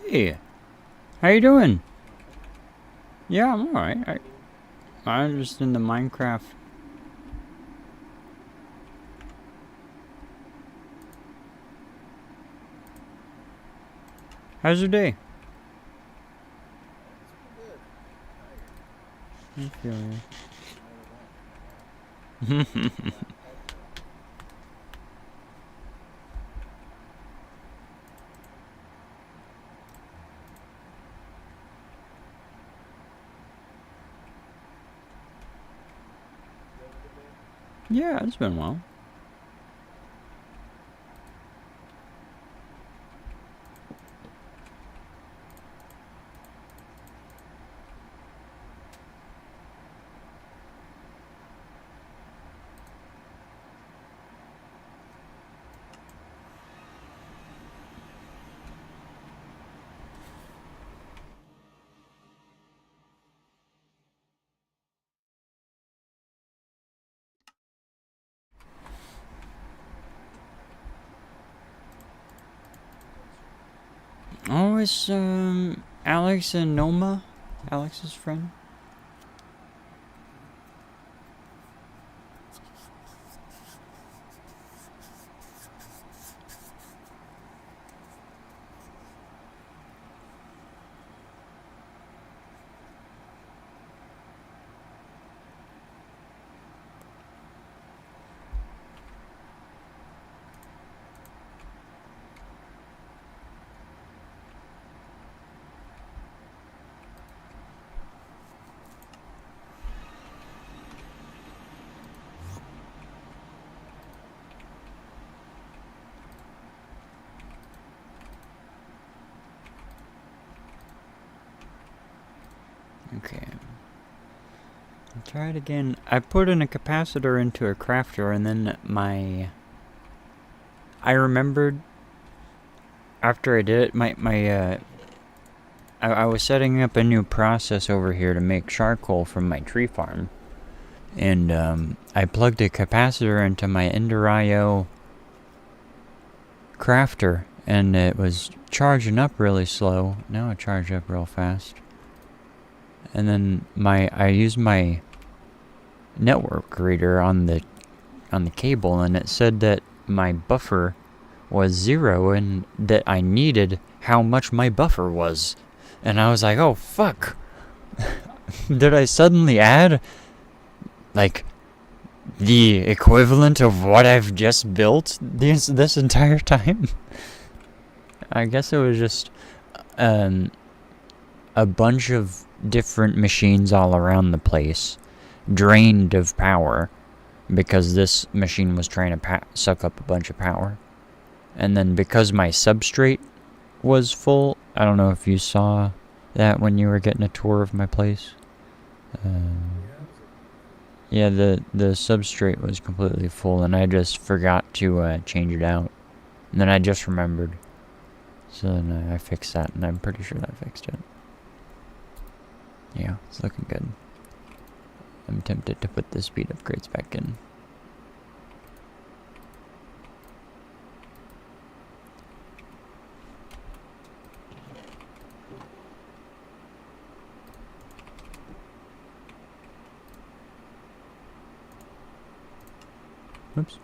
Hey, how you doing? Yeah, I'm alright. I'm just into Minecraft. How's your day? I feel you. Yeah, it's been a while. Oh, it's Alex and Noma, Alex's friend. Okay. I'll try it again. I put in a capacitor into a crafter and then I remembered after I did it, I was setting up a new process over here to make charcoal from my tree farm. And I plugged a capacitor into my Ender IO crafter and it was charging up really slow. Now it charged up real fast. And then I used my network reader on the cable and it said that my buffer was 0 and that I needed how much my buffer was. And I was like, oh fuck. Did I suddenly add like the equivalent of what I've just built this entire time? I guess it was just a bunch of different machines all around the place, drained of power, because this machine was trying to suck up a bunch of power. And then because my substrate was full, I don't know if you saw that when you were getting a tour of my place. Yeah, the substrate was completely full, and I just forgot to change it out. And then I just remembered. So then I fixed that, and I'm pretty sure that fixed it. Yeah, it's looking good. I'm tempted to put the speed upgrades back in. Oops.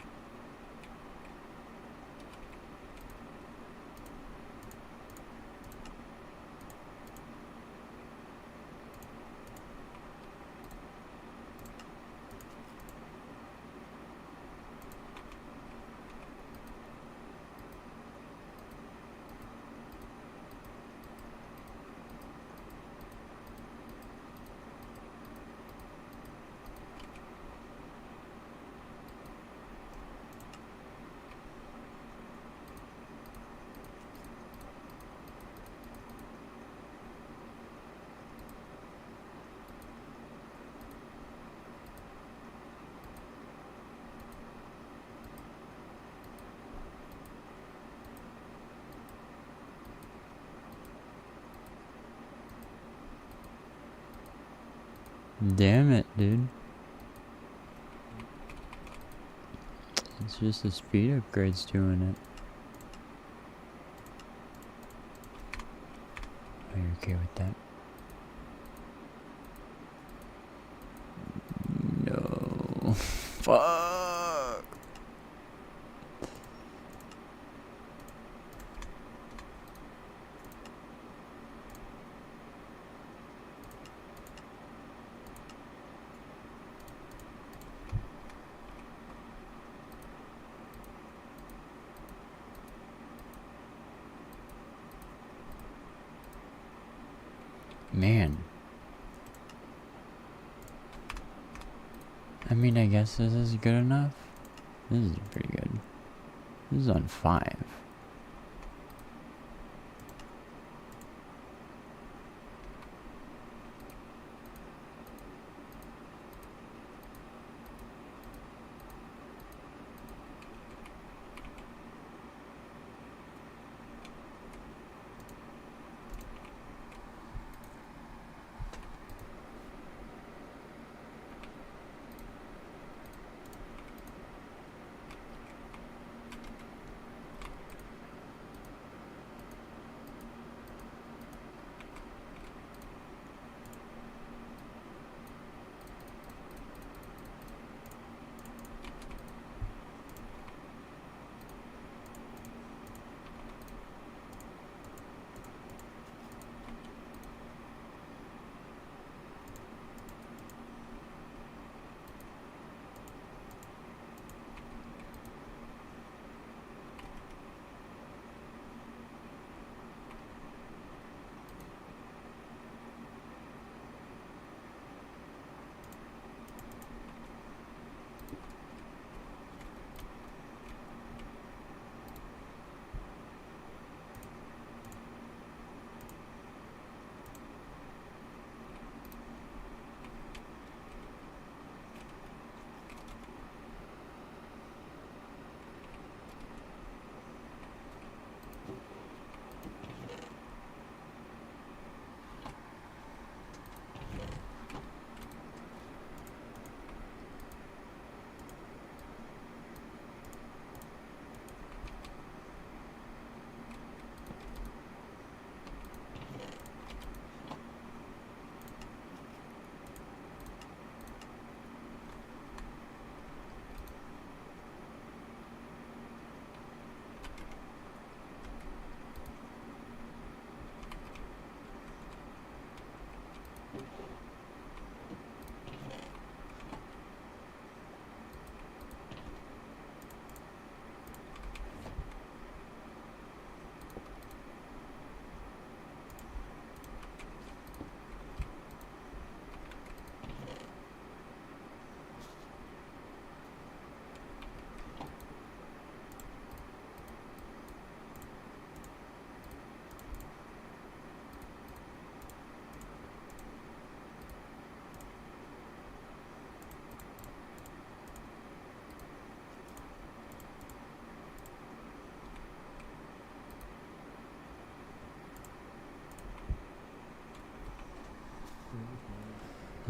Damn it, dude. It's just the speed upgrades doing it. Are you okay with that? No. Fuck. Man. I mean, I guess this is good enough. This is pretty good. This is on 5.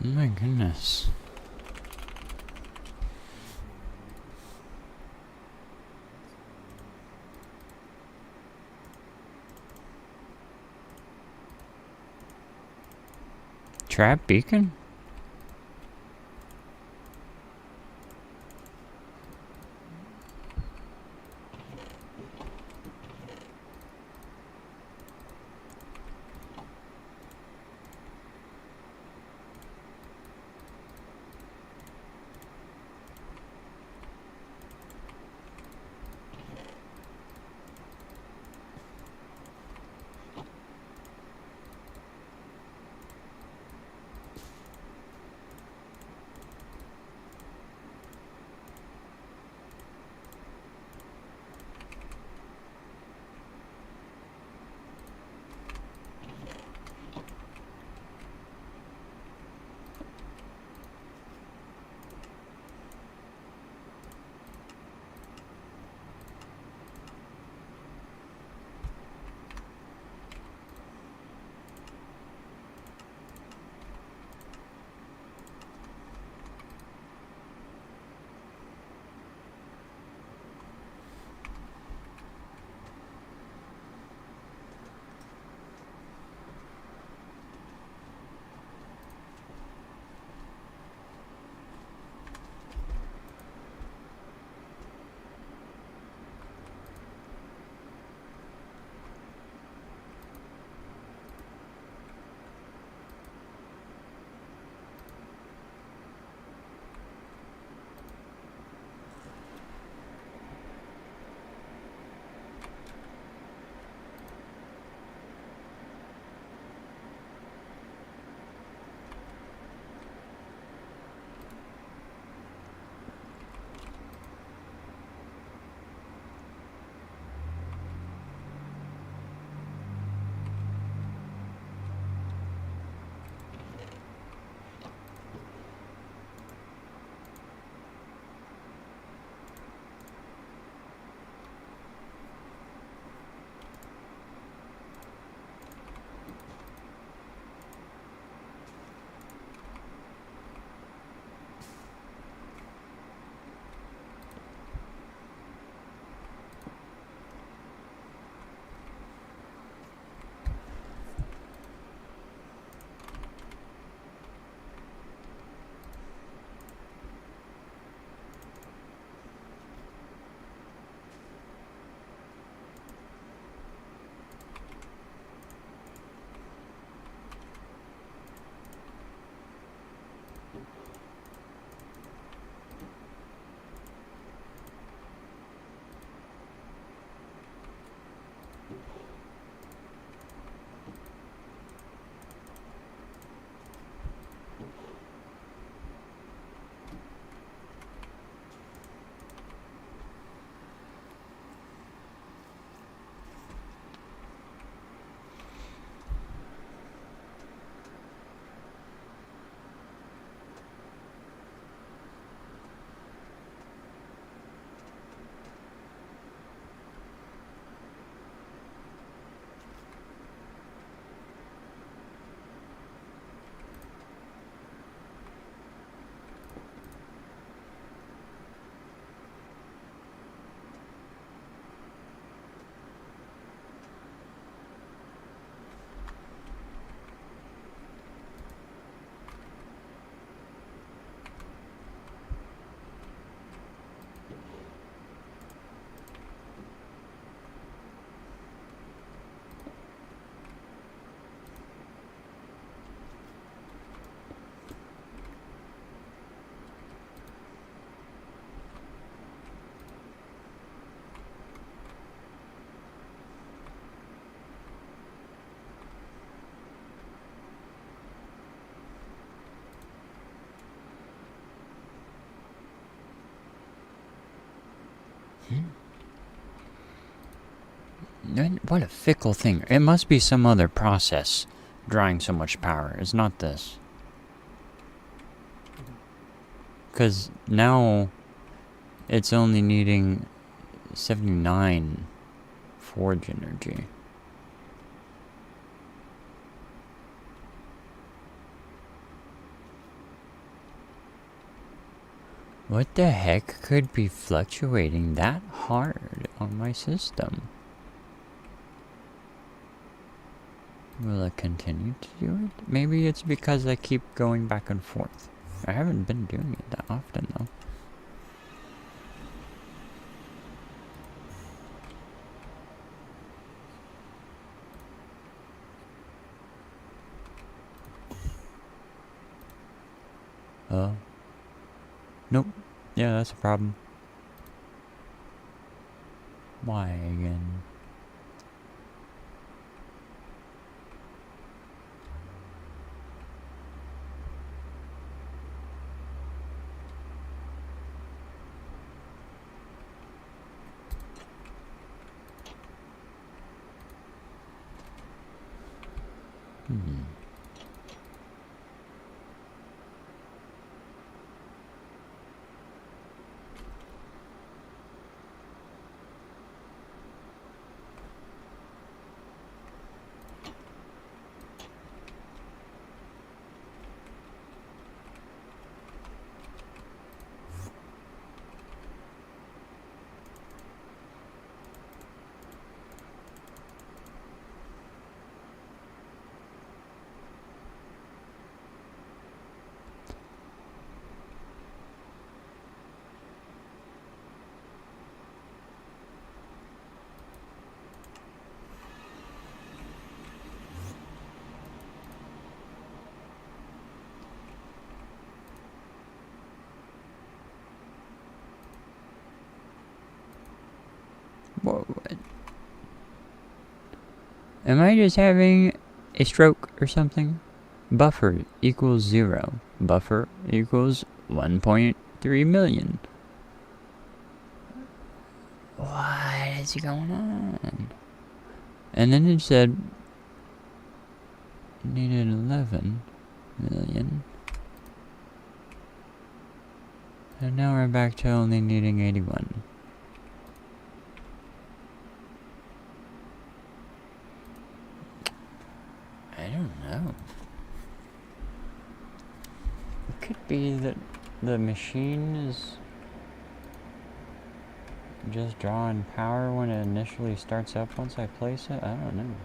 Oh my goodness. Trap beacon? What a fickle thing. It must be some other process drawing so much power. It's not this. Because now it's only needing 79 forge energy. What the heck could be fluctuating that hard on my system? Will it continue to do it? Maybe it's because I keep going back and forth. I haven't been doing it that often though. Nope. Yeah, that's a problem. Why again? Whoa. Am I just having a stroke or something? Buffer equals 0. Buffer equals 1.3 million. What is going on? And then it said needed 11 million. And now we're back to only needing 81. I don't know. It could be that the machine is just drawing power when it initially starts up once I place it. I don't know.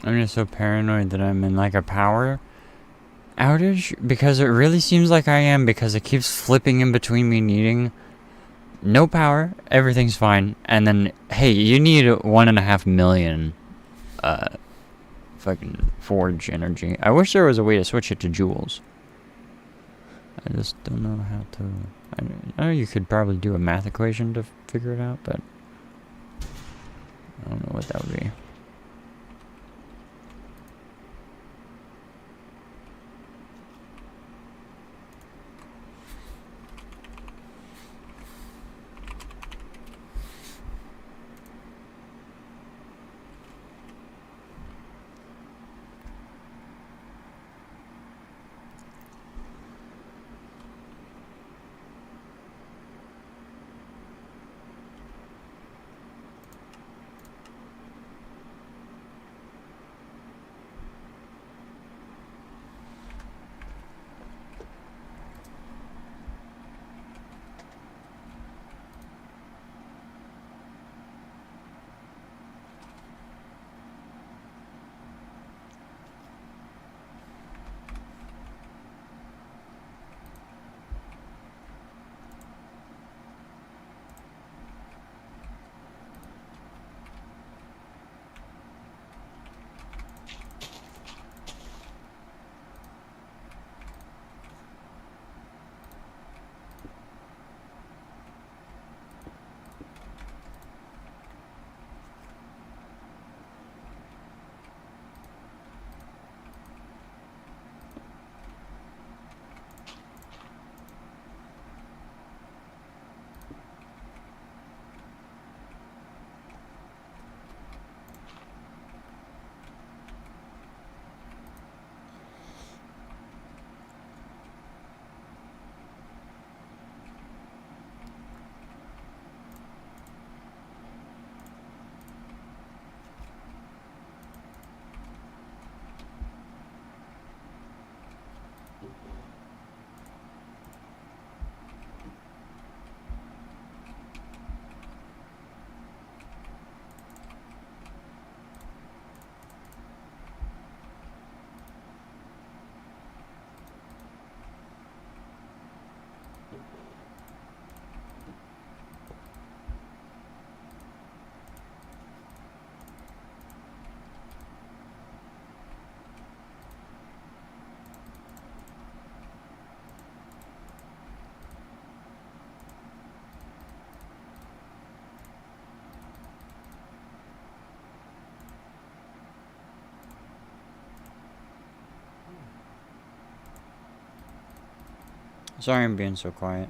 I'm just so paranoid that I'm in like a power outage, because it really seems like I am, because it keeps flipping in between me needing no power, everything's fine, and then, hey, you need 1.5 million fucking forge energy. I wish there was a way to switch it to joules. I just don't know how to. I know you could probably do a math equation to figure it out, but I don't know what that would be. Sorry I'm being so quiet.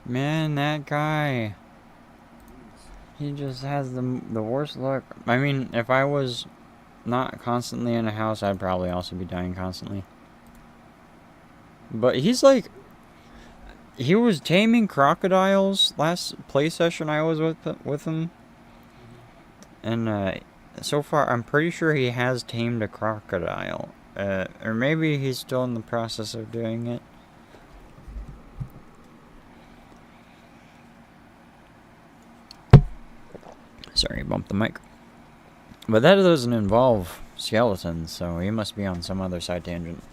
Man, that guy. He just has the worst luck. I mean, if I was not constantly in a house, I'd probably also be dying constantly. But he's like... He was taming crocodiles last play session I was with him. And so far, I'm pretty sure he has tamed a crocodile. Or maybe he's still in the process of doing it. Sorry, bumped the mic. But that doesn't involve skeletons, so he must be on some other side tangent.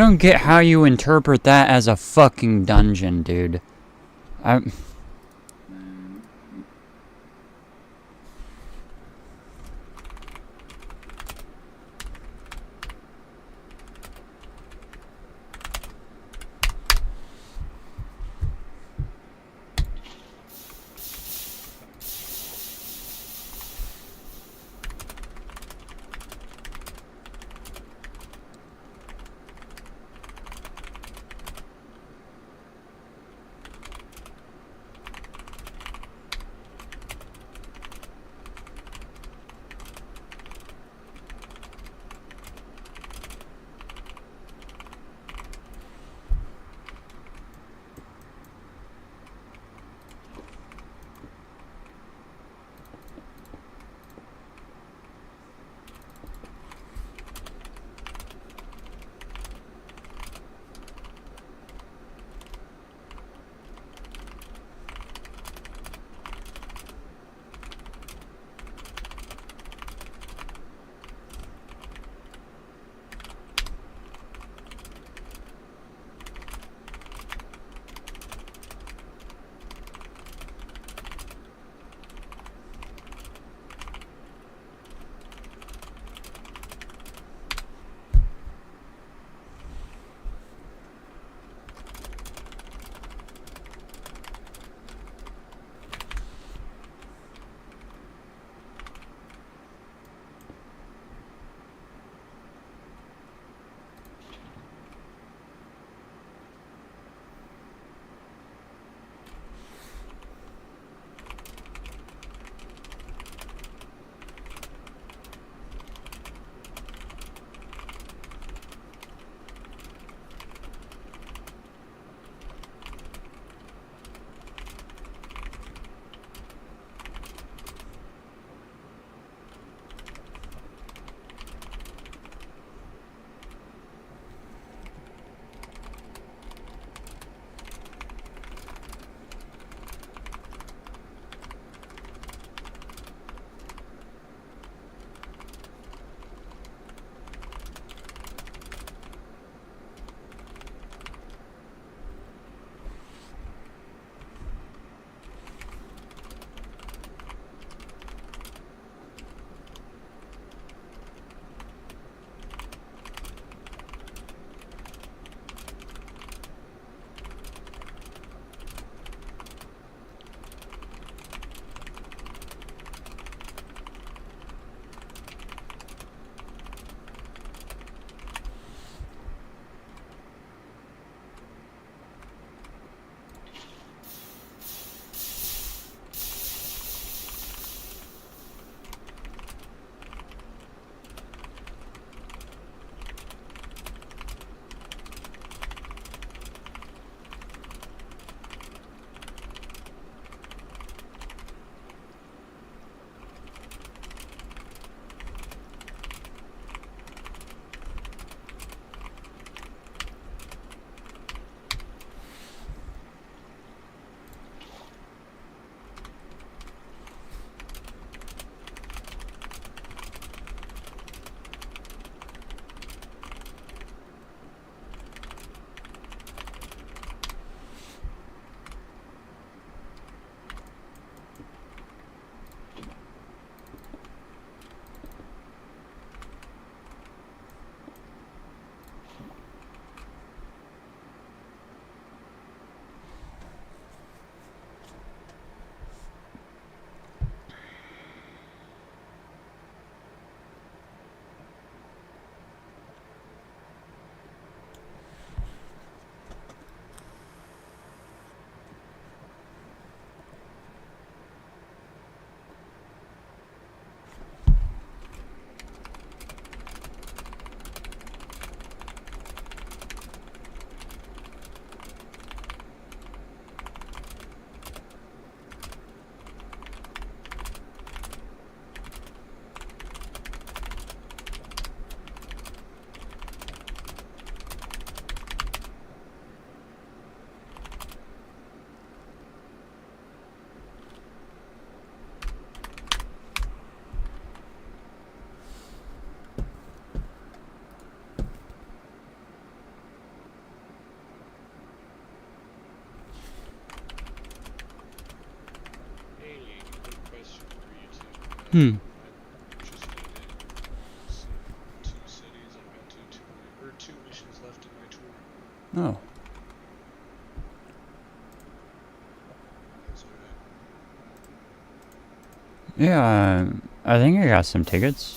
don't get how you interpret that as a fucking dungeon, dude. Mm, Hmm. Just made it. So, 2 cities. I've got two missions left in my tour. Oh. That's alright. Yeah, I think I got some tickets.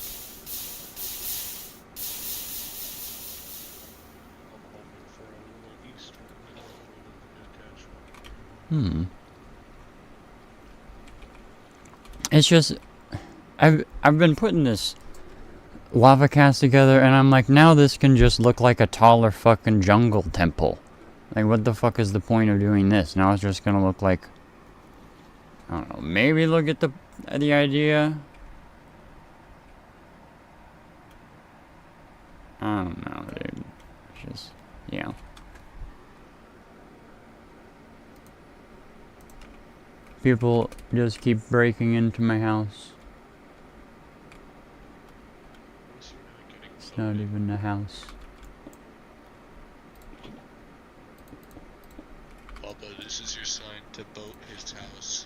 I'm hoping for a little Easter in the middle of the good catch. Hmm. It's just I've been putting this lava cast together, and I'm like, now this can just look like a taller fucking jungle temple. Like, what the fuck is the point of doing this? Now it's just gonna look like, I don't know. Maybe look at the idea. I don't know, dude. It's just, yeah. People just keep breaking into my house. At least you're not getting It's not voted. even a house. Papa, this is your sign to boat his house.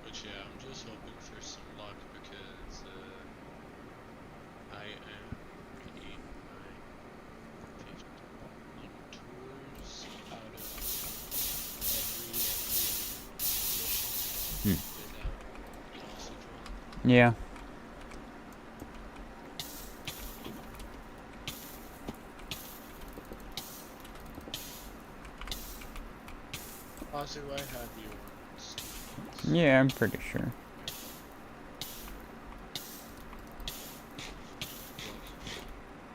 But yeah, I'm just hoping for some luck because I am eating my 50 tours out of every mission without oxygen. Yeah. Also, I have you on Steam. Yeah, I'm pretty sure.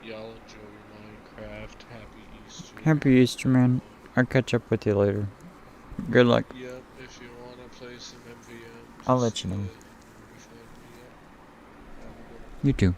Y'all enjoy your Minecraft. Happy Easter. Happy Easter, man. I'll catch up with you later. Good luck. Yep, if you wanna play some MVM, I'll just let you know. find me up. Have a good one. You too. Bye.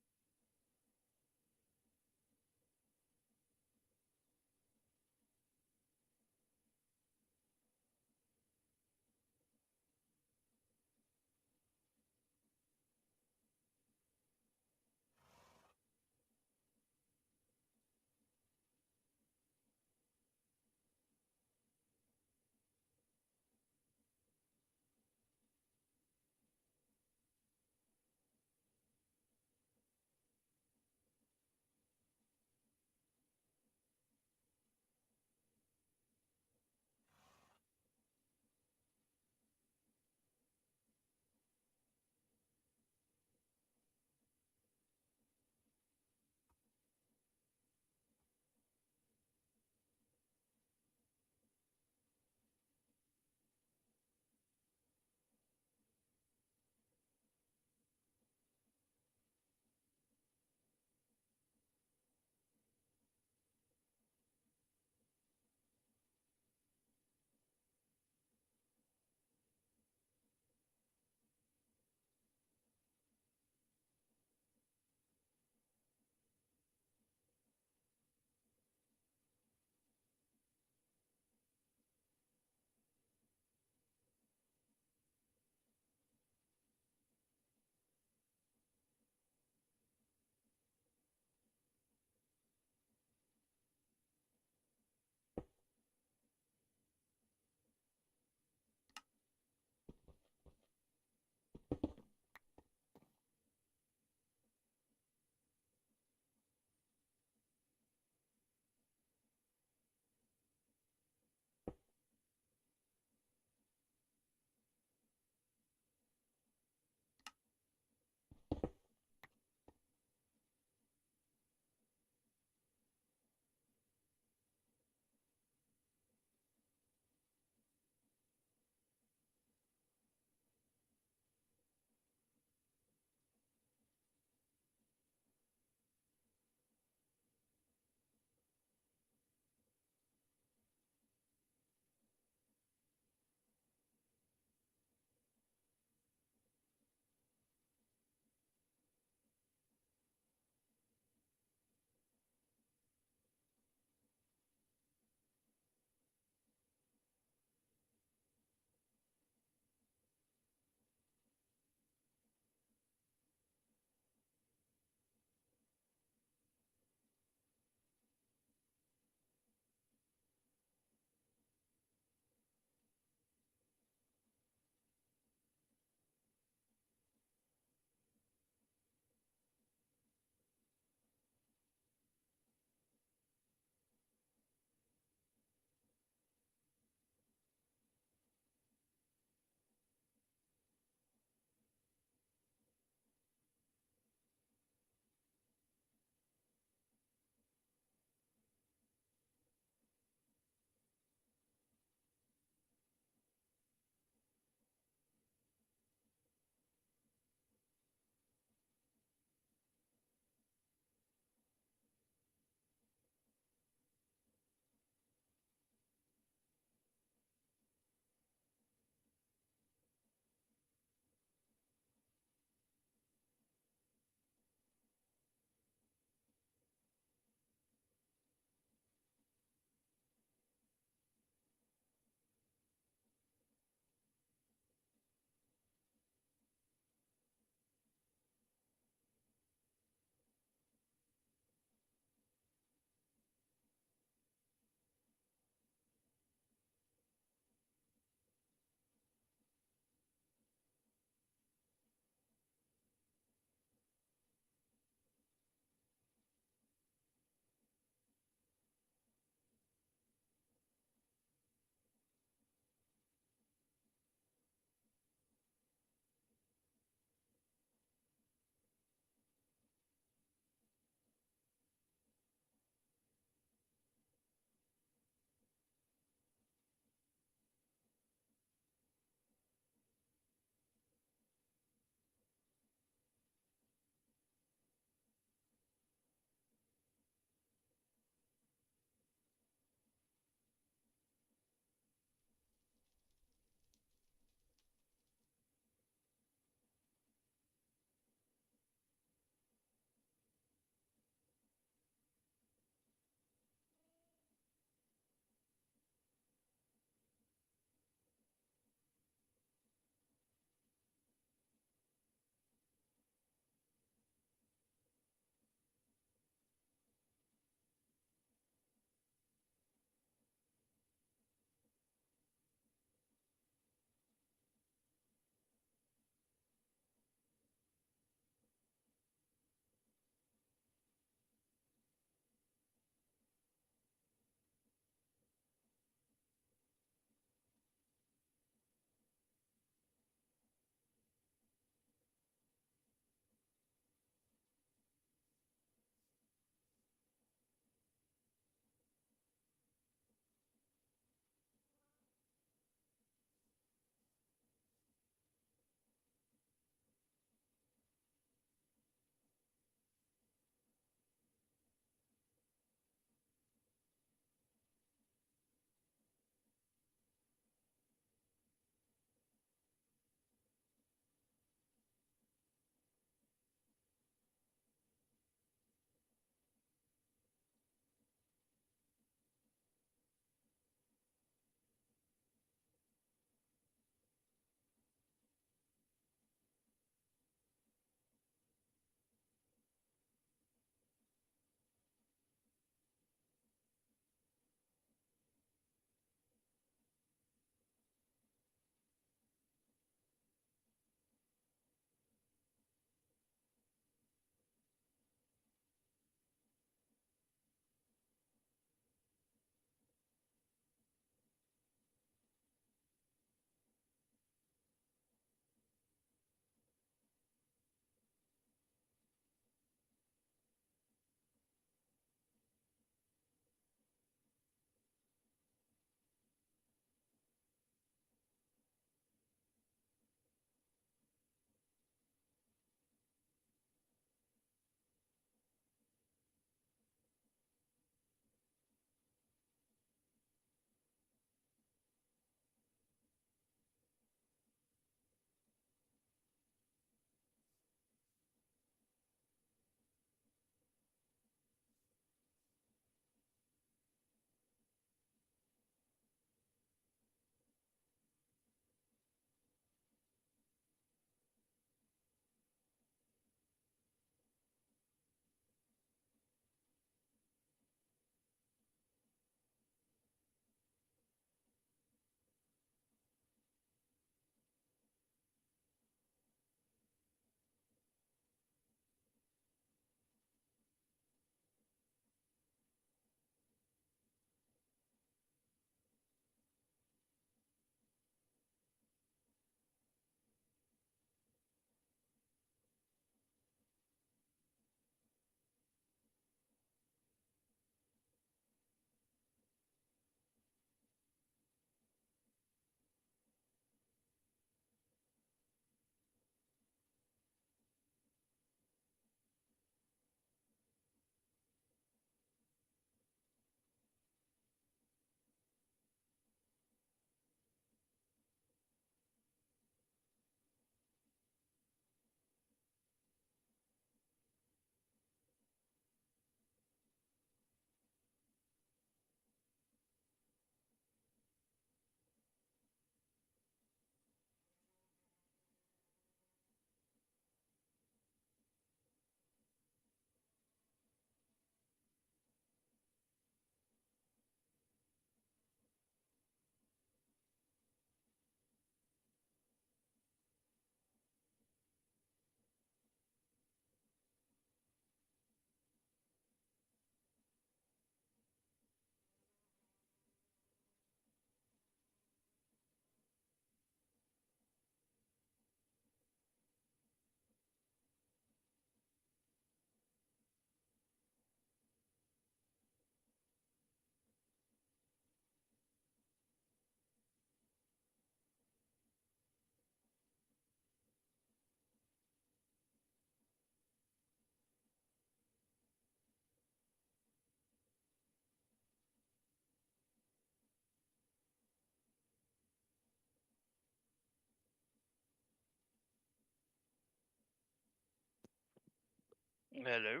Hello.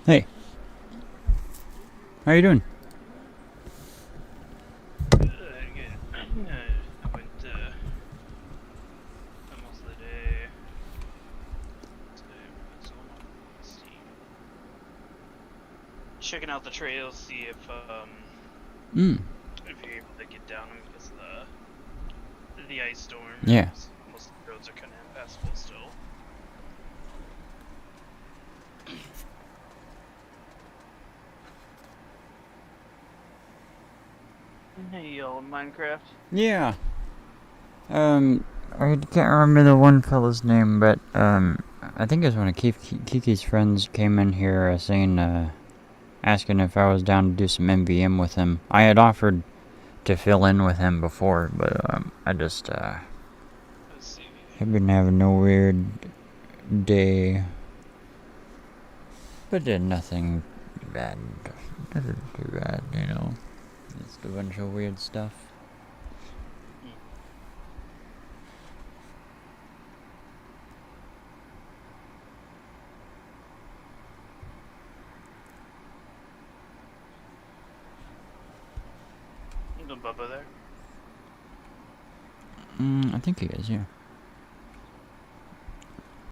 Hey. How you doing? Good. I went almost the day today. What's going on? Let's see. Checking out the trails, see if Mm. you're able to get down them because of the ice storm. Yeah. Most of the roads are kind of impassable still. Hey, y'all in Minecraft. Yeah. I can't remember the one fella's name, but, I think it was one of Kiki's friends came in here saying, asking if I was down to do some MVM with him. I had offered to fill in with him before, but, I just, Let's see. I've been having no weird day. But did nothing bad. Nothing too bad, you know. Just a bunch of weird stuff. The Bubba there. I think he is, yeah.